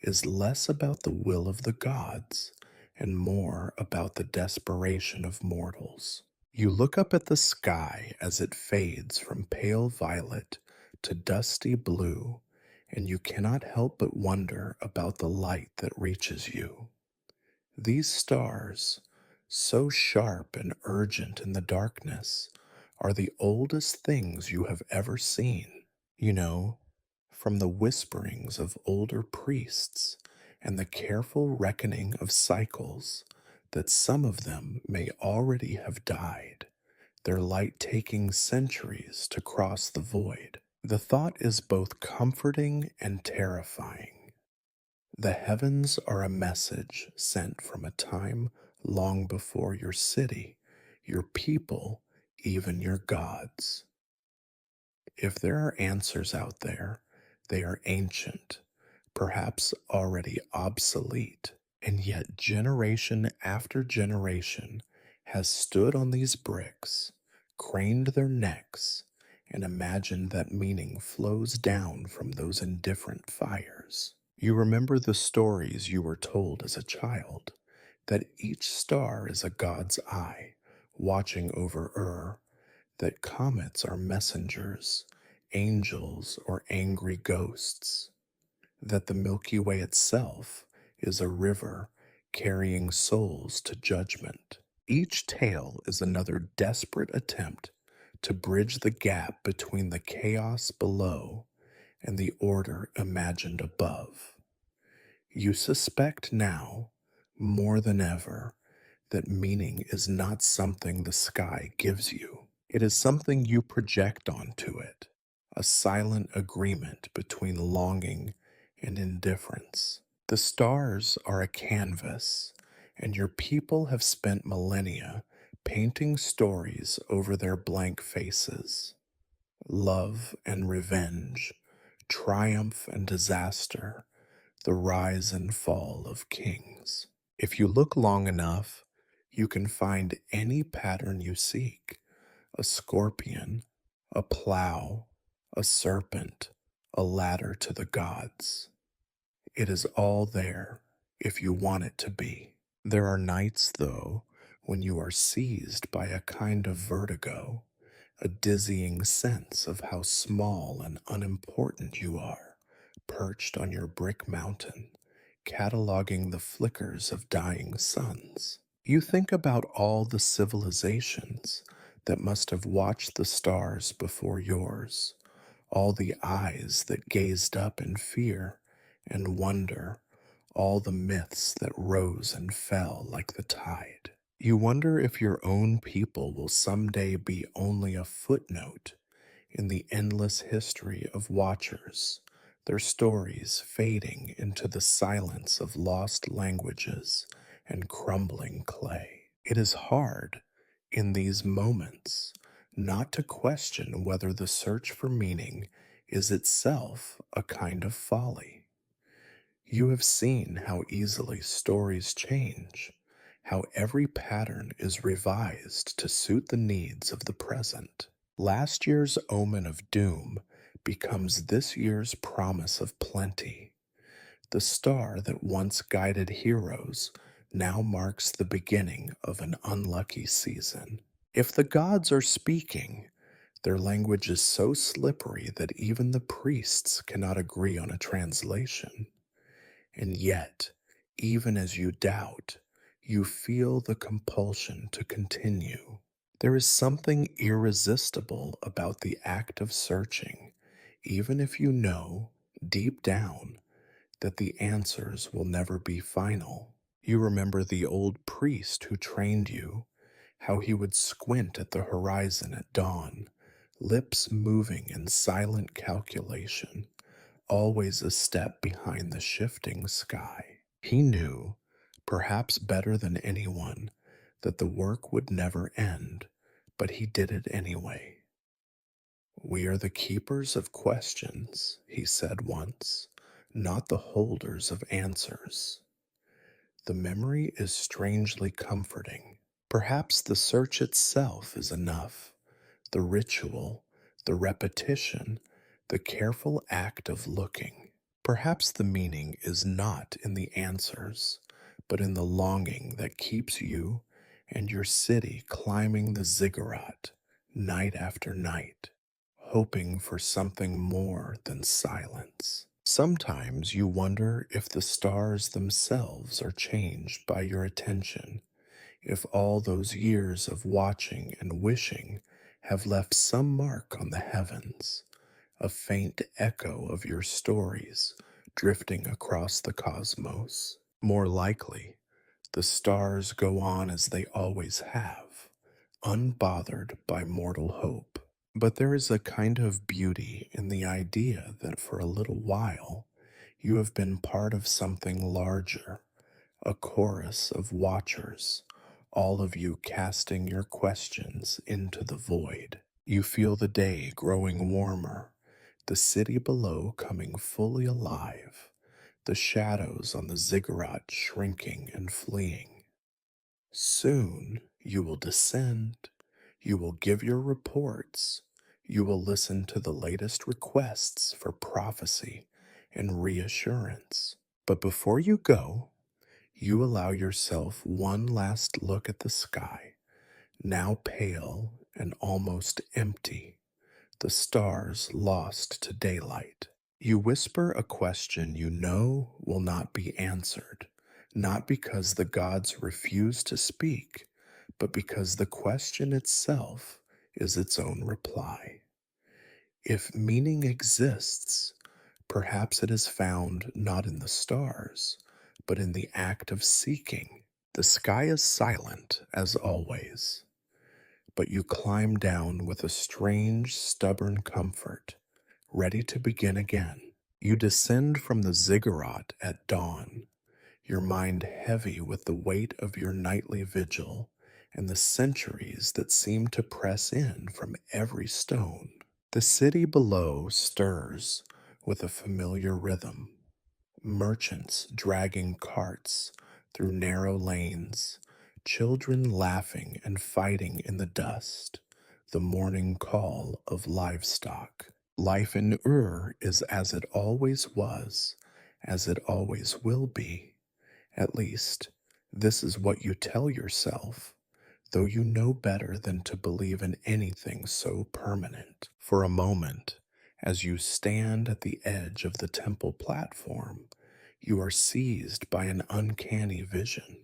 is less about the will of the gods and more about the desperation of mortals. You look up at the sky as it fades from pale violet to dusty blue, and you cannot help but wonder about the light that reaches you. These stars, so sharp and urgent in the darkness, are the oldest things you have ever seen. You know, from the whisperings of older priests and the careful reckoning of cycles, that some of them may already have died, their light taking centuries to cross the void. The thought is both comforting and terrifying. The heavens are a message sent from a time long before your city, your people, even your gods. If there are answers out there, they are ancient, perhaps already obsolete, and yet generation after generation has stood on these bricks, craned their necks, and imagined that meaning flows down from those indifferent fires. You remember the stories you were told as a child, that each star is a god's eye, watching over Ur, that comets are messengers, angels, or angry ghosts, that the Milky Way itself is a river carrying souls to judgment. Each tale is another desperate attempt to bridge the gap between the chaos below and the order imagined above. You suspect now, more than ever, that meaning is not something the sky gives you. It is something you project onto it, a silent agreement between longing and indifference. The stars are a canvas, and your people have spent millennia painting stories over their blank faces. Love and revenge, triumph and disaster, the rise and fall of kings. If you look long enough, you can find any pattern you seek: a scorpion, a plow, a serpent, a ladder to the gods. It is all there if you want it to be. There are nights, though, when you are seized by a kind of vertigo, a dizzying sense of how small and unimportant you are, perched on your brick mountain, cataloging the flickers of dying suns. You think about all the civilizations that must have watched the stars before yours, all the eyes that gazed up in fear and wonder, all the myths that rose and fell like the tide. You wonder if your own people will someday be only a footnote in the endless history of watchers, their stories fading into the silence of lost languages and crumbling clay. It is hard in these moments not to question whether the search for meaning is itself a kind of folly. You have seen how easily stories change, how every pattern is revised to suit the needs of the present. Last year's omen of doom becomes this year's promise of plenty. The star that once guided heroes now marks the beginning of an unlucky season. If the gods are speaking, their language is so slippery that even the priests cannot agree on a translation. And yet, even as you doubt, you feel the compulsion to continue. There is something irresistible about the act of searching, even if you know, deep down, that the answers will never be final. You remember the old priest who trained you, how he would squint at the horizon at dawn, lips moving in silent calculation, always a step behind the shifting sky. He knew, perhaps better than anyone, that the work would never end, but he did it anyway. We are the keepers of questions, he said once, not the holders of answers. The memory is strangely comforting. Perhaps the search itself is enough. The ritual, the repetition, the careful act of looking. Perhaps the meaning is not in the answers, but in the longing that keeps you and your city climbing the ziggurat night after night, hoping for something more than silence. Sometimes you wonder if the stars themselves are changed by your attention, if all those years of watching and wishing have left some mark on the heavens, a faint echo of your stories drifting across the cosmos. More likely, the stars go on as they always have, unbothered by mortal hope. But there is a kind of beauty in the idea that for a little while you have been part of something larger, a chorus of watchers, all of you casting your questions into the void. You feel the day growing warmer, the city below coming fully alive, the shadows on the ziggurat shrinking and fleeing. Soon you will descend, you will give your reports, you will listen to the latest requests for prophecy and reassurance. But before you go, you allow yourself one last look at the sky, now pale and almost empty, the stars lost to daylight. You whisper a question you know will not be answered, not because the gods refuse to speak, but because the question itself is its own reply. If meaning exists, perhaps it is found not in the stars, but in the act of seeking. The sky is silent, as always, but you climb down with a strange, stubborn comfort, ready to begin again. You descend from the ziggurat at dawn, your mind heavy with the weight of your nightly vigil and the centuries that seem to press in from every stone. The city below stirs with a familiar rhythm. Merchants dragging carts through narrow lanes, children laughing and fighting in the dust, the morning call of livestock. Life in Ur is as it always was, as it always will be. At least, this is what you tell yourself, though you know better than to believe in anything so permanent. For a moment, as you stand at the edge of the temple platform, you are seized by an uncanny vision,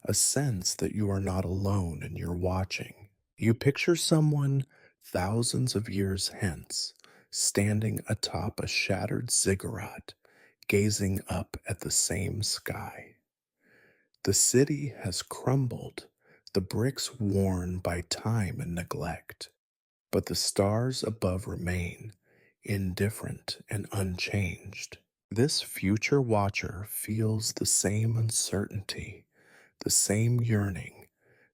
a sense that you are not alone in your watching. You picture someone thousands of years hence, standing atop a shattered ziggurat, gazing up at the same sky. The city has crumbled, the bricks worn by time and neglect, but the stars above remain, indifferent and unchanged. This future watcher feels the same uncertainty, the same yearning,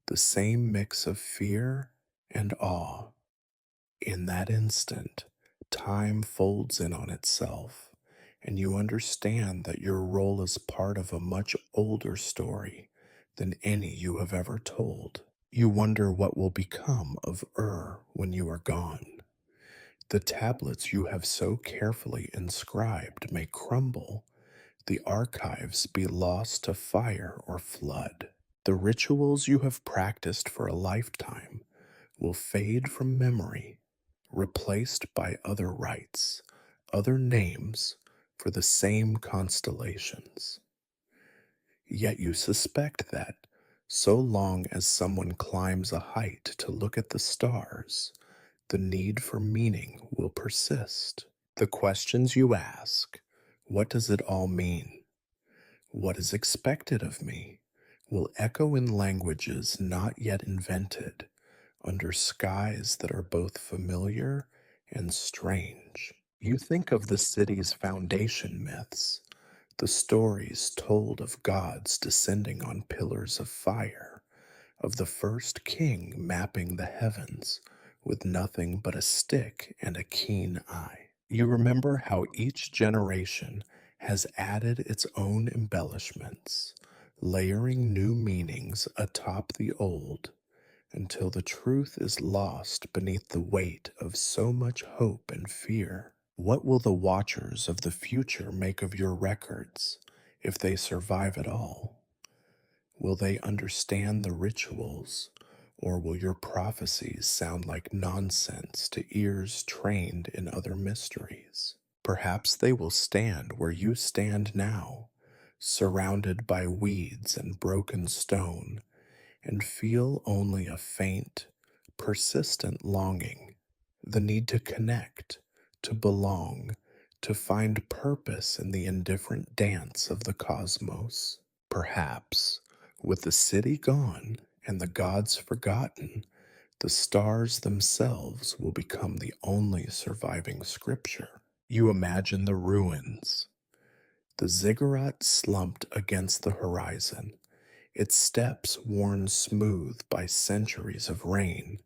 the same mix of fear and awe. In that instant, time folds in on itself, and you understand that your role is part of a much older story than any you have ever told. You wonder what will become of when you are gone. The tablets you have so carefully inscribed may crumble, the archives be lost to fire or flood. The rituals you have practiced for a lifetime will fade from memory, replaced by other rites, other names for the same constellations. Yet you suspect that, so long as someone climbs a height to look at the stars, the need for meaning will persist. The questions you ask, what does it all mean? What is expected of me? Will echo in languages not yet invented, under skies that are both familiar and strange. You think of the city's foundation myths, the stories told of gods descending on pillars of fire, of the first king mapping the heavens with nothing but a stick and a keen eye. You remember how each generation has added its own embellishments, layering new meanings atop the old until the truth is lost beneath the weight of so much hope and fear. What will the watchers of the future make of your records if they survive at all? Will they understand the rituals, or will your prophecies sound like nonsense to ears trained in other mysteries? Perhaps they will stand where you stand now, surrounded by weeds and broken stone, and feel only a faint, persistent longing, the need to connect, to belong, to find purpose in the indifferent dance of the cosmos. Perhaps, with the city gone and the gods forgotten, the stars themselves will become the only surviving scripture. You imagine the ruins, the ziggurat slumped against the horizon, its steps worn smooth by centuries of rain,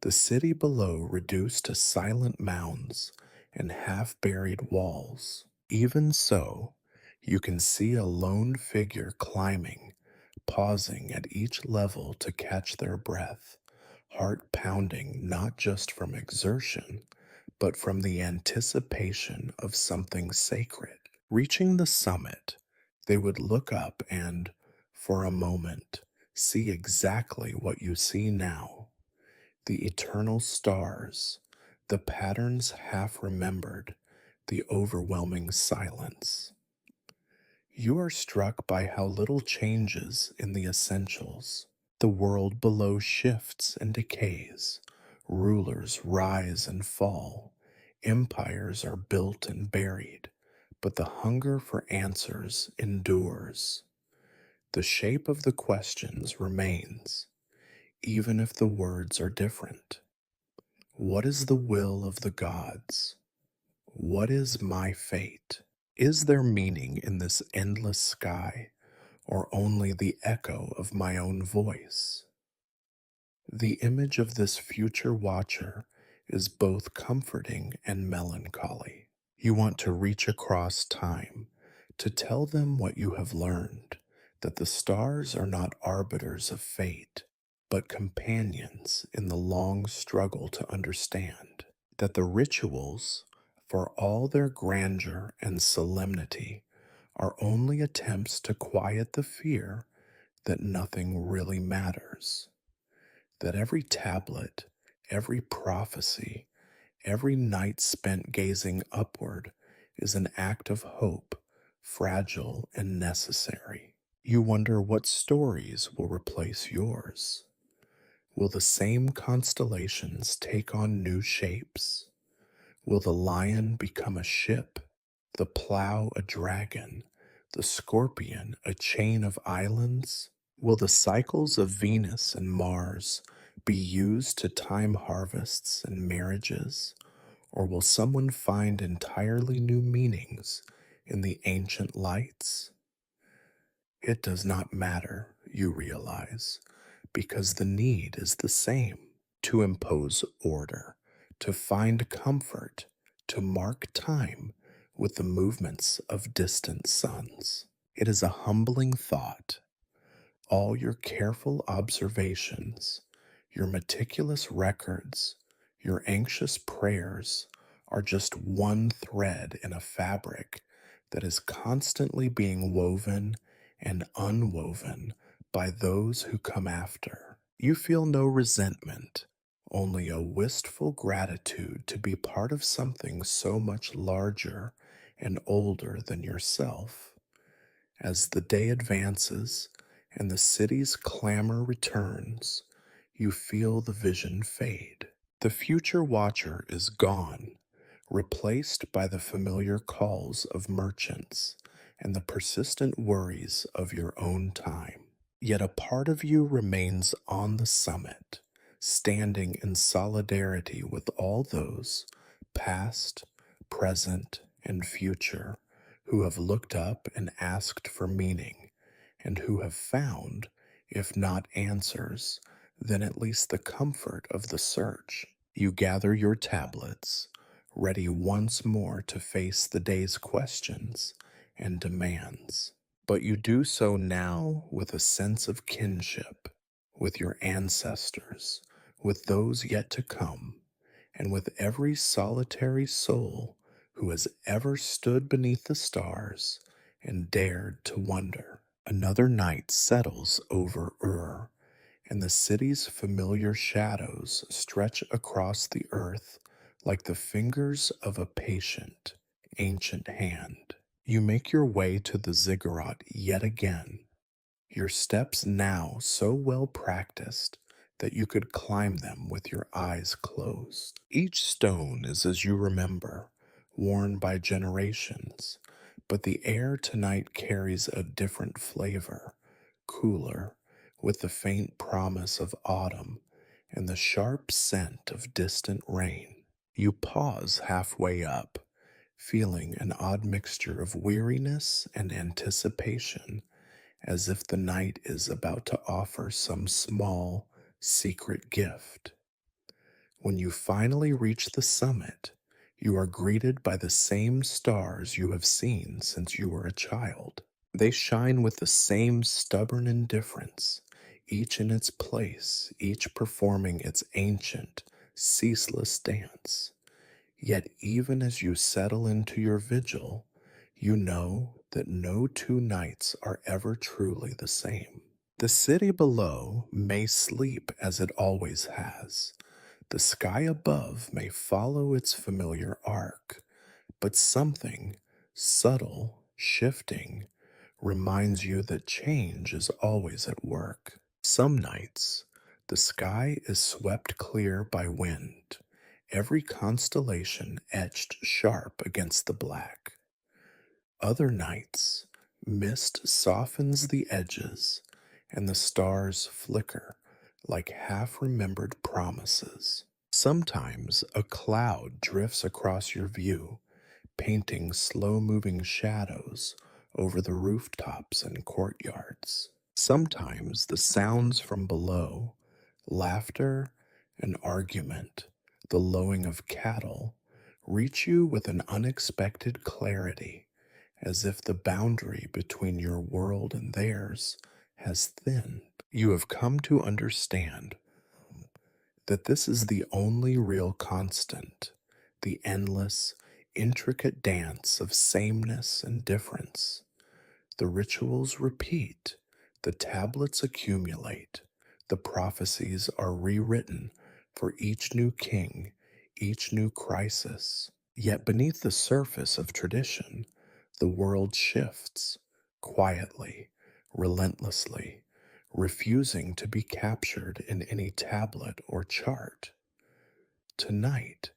the city below reduced to silent mounds and half buried walls. Even so, you can see a lone figure climbing, pausing at each level to catch their breath, heart pounding not just from exertion, but from the anticipation of something sacred. Reaching the summit, they would look up and, for a moment, see exactly what you see now: the eternal stars, the patterns half remembered, the overwhelming silence. You are struck by how little changes in the essentials. The world below shifts and decays. Rulers rise and fall. Empires are built and buried. But the hunger for answers endures. The shape of the questions remains, even if the words are different. What is the will of the gods? What is my fate? Is there meaning in this endless sky, or only the echo of my own voice? The image of this future watcher is both comforting and melancholy. You want to reach across time, to tell them what you have learned, that the stars are not arbiters of fate, but companions in the long struggle to understand, that the rituals, for all their grandeur and solemnity, are only attempts to quiet the fear that nothing really matters, that every tablet, every prophecy, every night spent gazing upward is an act of hope, fragile and necessary. You wonder what stories will replace yours. Will the same constellations take on new shapes? Will the lion become a ship, the plow a dragon, the scorpion a chain of islands? Will the cycles of Venus and Mars be used to time harvests and marriages? Or will someone find entirely new meanings in the ancient lights? It does not matter, you realize, because the need is the same: to impose order, to find comfort, to mark time with the movements of distant suns. It is a humbling thought. All your careful observations, your meticulous records, your anxious prayers are just one thread in a fabric that is constantly being woven and unwoven by those who come after. You feel no resentment, only a wistful gratitude to be part of something so much larger and older than yourself. As the day advances and the city's clamor returns, you feel the vision fade. The future watcher is gone, replaced by the familiar calls of merchants and the persistent worries of your own time. Yet a part of you remains on the summit, standing in solidarity with all those, past, present, and future, who have looked up and asked for meaning, and who have found, if not answers, then at least the comfort of the search. You gather your tablets, ready once more to face the day's questions and demands. But you do so now with a sense of kinship, with your ancestors, with those yet to come, and with every solitary soul who has ever stood beneath the stars and dared to wonder. Another night settles over Ur, and the city's familiar shadows stretch across the earth like the fingers of a patient, ancient hand. You make your way to the ziggurat yet again, your steps now so well practiced that you could climb them with your eyes closed. Each stone is as you remember, worn by generations, but the air tonight carries a different flavor, cooler, with the faint promise of autumn and the sharp scent of distant rain. You pause halfway up, feeling an odd mixture of weariness and anticipation, as if the night is about to offer some small, secret gift. When you finally reach the summit, you are greeted by the same stars you have seen since you were a child. They shine with the same stubborn indifference, each in its place, each performing its ancient, ceaseless dance. Yet even as you settle into your vigil, you know that no two nights are ever truly the same. The city below may sleep as it always has. The sky above may follow its familiar arc, but something subtle, shifting, reminds you that change is always at work. Some nights, the sky is swept clear by wind, every constellation etched sharp against the black. Other nights, mist softens the edges, and the stars flicker like half-remembered promises. Sometimes a cloud drifts across your view, painting slow-moving shadows over the rooftops and courtyards. Sometimes the sounds from below, laughter and argument, the lowing of cattle, reach you with an unexpected clarity, as if the boundary between your world and theirs has thinned. You have come to understand that this is the only real constant, the endless, intricate dance of sameness and difference. The rituals repeat, the tablets accumulate, the prophecies are rewritten for each new king, each new crisis. Yet beneath the surface of tradition, the world shifts, quietly, relentlessly, refusing to be captured in any tablet or chart. Tonight,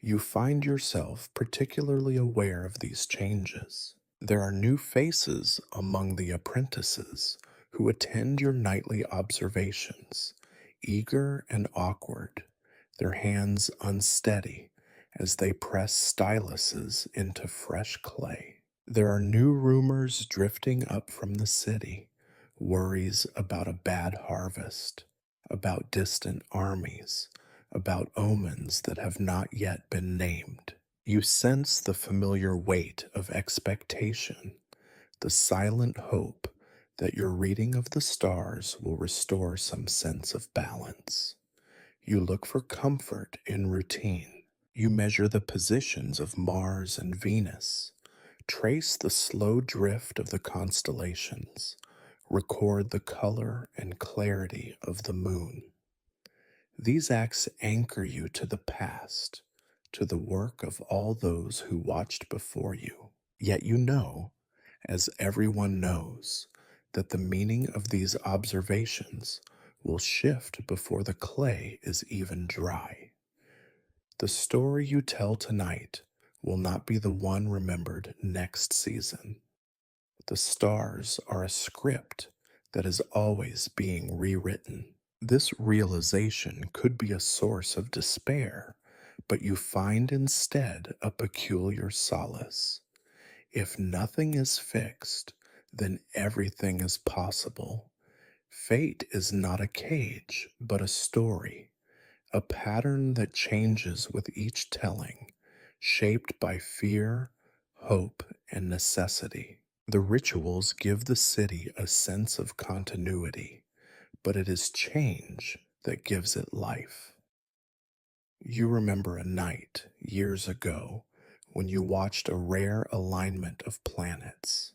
you find yourself particularly aware of these changes. There are new faces among the apprentices who attend your nightly observations, eager and awkward, their hands unsteady as they press styluses into fresh clay. There are new rumors drifting up from the city, worries about a bad harvest, about distant armies, about omens that have not yet been named. You sense the familiar weight of expectation, the silent hope that your reading of the stars will restore some sense of balance. You look for comfort in routine. You measure the positions of Mars and Venus, trace the slow drift of the constellations, record the color and clarity of the moon. These acts anchor you to the past, to the work of all those who watched before you. Yet you know, as everyone knows, that the meaning of these observations will shift before the clay is even dry. The story you tell tonight will not be the one remembered next season. The stars are a script that is always being rewritten. This realization could be a source of despair, but you find instead a peculiar solace. If nothing is fixed, then everything is possible. Fate is not a cage, but a story, a pattern that changes with each telling, shaped by fear, hope, and necessity. The rituals give the city a sense of continuity, but it is change that gives it life. You remember a night years ago when you watched a rare alignment of planets.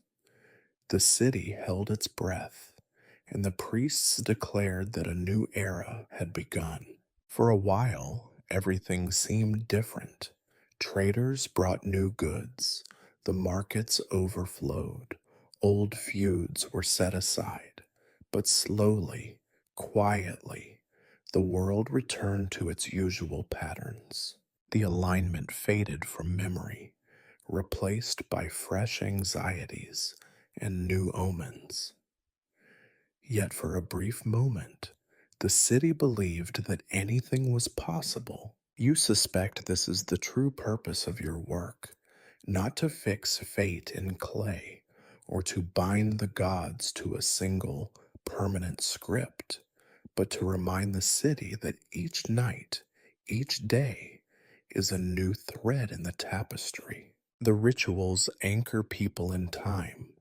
The city held its breath, and the priests declared that a new era had begun. For a while, everything seemed different. Traders brought new goods, the markets overflowed, old feuds were set aside. But slowly, quietly, the world returned to its usual patterns. The alignment faded from memory, replaced by fresh anxieties and new omens. Yet for a brief moment, the city believed that anything was possible. You suspect this is the true purpose of your work, not to fix fate in clay or to bind the gods to a single permanent script, but to remind the city that each night, each day, is a new thread in the tapestry. The rituals anchor people in time,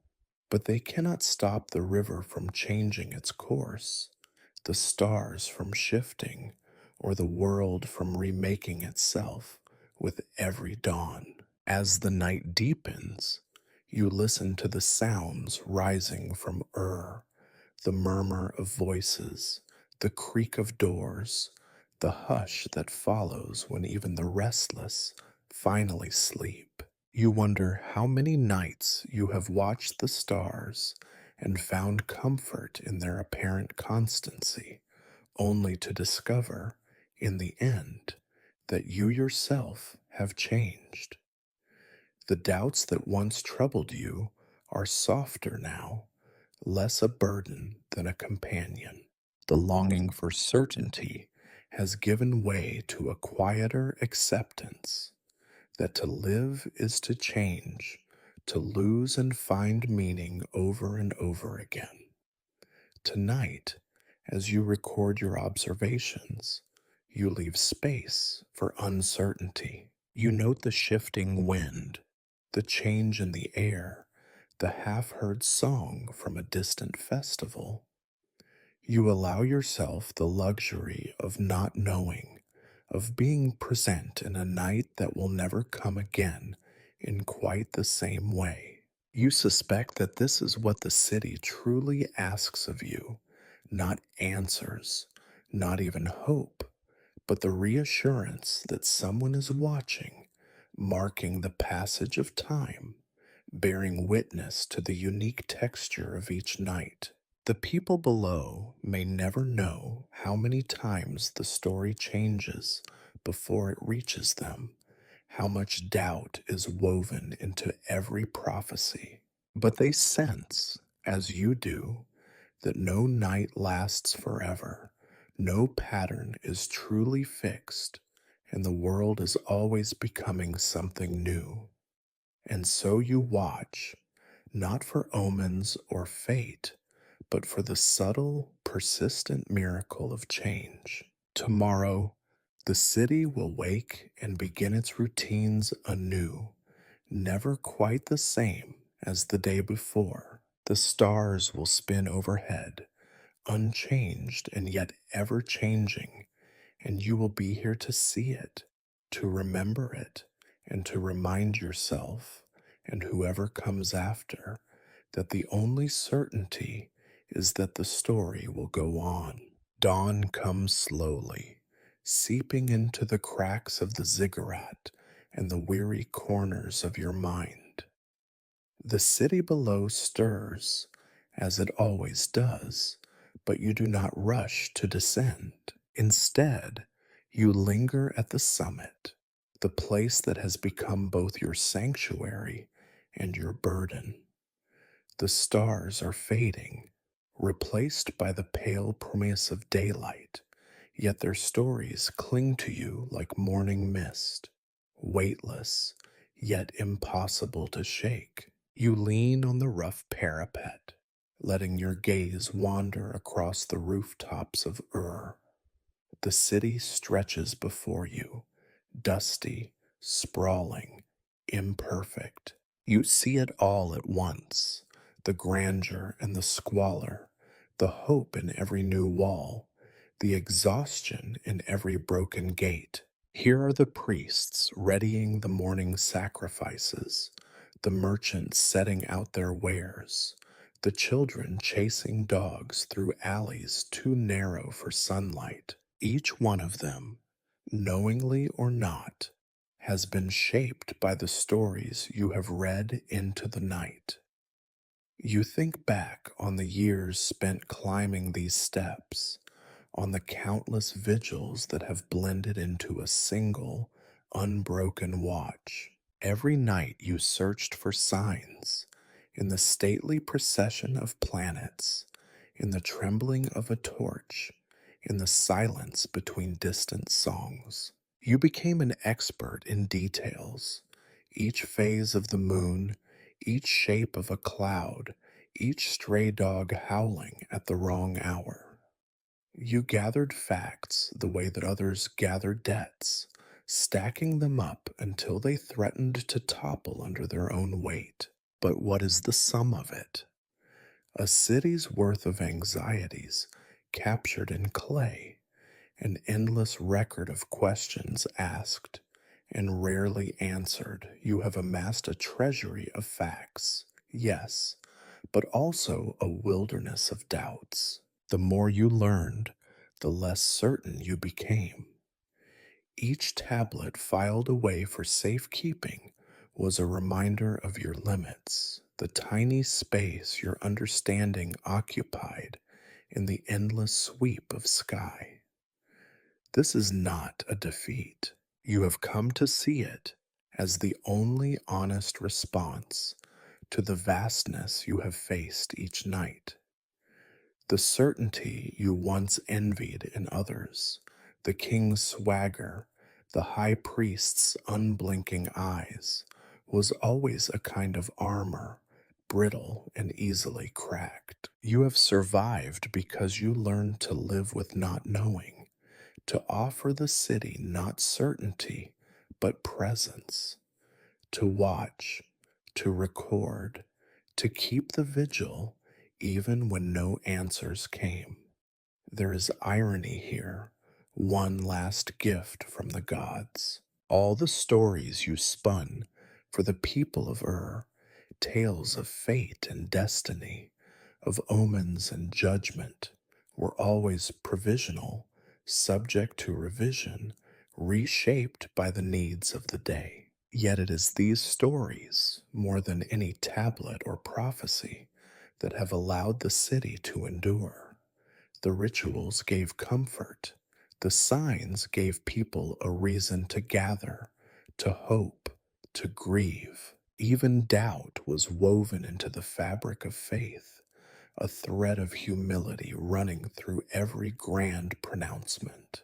but they cannot stop the river from changing its course, the stars from shifting, or the world from remaking itself with every dawn. As the night deepens, you listen to the sounds rising from the murmur of voices, the creak of doors, the hush that follows when even the restless finally sleep. You wonder how many nights you have watched the stars and found comfort in their apparent constancy, only to discover, in the end, that you yourself have changed. The doubts that once troubled you are softer now, less a burden than a companion. The longing for certainty has given way to a quieter acceptance that to live is to change, to lose and find meaning over and over again. Tonight, as you record your observations, you leave space for uncertainty. You note the shifting wind, the change in the air, the half heard song from a distant festival. You allow yourself the luxury of not knowing, of being present in a night that will never come again in quite the same way. You suspect that this is what the city truly asks of you, not answers, not even hope, but the reassurance that someone is watching, marking the passage of time, bearing witness to the unique texture of each night. The people below may never know how many times the story changes before it reaches them, how much doubt is woven into every prophecy. But they sense, as you do, that no night lasts forever, no pattern is truly fixed, and the world is always becoming something new. And so you watch, not for omens or fate, but for the subtle, persistent miracle of change. Tomorrow, the city will wake and begin its routines anew, never quite the same as the day before. The stars will spin overhead, unchanged and yet ever changing, and you will be here to see it, to remember it, and to remind yourself and whoever comes after that the only certainty is that the story will go on. Dawn comes slowly, seeping into the cracks of the ziggurat and the weary corners of your mind. The city below stirs, as it always does, but you do not rush to descend. Instead, you linger at the summit, the place that has become both your sanctuary and your burden. The stars are fading, replaced by the pale promise of daylight, yet their stories cling to you like morning mist, weightless, yet impossible to shake. You lean on the rough parapet, letting your gaze wander across the rooftops of Ur. The city stretches before you, dusty, sprawling, imperfect. You see it all at once, the grandeur and the squalor, the hope in every new wall, the exhaustion in every broken gate. Here are the priests readying the morning sacrifices, the merchants setting out their wares, the children chasing dogs through alleys too narrow for sunlight. Each one of them, knowingly or not, has been shaped by the stories you have read into the night. You think back on the years spent climbing these steps, on the countless vigils that have blended into a single, unbroken watch. Every night you searched for signs in the stately procession of planets, in the trembling of a torch, in the silence between distant songs. You became an expert in details, each phase of the moon, each shape of a cloud, each stray dog howling at the wrong hour. You gathered facts the way that others gather debts, stacking them up until they threatened to topple under their own weight. But what is the sum of it? A city's worth of anxieties captured in clay, an endless record of questions asked and rarely answered. You have amassed a treasury of facts, yes, but also a wilderness of doubts. The more you learned, the less certain you became. Each tablet filed away for safekeeping was a reminder of your limits, the tiny space your understanding occupied in the endless sweep of sky. This is not a defeat. You have come to see it as the only honest response to the vastness you have faced each night. The certainty you once envied in others, the king's swagger, the high priest's unblinking eyes, was always a kind of armor, brittle and easily cracked. You have survived because you learned to live with not knowing, to offer the city not certainty, but presence, to watch, to record, to keep the vigil even when no answers came. There is irony here, one last gift from the gods. All the stories you spun for the people of Ur, tales of fate and destiny, of omens and judgment, were always provisional, subject to revision, reshaped by the needs of the day. Yet it is these stories, more than any tablet or prophecy, that have allowed the city to endure. The rituals gave comfort. The signs gave people a reason to gather, to hope, to grieve. Even doubt was woven into the fabric of faith, a thread of humility running through every grand pronouncement.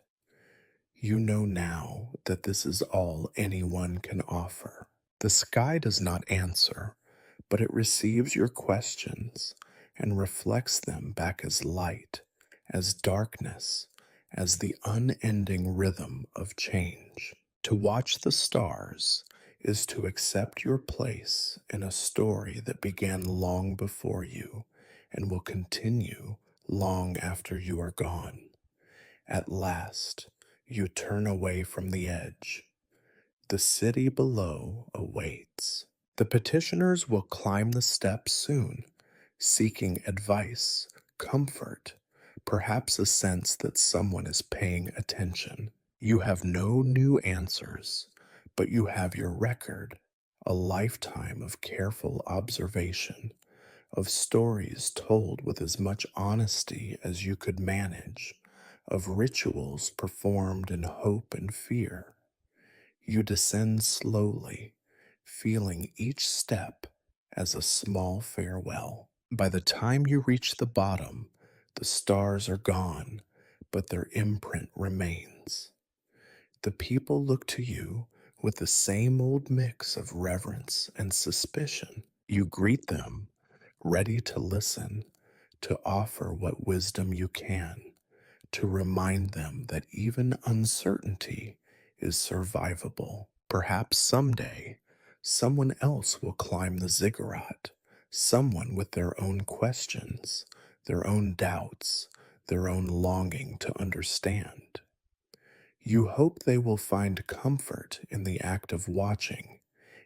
You know now that this is all anyone can offer. The sky does not answer, but it receives your questions and reflects them back as light, as darkness, as the unending rhythm of change. To watch the stars is to accept your place in a story that began long before you and will continue long after you are gone. At last, you turn away from the edge. The city below awaits. The petitioners will climb the steps soon, seeking advice, comfort, perhaps a sense that someone is paying attention. You have no new answers, but you have your record, a lifetime of careful observation, of stories told with as much honesty as you could manage, of rituals performed in hope and fear. You descend slowly, feeling each step as a small farewell. By the time you reach the bottom, the stars are gone, but their imprint remains. The people look to you with the same old mix of reverence and suspicion. You greet them, ready to listen, to offer what wisdom you can, to remind them that even uncertainty is survivable. Perhaps someday, someone else will climb the ziggurat, someone with their own questions, their own doubts, their own longing to understand. You hope they will find comfort in the act of watching,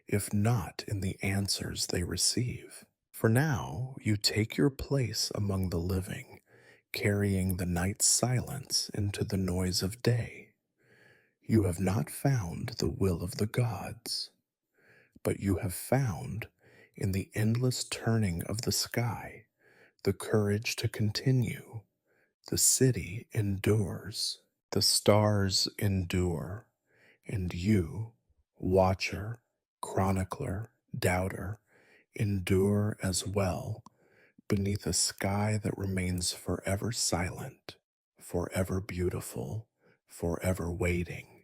if not in the answers they receive. For now, you take your place among the living, carrying the night's silence into the noise of day. You have not found the will of the gods, but you have found, in the endless turning of the sky, the courage to continue. The city endures, the stars endure, and you, watcher, chronicler, doubter, endure as well beneath a sky that remains forever silent, forever beautiful, forever waiting.